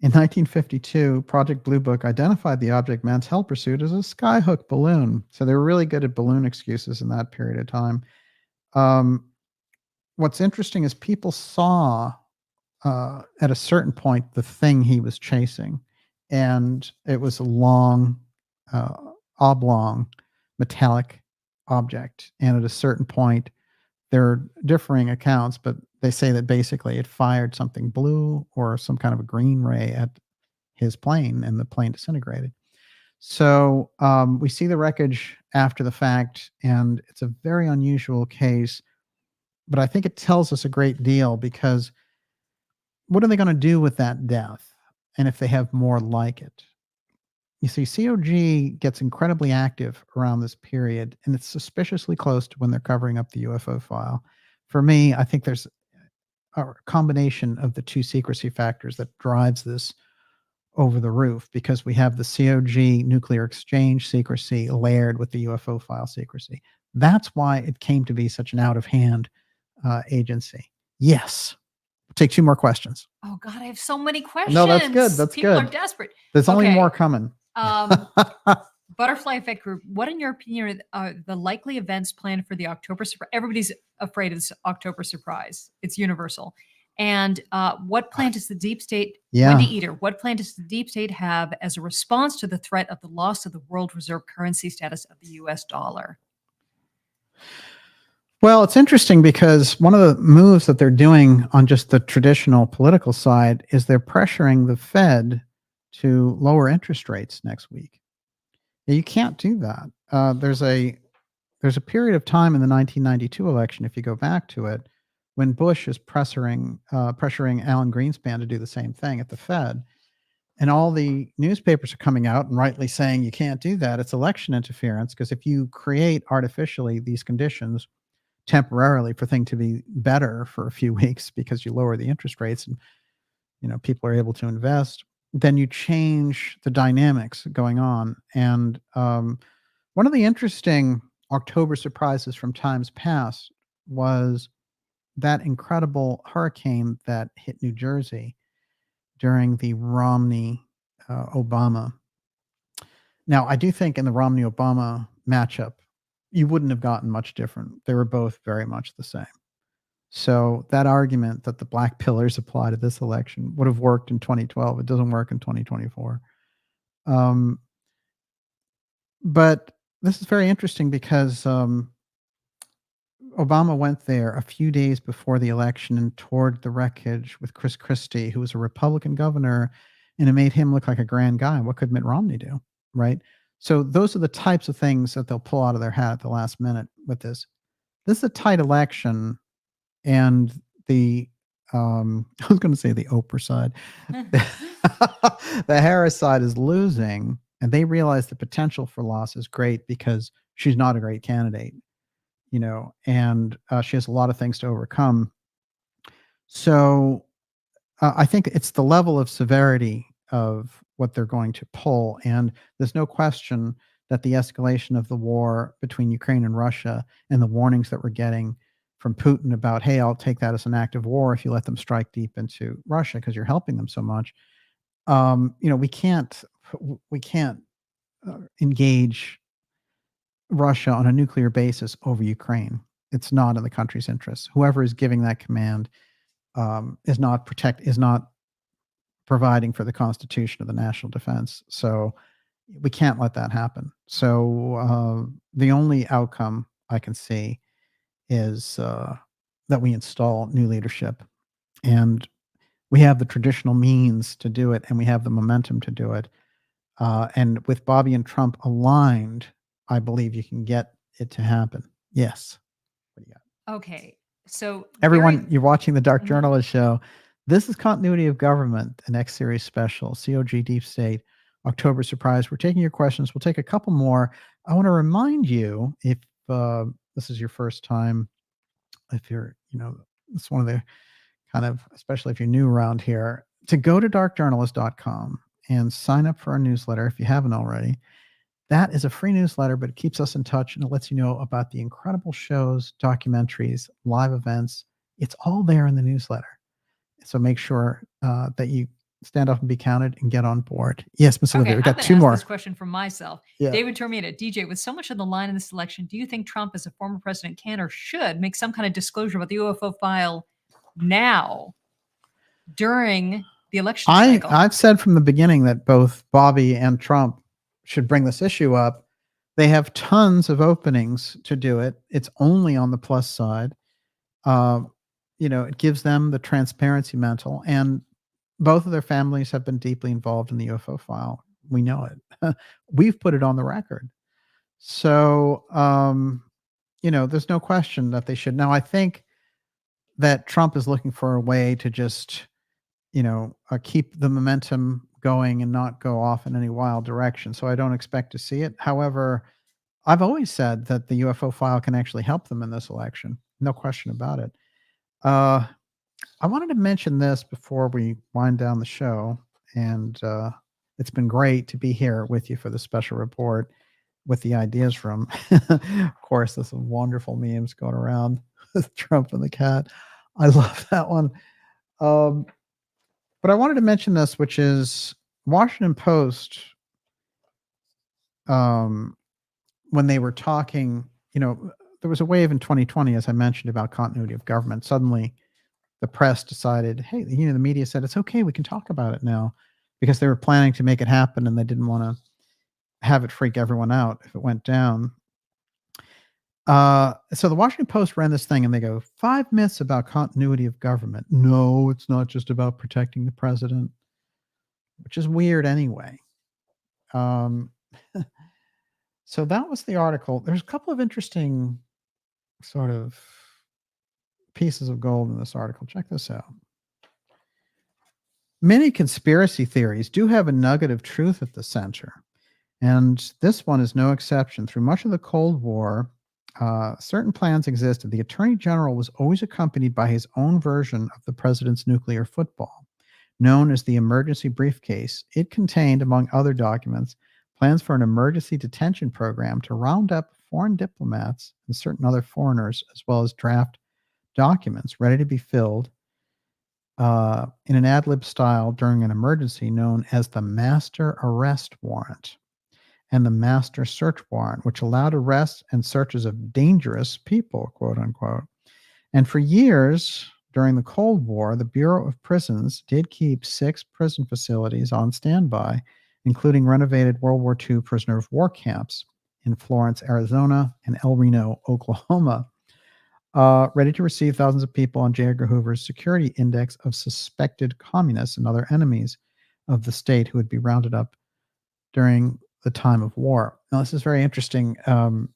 in 1952, Project Blue Book identified the object Mantell pursued as a skyhook balloon. So they were really good at balloon excuses in that period of time. What's interesting is people saw at a certain point the thing he was chasing, and it was a long, oblong, metallic object. And at a certain point, there are differing accounts, but they say that basically it fired something blue or some kind of a green ray at his plane, and the plane disintegrated. So we see the wreckage after the fact, and it's a very unusual case, but I think it tells us a great deal because what are they going to do with that death? And if they have more like it? You see, COG gets incredibly active around this period, and it's suspiciously close to when they're covering up the UFO file. For me, I think there's a combination of the two secrecy factors that drives this over the roof, because we have the COG nuclear exchange secrecy layered with the UFO file secrecy. That's why it came to be such an out-of-hand agency. Yes. Take two more questions. Oh God, I have so many questions. No, that's good. That's People good. are desperate. There's only more coming. Butterfly Effect Group. What, in your opinion, are the likely events planned for the October surprise? Everybody's afraid of this October surprise. It's universal. And what plan does the deep state, Wendy Eater, what plan does the deep state have as a response to the threat of the loss of the world reserve currency status of the US dollar? Well, it's interesting because one of the moves that they're doing on just the traditional political side is they're pressuring the Fed to lower interest rates next week. You can't do that. There's a period of time in the 1992 election, if you go back to it, when Bush is pressuring Alan Greenspan to do the same thing at the Fed. And all the newspapers are coming out and rightly saying you can't do that. It's election interference, because if you create artificially these conditions temporarily for things to be better for a few weeks because you lower the interest rates and people are able to invest, then you change the dynamics going on. And one of the interesting October surprises from times past was that incredible hurricane that hit New Jersey during the Romney Obama. Now, I do think in the Romney Obama matchup, you wouldn't have gotten much different. They were both very much the same. So that argument that the black pillars apply to this election would have worked in 2012. It doesn't work in 2024. But this is very interesting because Obama went there a few days before the election and toured the wreckage with Chris Christie, who was a Republican governor, and it made him look like a grand guy. What could Mitt Romney do, right? So those are the types of things that they'll pull out of their hat at the last minute with this. This is a tight election, and the I was going to say the Oprah side, the Harris side is losing, and they realize the potential for loss is great because she's not a great candidate. And she has a lot of things to overcome. So I think it's the level of severity of what they're going to pull. And there's no question that the escalation of the war between Ukraine and Russia and the warnings that we're getting from Putin about, hey, I'll take that as an act of war if you let them strike deep into Russia because you're helping them so much. We can't engage Russia on a nuclear basis over Ukraine. It's not in the country's interest. Whoever is giving that command is not providing for the Constitution of the national defense. So we can't let that happen. So the only outcome I can see is that we install new leadership, and we have the traditional means to do it, and we have the momentum to do it. And with Bobby and Trump aligned, I believe you can get it to happen. Yes. What do you got? Okay. So everyone, you're watching the Dark Journalist show. This is Continuity of Government, the next series special, COG Deep State, October surprise. We're taking your questions. We'll take a couple more. I want to remind you, if this is your first time, if you're, it's one of the kind of, especially if you're new around here, to go to darkjournalist.com and sign up for our newsletter if you haven't already. That is a free newsletter, but it keeps us in touch and it lets you know about the incredible shows, documentaries, live events. It's all there in the newsletter. So make sure that you stand up and be counted and get on board. Yes, Ms. Olivia, we got two more. This question from myself. Yeah. David Tormenta, DJ, with so much on the line in this election, do you think Trump, as a former president, can or should make some kind of disclosure about the UFO file now during the election cycle? I've said from the beginning that both Bobby and Trump should bring this issue up. They have tons of openings to do it. It's only on the plus side. It gives them the transparency mantle, and both of their families have been deeply involved in the UFO file. We know it. We've put it on the record. So, there's no question that they should. Now, I think that Trump is looking for a way to just, keep the momentum going and not go off in any wild direction. So I don't expect to see it. However, I've always said that the UFO file can actually help them in this election. No question about it. I wanted to mention this before we wind down the show, and it's been great to be here with you for the special report with the ideas room. Of course, there's some wonderful memes going around with Trump and the cat. I love that one. But I wanted to mention this, which is Washington Post, when they were talking, there was a wave in 2020, as I mentioned, about continuity of government. Suddenly, the press decided, hey, the media said, it's okay, we can talk about it now, because they were planning to make it happen and they didn't want to have it freak everyone out if it went down. So the Washington Post ran this thing and they go, 5 myths about continuity of government. No, it's not just about protecting the president, which is weird anyway. So that was the article. There's a couple of interesting sort of pieces of gold in this article. Check this out. Many conspiracy theories do have a nugget of truth at the center, and this one is no exception. Through much of the Cold War, certain plans existed. The Attorney General was always accompanied by his own version of the president's nuclear football, known as the emergency briefcase. It contained, among other documents, plans for an emergency detention program to round up foreign diplomats and certain other foreigners, as well as draft documents ready to be filled in an ad lib style during an emergency known as the Master Arrest Warrant and the Master Search Warrant, which allowed arrests and searches of dangerous people, quote unquote. And for years during the Cold War, the Bureau of Prisons did keep 6 prison facilities on standby, including renovated World War II prisoner of war camps in Florence, Arizona, and El Reno, Oklahoma, ready to receive thousands of people on J. Edgar Hoover's security index of suspected communists and other enemies of the state who would be rounded up during the time of war. Now, this is very interesting. One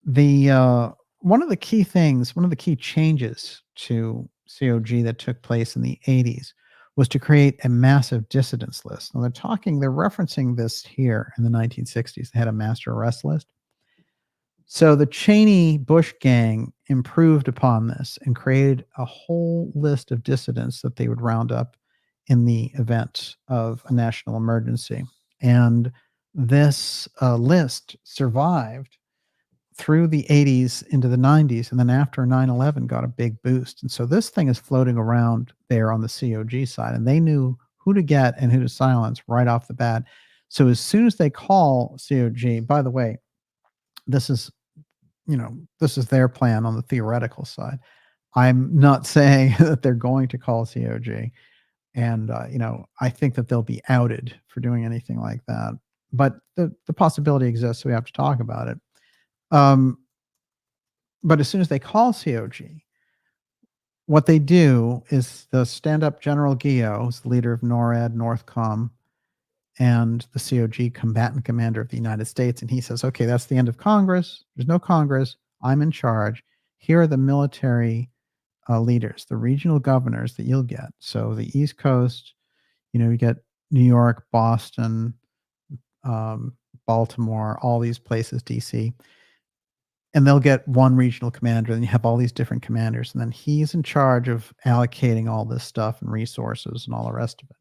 of the key things, one of the key changes to COG that took place in the 80s was to create a massive dissidents list. Now, they're referencing this here in the 1960s. They had a master arrest list. So the Cheney Bush gang improved upon this and created a whole list of dissidents that they would round up in the event of a national emergency. And this list survived through the 80s into the 90s, and then after 9/11 got a big boost. And so this thing is floating around there on the COG side, and they knew who to get and who to silence right off the bat. So as soon as they call COG, by the way, this is their plan on the theoretical side. I'm not saying that they're going to call COG, and I think that they'll be outed for doing anything like that. But the possibility exists, so we have to talk about it. But as soon as they call COG, what they do is the stand-up General Gio, who's the leader of NORAD, NORTHCOM, and the COG combatant commander of the United States. And he says, okay, that's the end of Congress. There's no Congress. I'm in charge. Here are the military leaders, the regional governors that you'll get. So the East Coast, you get New York, Boston, Baltimore, all these places, DC. And they'll get one regional commander, and you have all these different commanders. And then he's in charge of allocating all this stuff and resources and all the rest of it.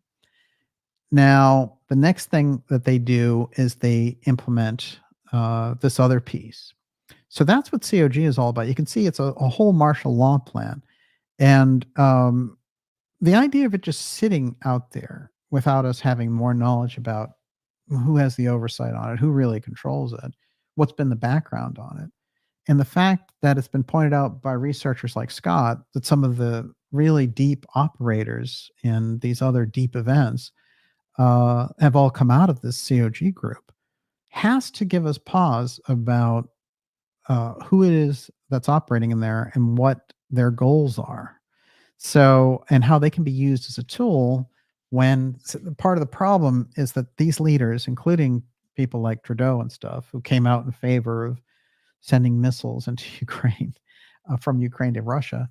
Now, the next thing that they do is they implement this other piece. So that's what COG is all about. You can see it's a whole martial law plan. And the idea of it just sitting out there without us having more knowledge about who has the oversight on it, who really controls it, what's been the background on it, and the fact that it's been pointed out by researchers like Scott that some of the really deep operators in these other deep events have all come out of this COG group, has to give us pause about who it is that's operating in there and what their goals are. So, and how they can be used as a tool when part of the problem is that these leaders, including people like Trudeau and stuff, who came out in favor of sending missiles into Ukraine, from Ukraine to Russia,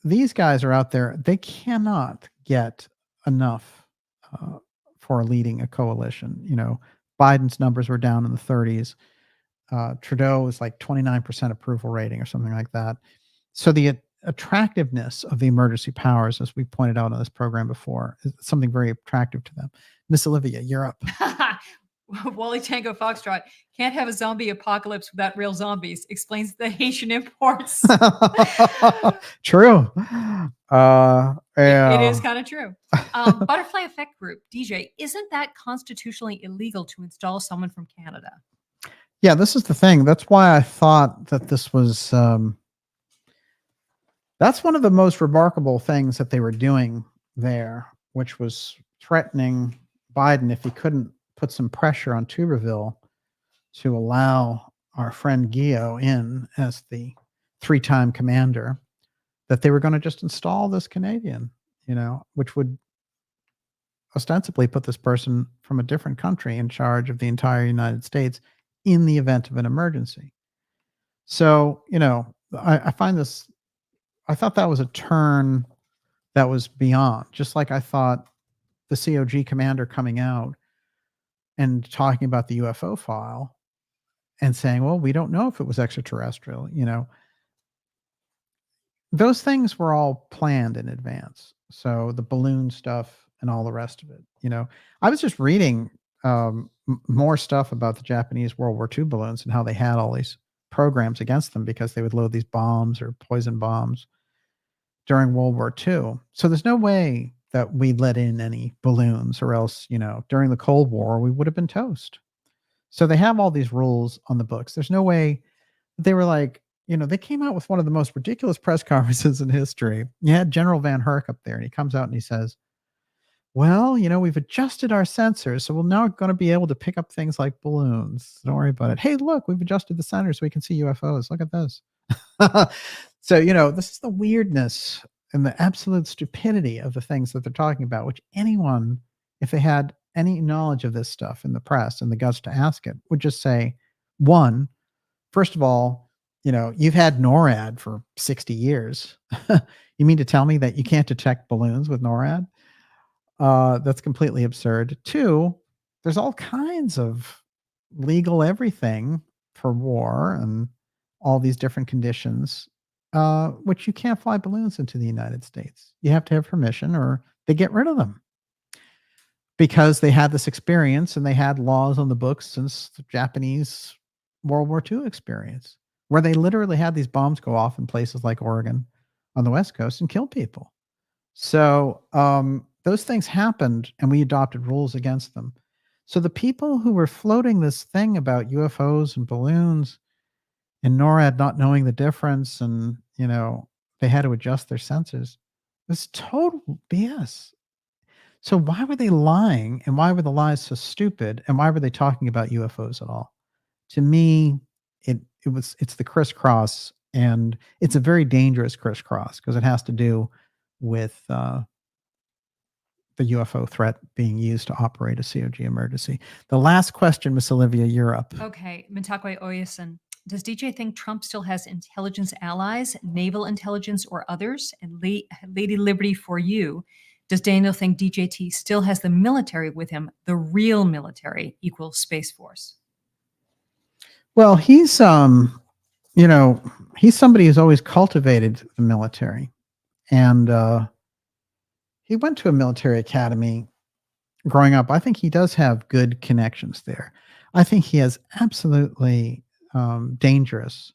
these guys are out there. They cannot get enough for leading a coalition. Biden's numbers were down in the 30s. Trudeau was like 29% approval rating or something like that. So the attractiveness of the emergency powers, as we pointed out on this program before, is something very attractive to them. Miss Olivia, you're up. Wally Tango Foxtrot, can't have a zombie apocalypse without real zombies, explains the Haitian imports. True. It is kind of true. Butterfly Effect Group, DJ, isn't that constitutionally illegal to install someone from Canada? Yeah, this is the thing. That's why I thought that this was, that's one of the most remarkable things that they were doing there, which was threatening Biden if he couldn't put some pressure on Tuberville to allow our friend Gio in as the 3-time commander, that they were going to just install this Canadian, which would ostensibly put this person from a different country in charge of the entire United States in the event of an emergency. So, I find this, I thought that was a turn that was beyond, just like I thought the COG commander coming out and talking about the UFO file and saying, well, we don't know if it was extraterrestrial, those things were all planned in advance. So the balloon stuff and all the rest of it, I was just reading more stuff about the Japanese World War II balloons and how they had all these programs against them because they would load these bombs or poison bombs during World War II. So there's no way that we let in any balloons, or else, during the Cold War, we would have been toast. So they have all these rules on the books. There's no way they were like, they came out with one of the most ridiculous press conferences in history. You had General Van Herk up there, and he comes out and he says, well, we've adjusted our sensors, so we're now going to be able to pick up things like balloons. Don't worry about it. Hey, look, we've adjusted the sensors so we can see UFOs. Look at this. So, this is the weirdness and the absolute stupidity of the things that they're talking about, which anyone, if they had any knowledge of this stuff in the press and the guts to ask it, would just say, one, first of all, you've had NORAD for 60 years. You mean to tell me that you can't detect balloons with NORAD? That's completely absurd. Two, there's all kinds of legal everything for war and all these different conditions, which you can't fly balloons into the United States. You have to have permission or they get rid of them because they had this experience and they had laws on the books since the Japanese World War II experience, where they literally had these bombs go off in places like Oregon on the West Coast and kill people. So those things happened and we adopted rules against them. So the people who were floating this thing about UFOs and balloons and NORAD not knowing the difference and, they had to adjust their sensors, was total BS. So why were they lying, and why were the lies so stupid, and why were they talking about UFOs at all? To me, it's the crisscross, and it's a very dangerous crisscross because it has to do with the UFO threat being used to operate a COG emergency. The last question, Miss Olivia, you're up. Okay, Mintakwe Oyasin. Does DJ think Trump still has intelligence allies, naval intelligence, or others? And Lady Liberty for you. Does Daniel think DJT still has the military with him, the real military equals Space Force? Well, he's he's somebody who's always cultivated the military, and he went to a military academy growing up. I think he does have good connections there. I think he has absolutely dangerous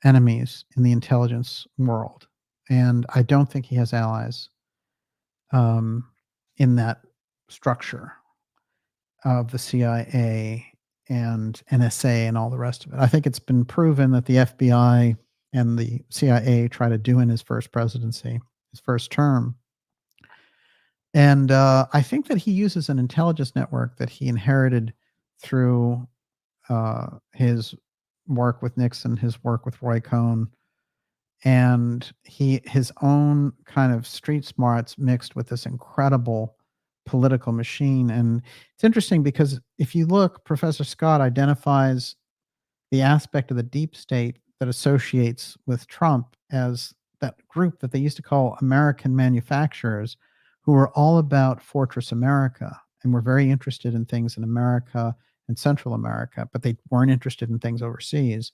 enemies in the intelligence world, and I don't think he has allies in that structure of the CIA and NSA and all the rest of it. I think it's been proven that the FBI and the CIA tried to do in his first presidency, his first term. And I think that he uses an intelligence network that he inherited through his work with Nixon, his work with Roy Cohn, and his own kind of street smarts mixed with this incredible political machine. And it's interesting because if you look, Professor Scott identifies the aspect of the deep state that associates with Trump as that group that they used to call American manufacturers, who were all about Fortress America and were very interested in things in America and Central America, but they weren't interested in things overseas.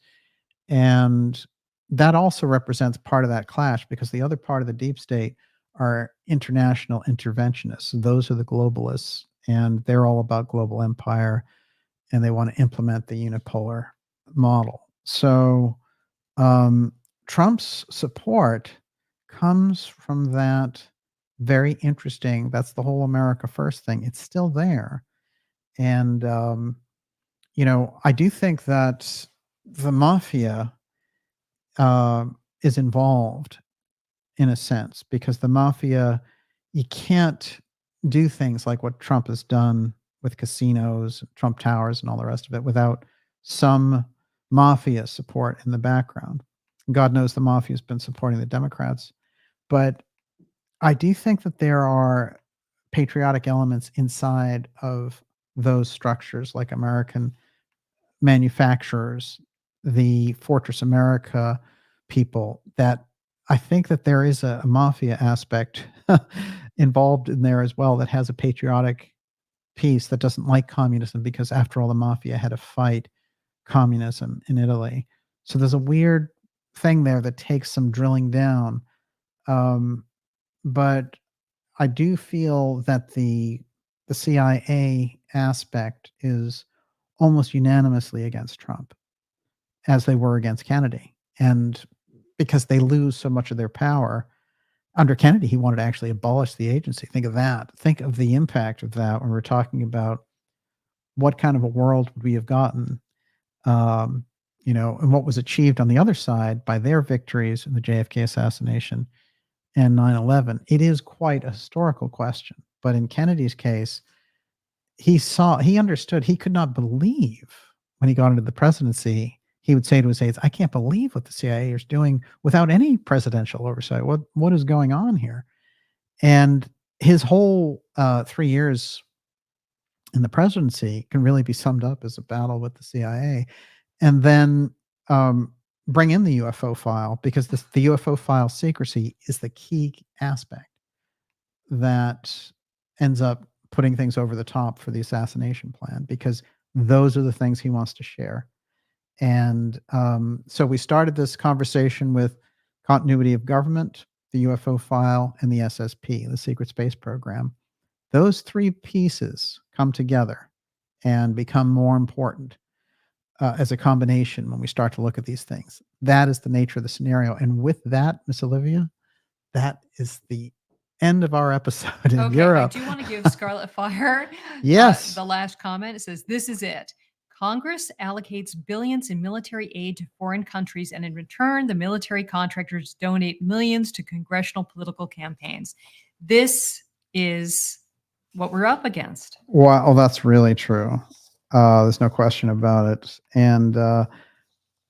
And that also represents part of that clash, because the other part of the deep state are international interventionists. Those are the globalists, and they're all about global empire, and they want to implement the unipolar model. So Trump's support comes from that very interesting, that's the whole America first thing. It's still there. And, I do think that the mafia is involved in a sense, because the mafia, you can't do things like what Trump has done with casinos, Trump Towers, and all the rest of it without some mafia support in the background. God knows the mafia has been supporting the Democrats, but I do think that there are patriotic elements inside of those structures, like American manufacturers, the Fortress America people, that I think that there is a mafia aspect involved in there as well, that has a patriotic piece, that doesn't like communism, because after all, the mafia had to fight communism in Italy. So there's a weird thing there that takes some drilling down. But I do feel that the CIA aspect is almost unanimously against Trump, as they were against Kennedy. And because they lose so much of their power. Under Kennedy, he wanted to actually abolish the agency. Think of that. Think of the impact of that when we're talking about what kind of a world would we have gotten, and what was achieved on the other side by their victories in the JFK assassination and 9/11. It is quite a historical question. But in Kennedy's case, he understood, he could not believe when he got into the presidency. He would say to his aides, "I can't believe what the CIA is doing without any presidential oversight. What is going on here?" And his whole 3 years in the presidency can really be summed up as a battle with the CIA. And then bring in the UFO file, because the UFO file secrecy is the key aspect that ends up putting things over the top for the assassination plan, because those are the things he wants to share. And so we started this conversation with continuity of government, the UFO file, and the SSP, the secret space program. Those three pieces come together and become more important as a combination when we start to look at these things. That is the nature of the scenario. And with that, Miss Olivia, that is the end of our episode in Okay, Europe. I do want to give Scarlet Fire Yes. the last comment. It says, "This is it. Congress allocates billions in military aid to foreign countries, and in return, the military contractors donate millions to congressional political campaigns." This is what we're up against. Wow, that's really true. There's no question about it. And I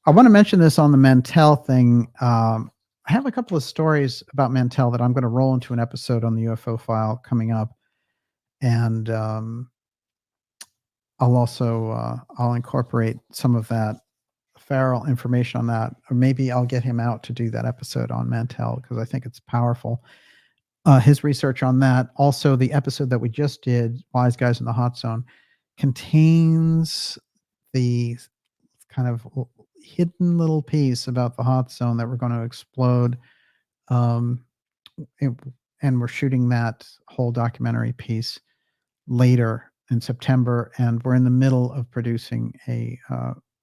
want to mention this on the Mantell thing. I have a couple of stories about Mantell that I'm going to roll into an episode on the UFO file coming up. And I'll incorporate some of that Farrell information on that, or maybe I'll get him out to do that episode on Mantell, because I think it's powerful. His research on that. Also, the episode that we just did, Wise Guys in the Hot Zone, contains the kind of hidden little piece about the hot zone that we're going to explode. And we're shooting that whole documentary piece later in September, and we're in the middle of producing a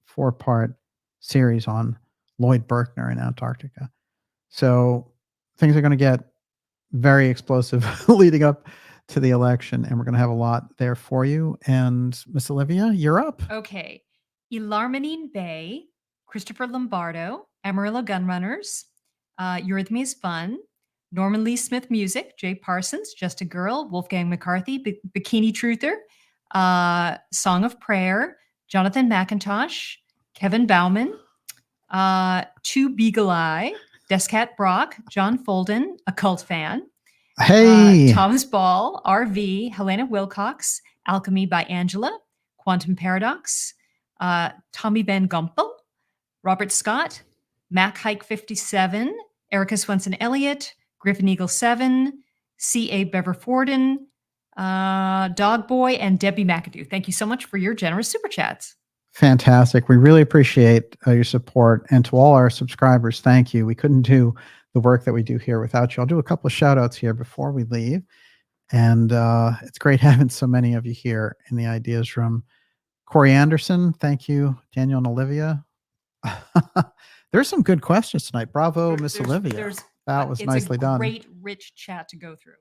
4-part series on Lloyd Berkner in Antarctica. So things are going to get very explosive leading up to the election, and we're going to have a lot there for you. And Miss Olivia, you're up. Okay. Ilarmenine Bay, Christopher Lombardo, Amarillo Gunrunners, Eurythmia's Fun, Norman Lee Smith Music, Jay Parsons, Just a Girl, Wolfgang McCarthy, Bikini Truther, Song of Prayer, Jonathan McIntosh, Kevin Bauman, Two Beagle Eye, Descat Brock, John Folden, a cult fan, Hey, Thomas Ball, RV, Helena Wilcox, Alchemy by Angela, Quantum Paradox, Tommy Van Gumpel, Robert Scott, Mac Hike 57, Erica Swenson Elliott, Griffin Eagle 7, C.A. Beverforden, Dog Boy, and Debbie McAdoo. Thank you so much for your generous super chats. Fantastic. We really appreciate your support. And to all our subscribers, thank you. We couldn't do the work that we do here without you. I'll do a couple of shout outs here before we leave. And it's great having so many of you here in the Ideas Room. Corey Anderson, thank you. Daniel and Olivia. There's some good questions tonight. Bravo, Miss Olivia. That was nicely done. It's a great, rich chat to go through.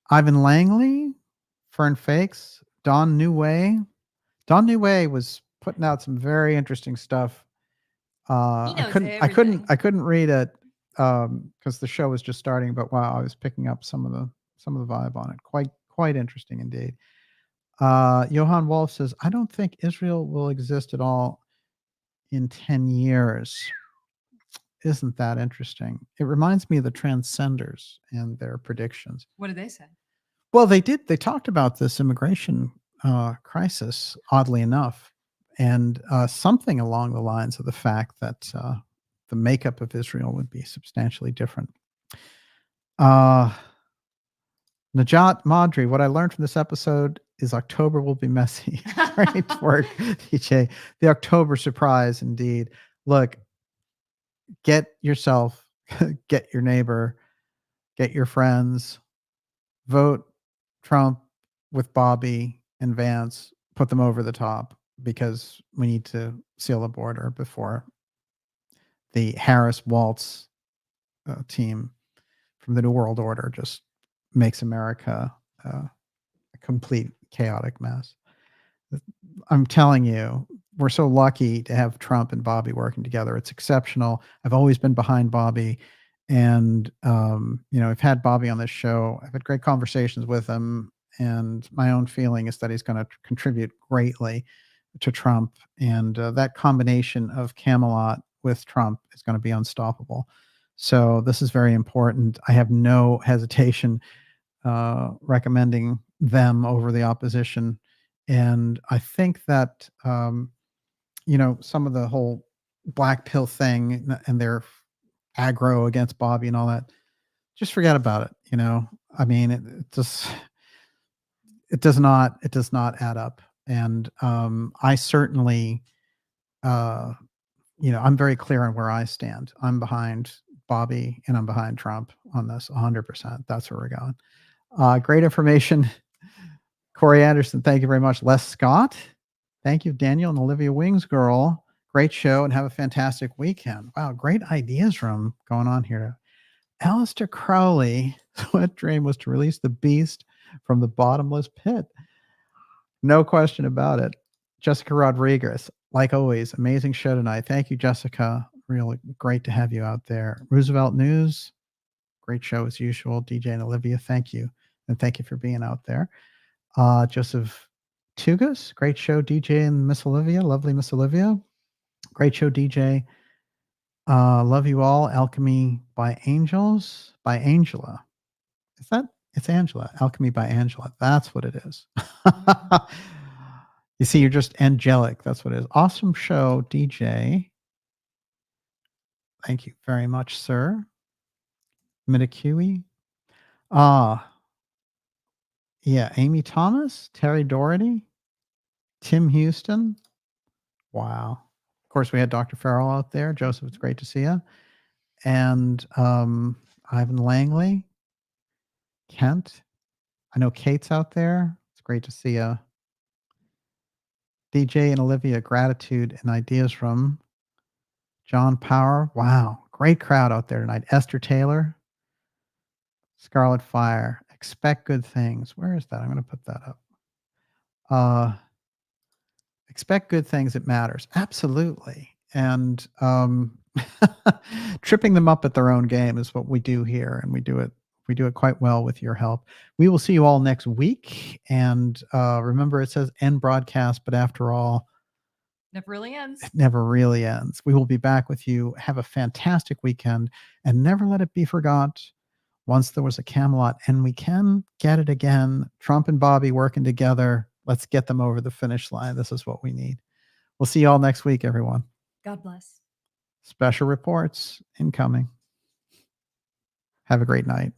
Ivan Langley, Fern Fakes, Don Newway. Don Newway was putting out some very interesting stuff. I couldn't read it because the show was just starting, but wow, I was picking up some of the vibe on it. Quite interesting indeed. Johan Wolf says, I don't think Israel will exist at all in 10 years. Isn't that interesting? It reminds me of the Transcenders and their predictions. What did they say? Well, they did. They talked about this immigration crisis, oddly enough. and something along the lines of the fact that the makeup of Israel would be substantially different. Najat Madri, what I learned from this episode is October will be messy. Great work, DJ. The October surprise, indeed. Look, get yourself, get your neighbor, get your friends, vote Trump with Bobby and Vance, put them over the top, because we need to seal the border before the Harris Waltz team from the New World Order just makes America a complete chaotic mess. I'm telling you, we're so lucky to have Trump and Bobby working together. It's exceptional. I've always been behind Bobby, and I've had Bobby on this show. I've had great conversations with him, and my own feeling is that he's going to contribute greatly to Trump, and that combination of Camelot with Trump is going to be unstoppable. So this is very important. I have no hesitation recommending them over the opposition. And I think that, some of the whole black pill thing and their aggro against Bobby and all that, just forget about it. I mean, it does not add up. And I certainly, I'm very clear on where I stand. I'm behind Bobby and I'm behind Trump on this 100%. That's where we're going. Great information. Corey Anderson, thank you very much. Les Scott, thank you. Daniel and Olivia Wings Girl, great show and have a fantastic weekend. Wow, great ideas from going on here. Alistair Crowley, wet dream was to release the beast from the bottomless pit. No question about it. Jessica Rodriguez, like always, amazing show tonight. Thank you, Jessica. Really great to have you out there. Roosevelt News, great show as usual. DJ and Olivia, thank you. And thank you for being out there. Joseph Tugas, great show, DJ and Miss Olivia. Lovely Miss Olivia. Great show, DJ. Love you all. Alchemy by Angels, by Angela. It's Angela. Alchemy by Angela. That's what it is. You see, you're just angelic. That's what it is. Awesome show, DJ. Thank you very much, sir. Midakui. Yeah, Amy Thomas, Terry Doherty, Tim Houston. Wow. Of course, we had Dr. Farrell out there. Joseph, it's great to see you. And Ivan Langley, Kent. I know Kate's out there. It's great to see you. DJ and Olivia, gratitude and ideas from John Power. Wow. Great crowd out there tonight. Esther Taylor, Scarlet Fire. Expect good things. Where is that? I'm going to put that up. Expect good things. It matters. Absolutely. And tripping them up at their own game is what we do here. And we do it quite well with your help. We will see you all next week. And remember, it says end broadcast, but after all, never really ends. It never really ends. We will be back with you. Have a fantastic weekend and never let it be forgot. Once there was a Camelot, and we can get it again. Trump and Bobby working together. Let's get them over the finish line. This is what we need. We'll see you all next week, everyone. God bless. Special reports incoming. Have a great night.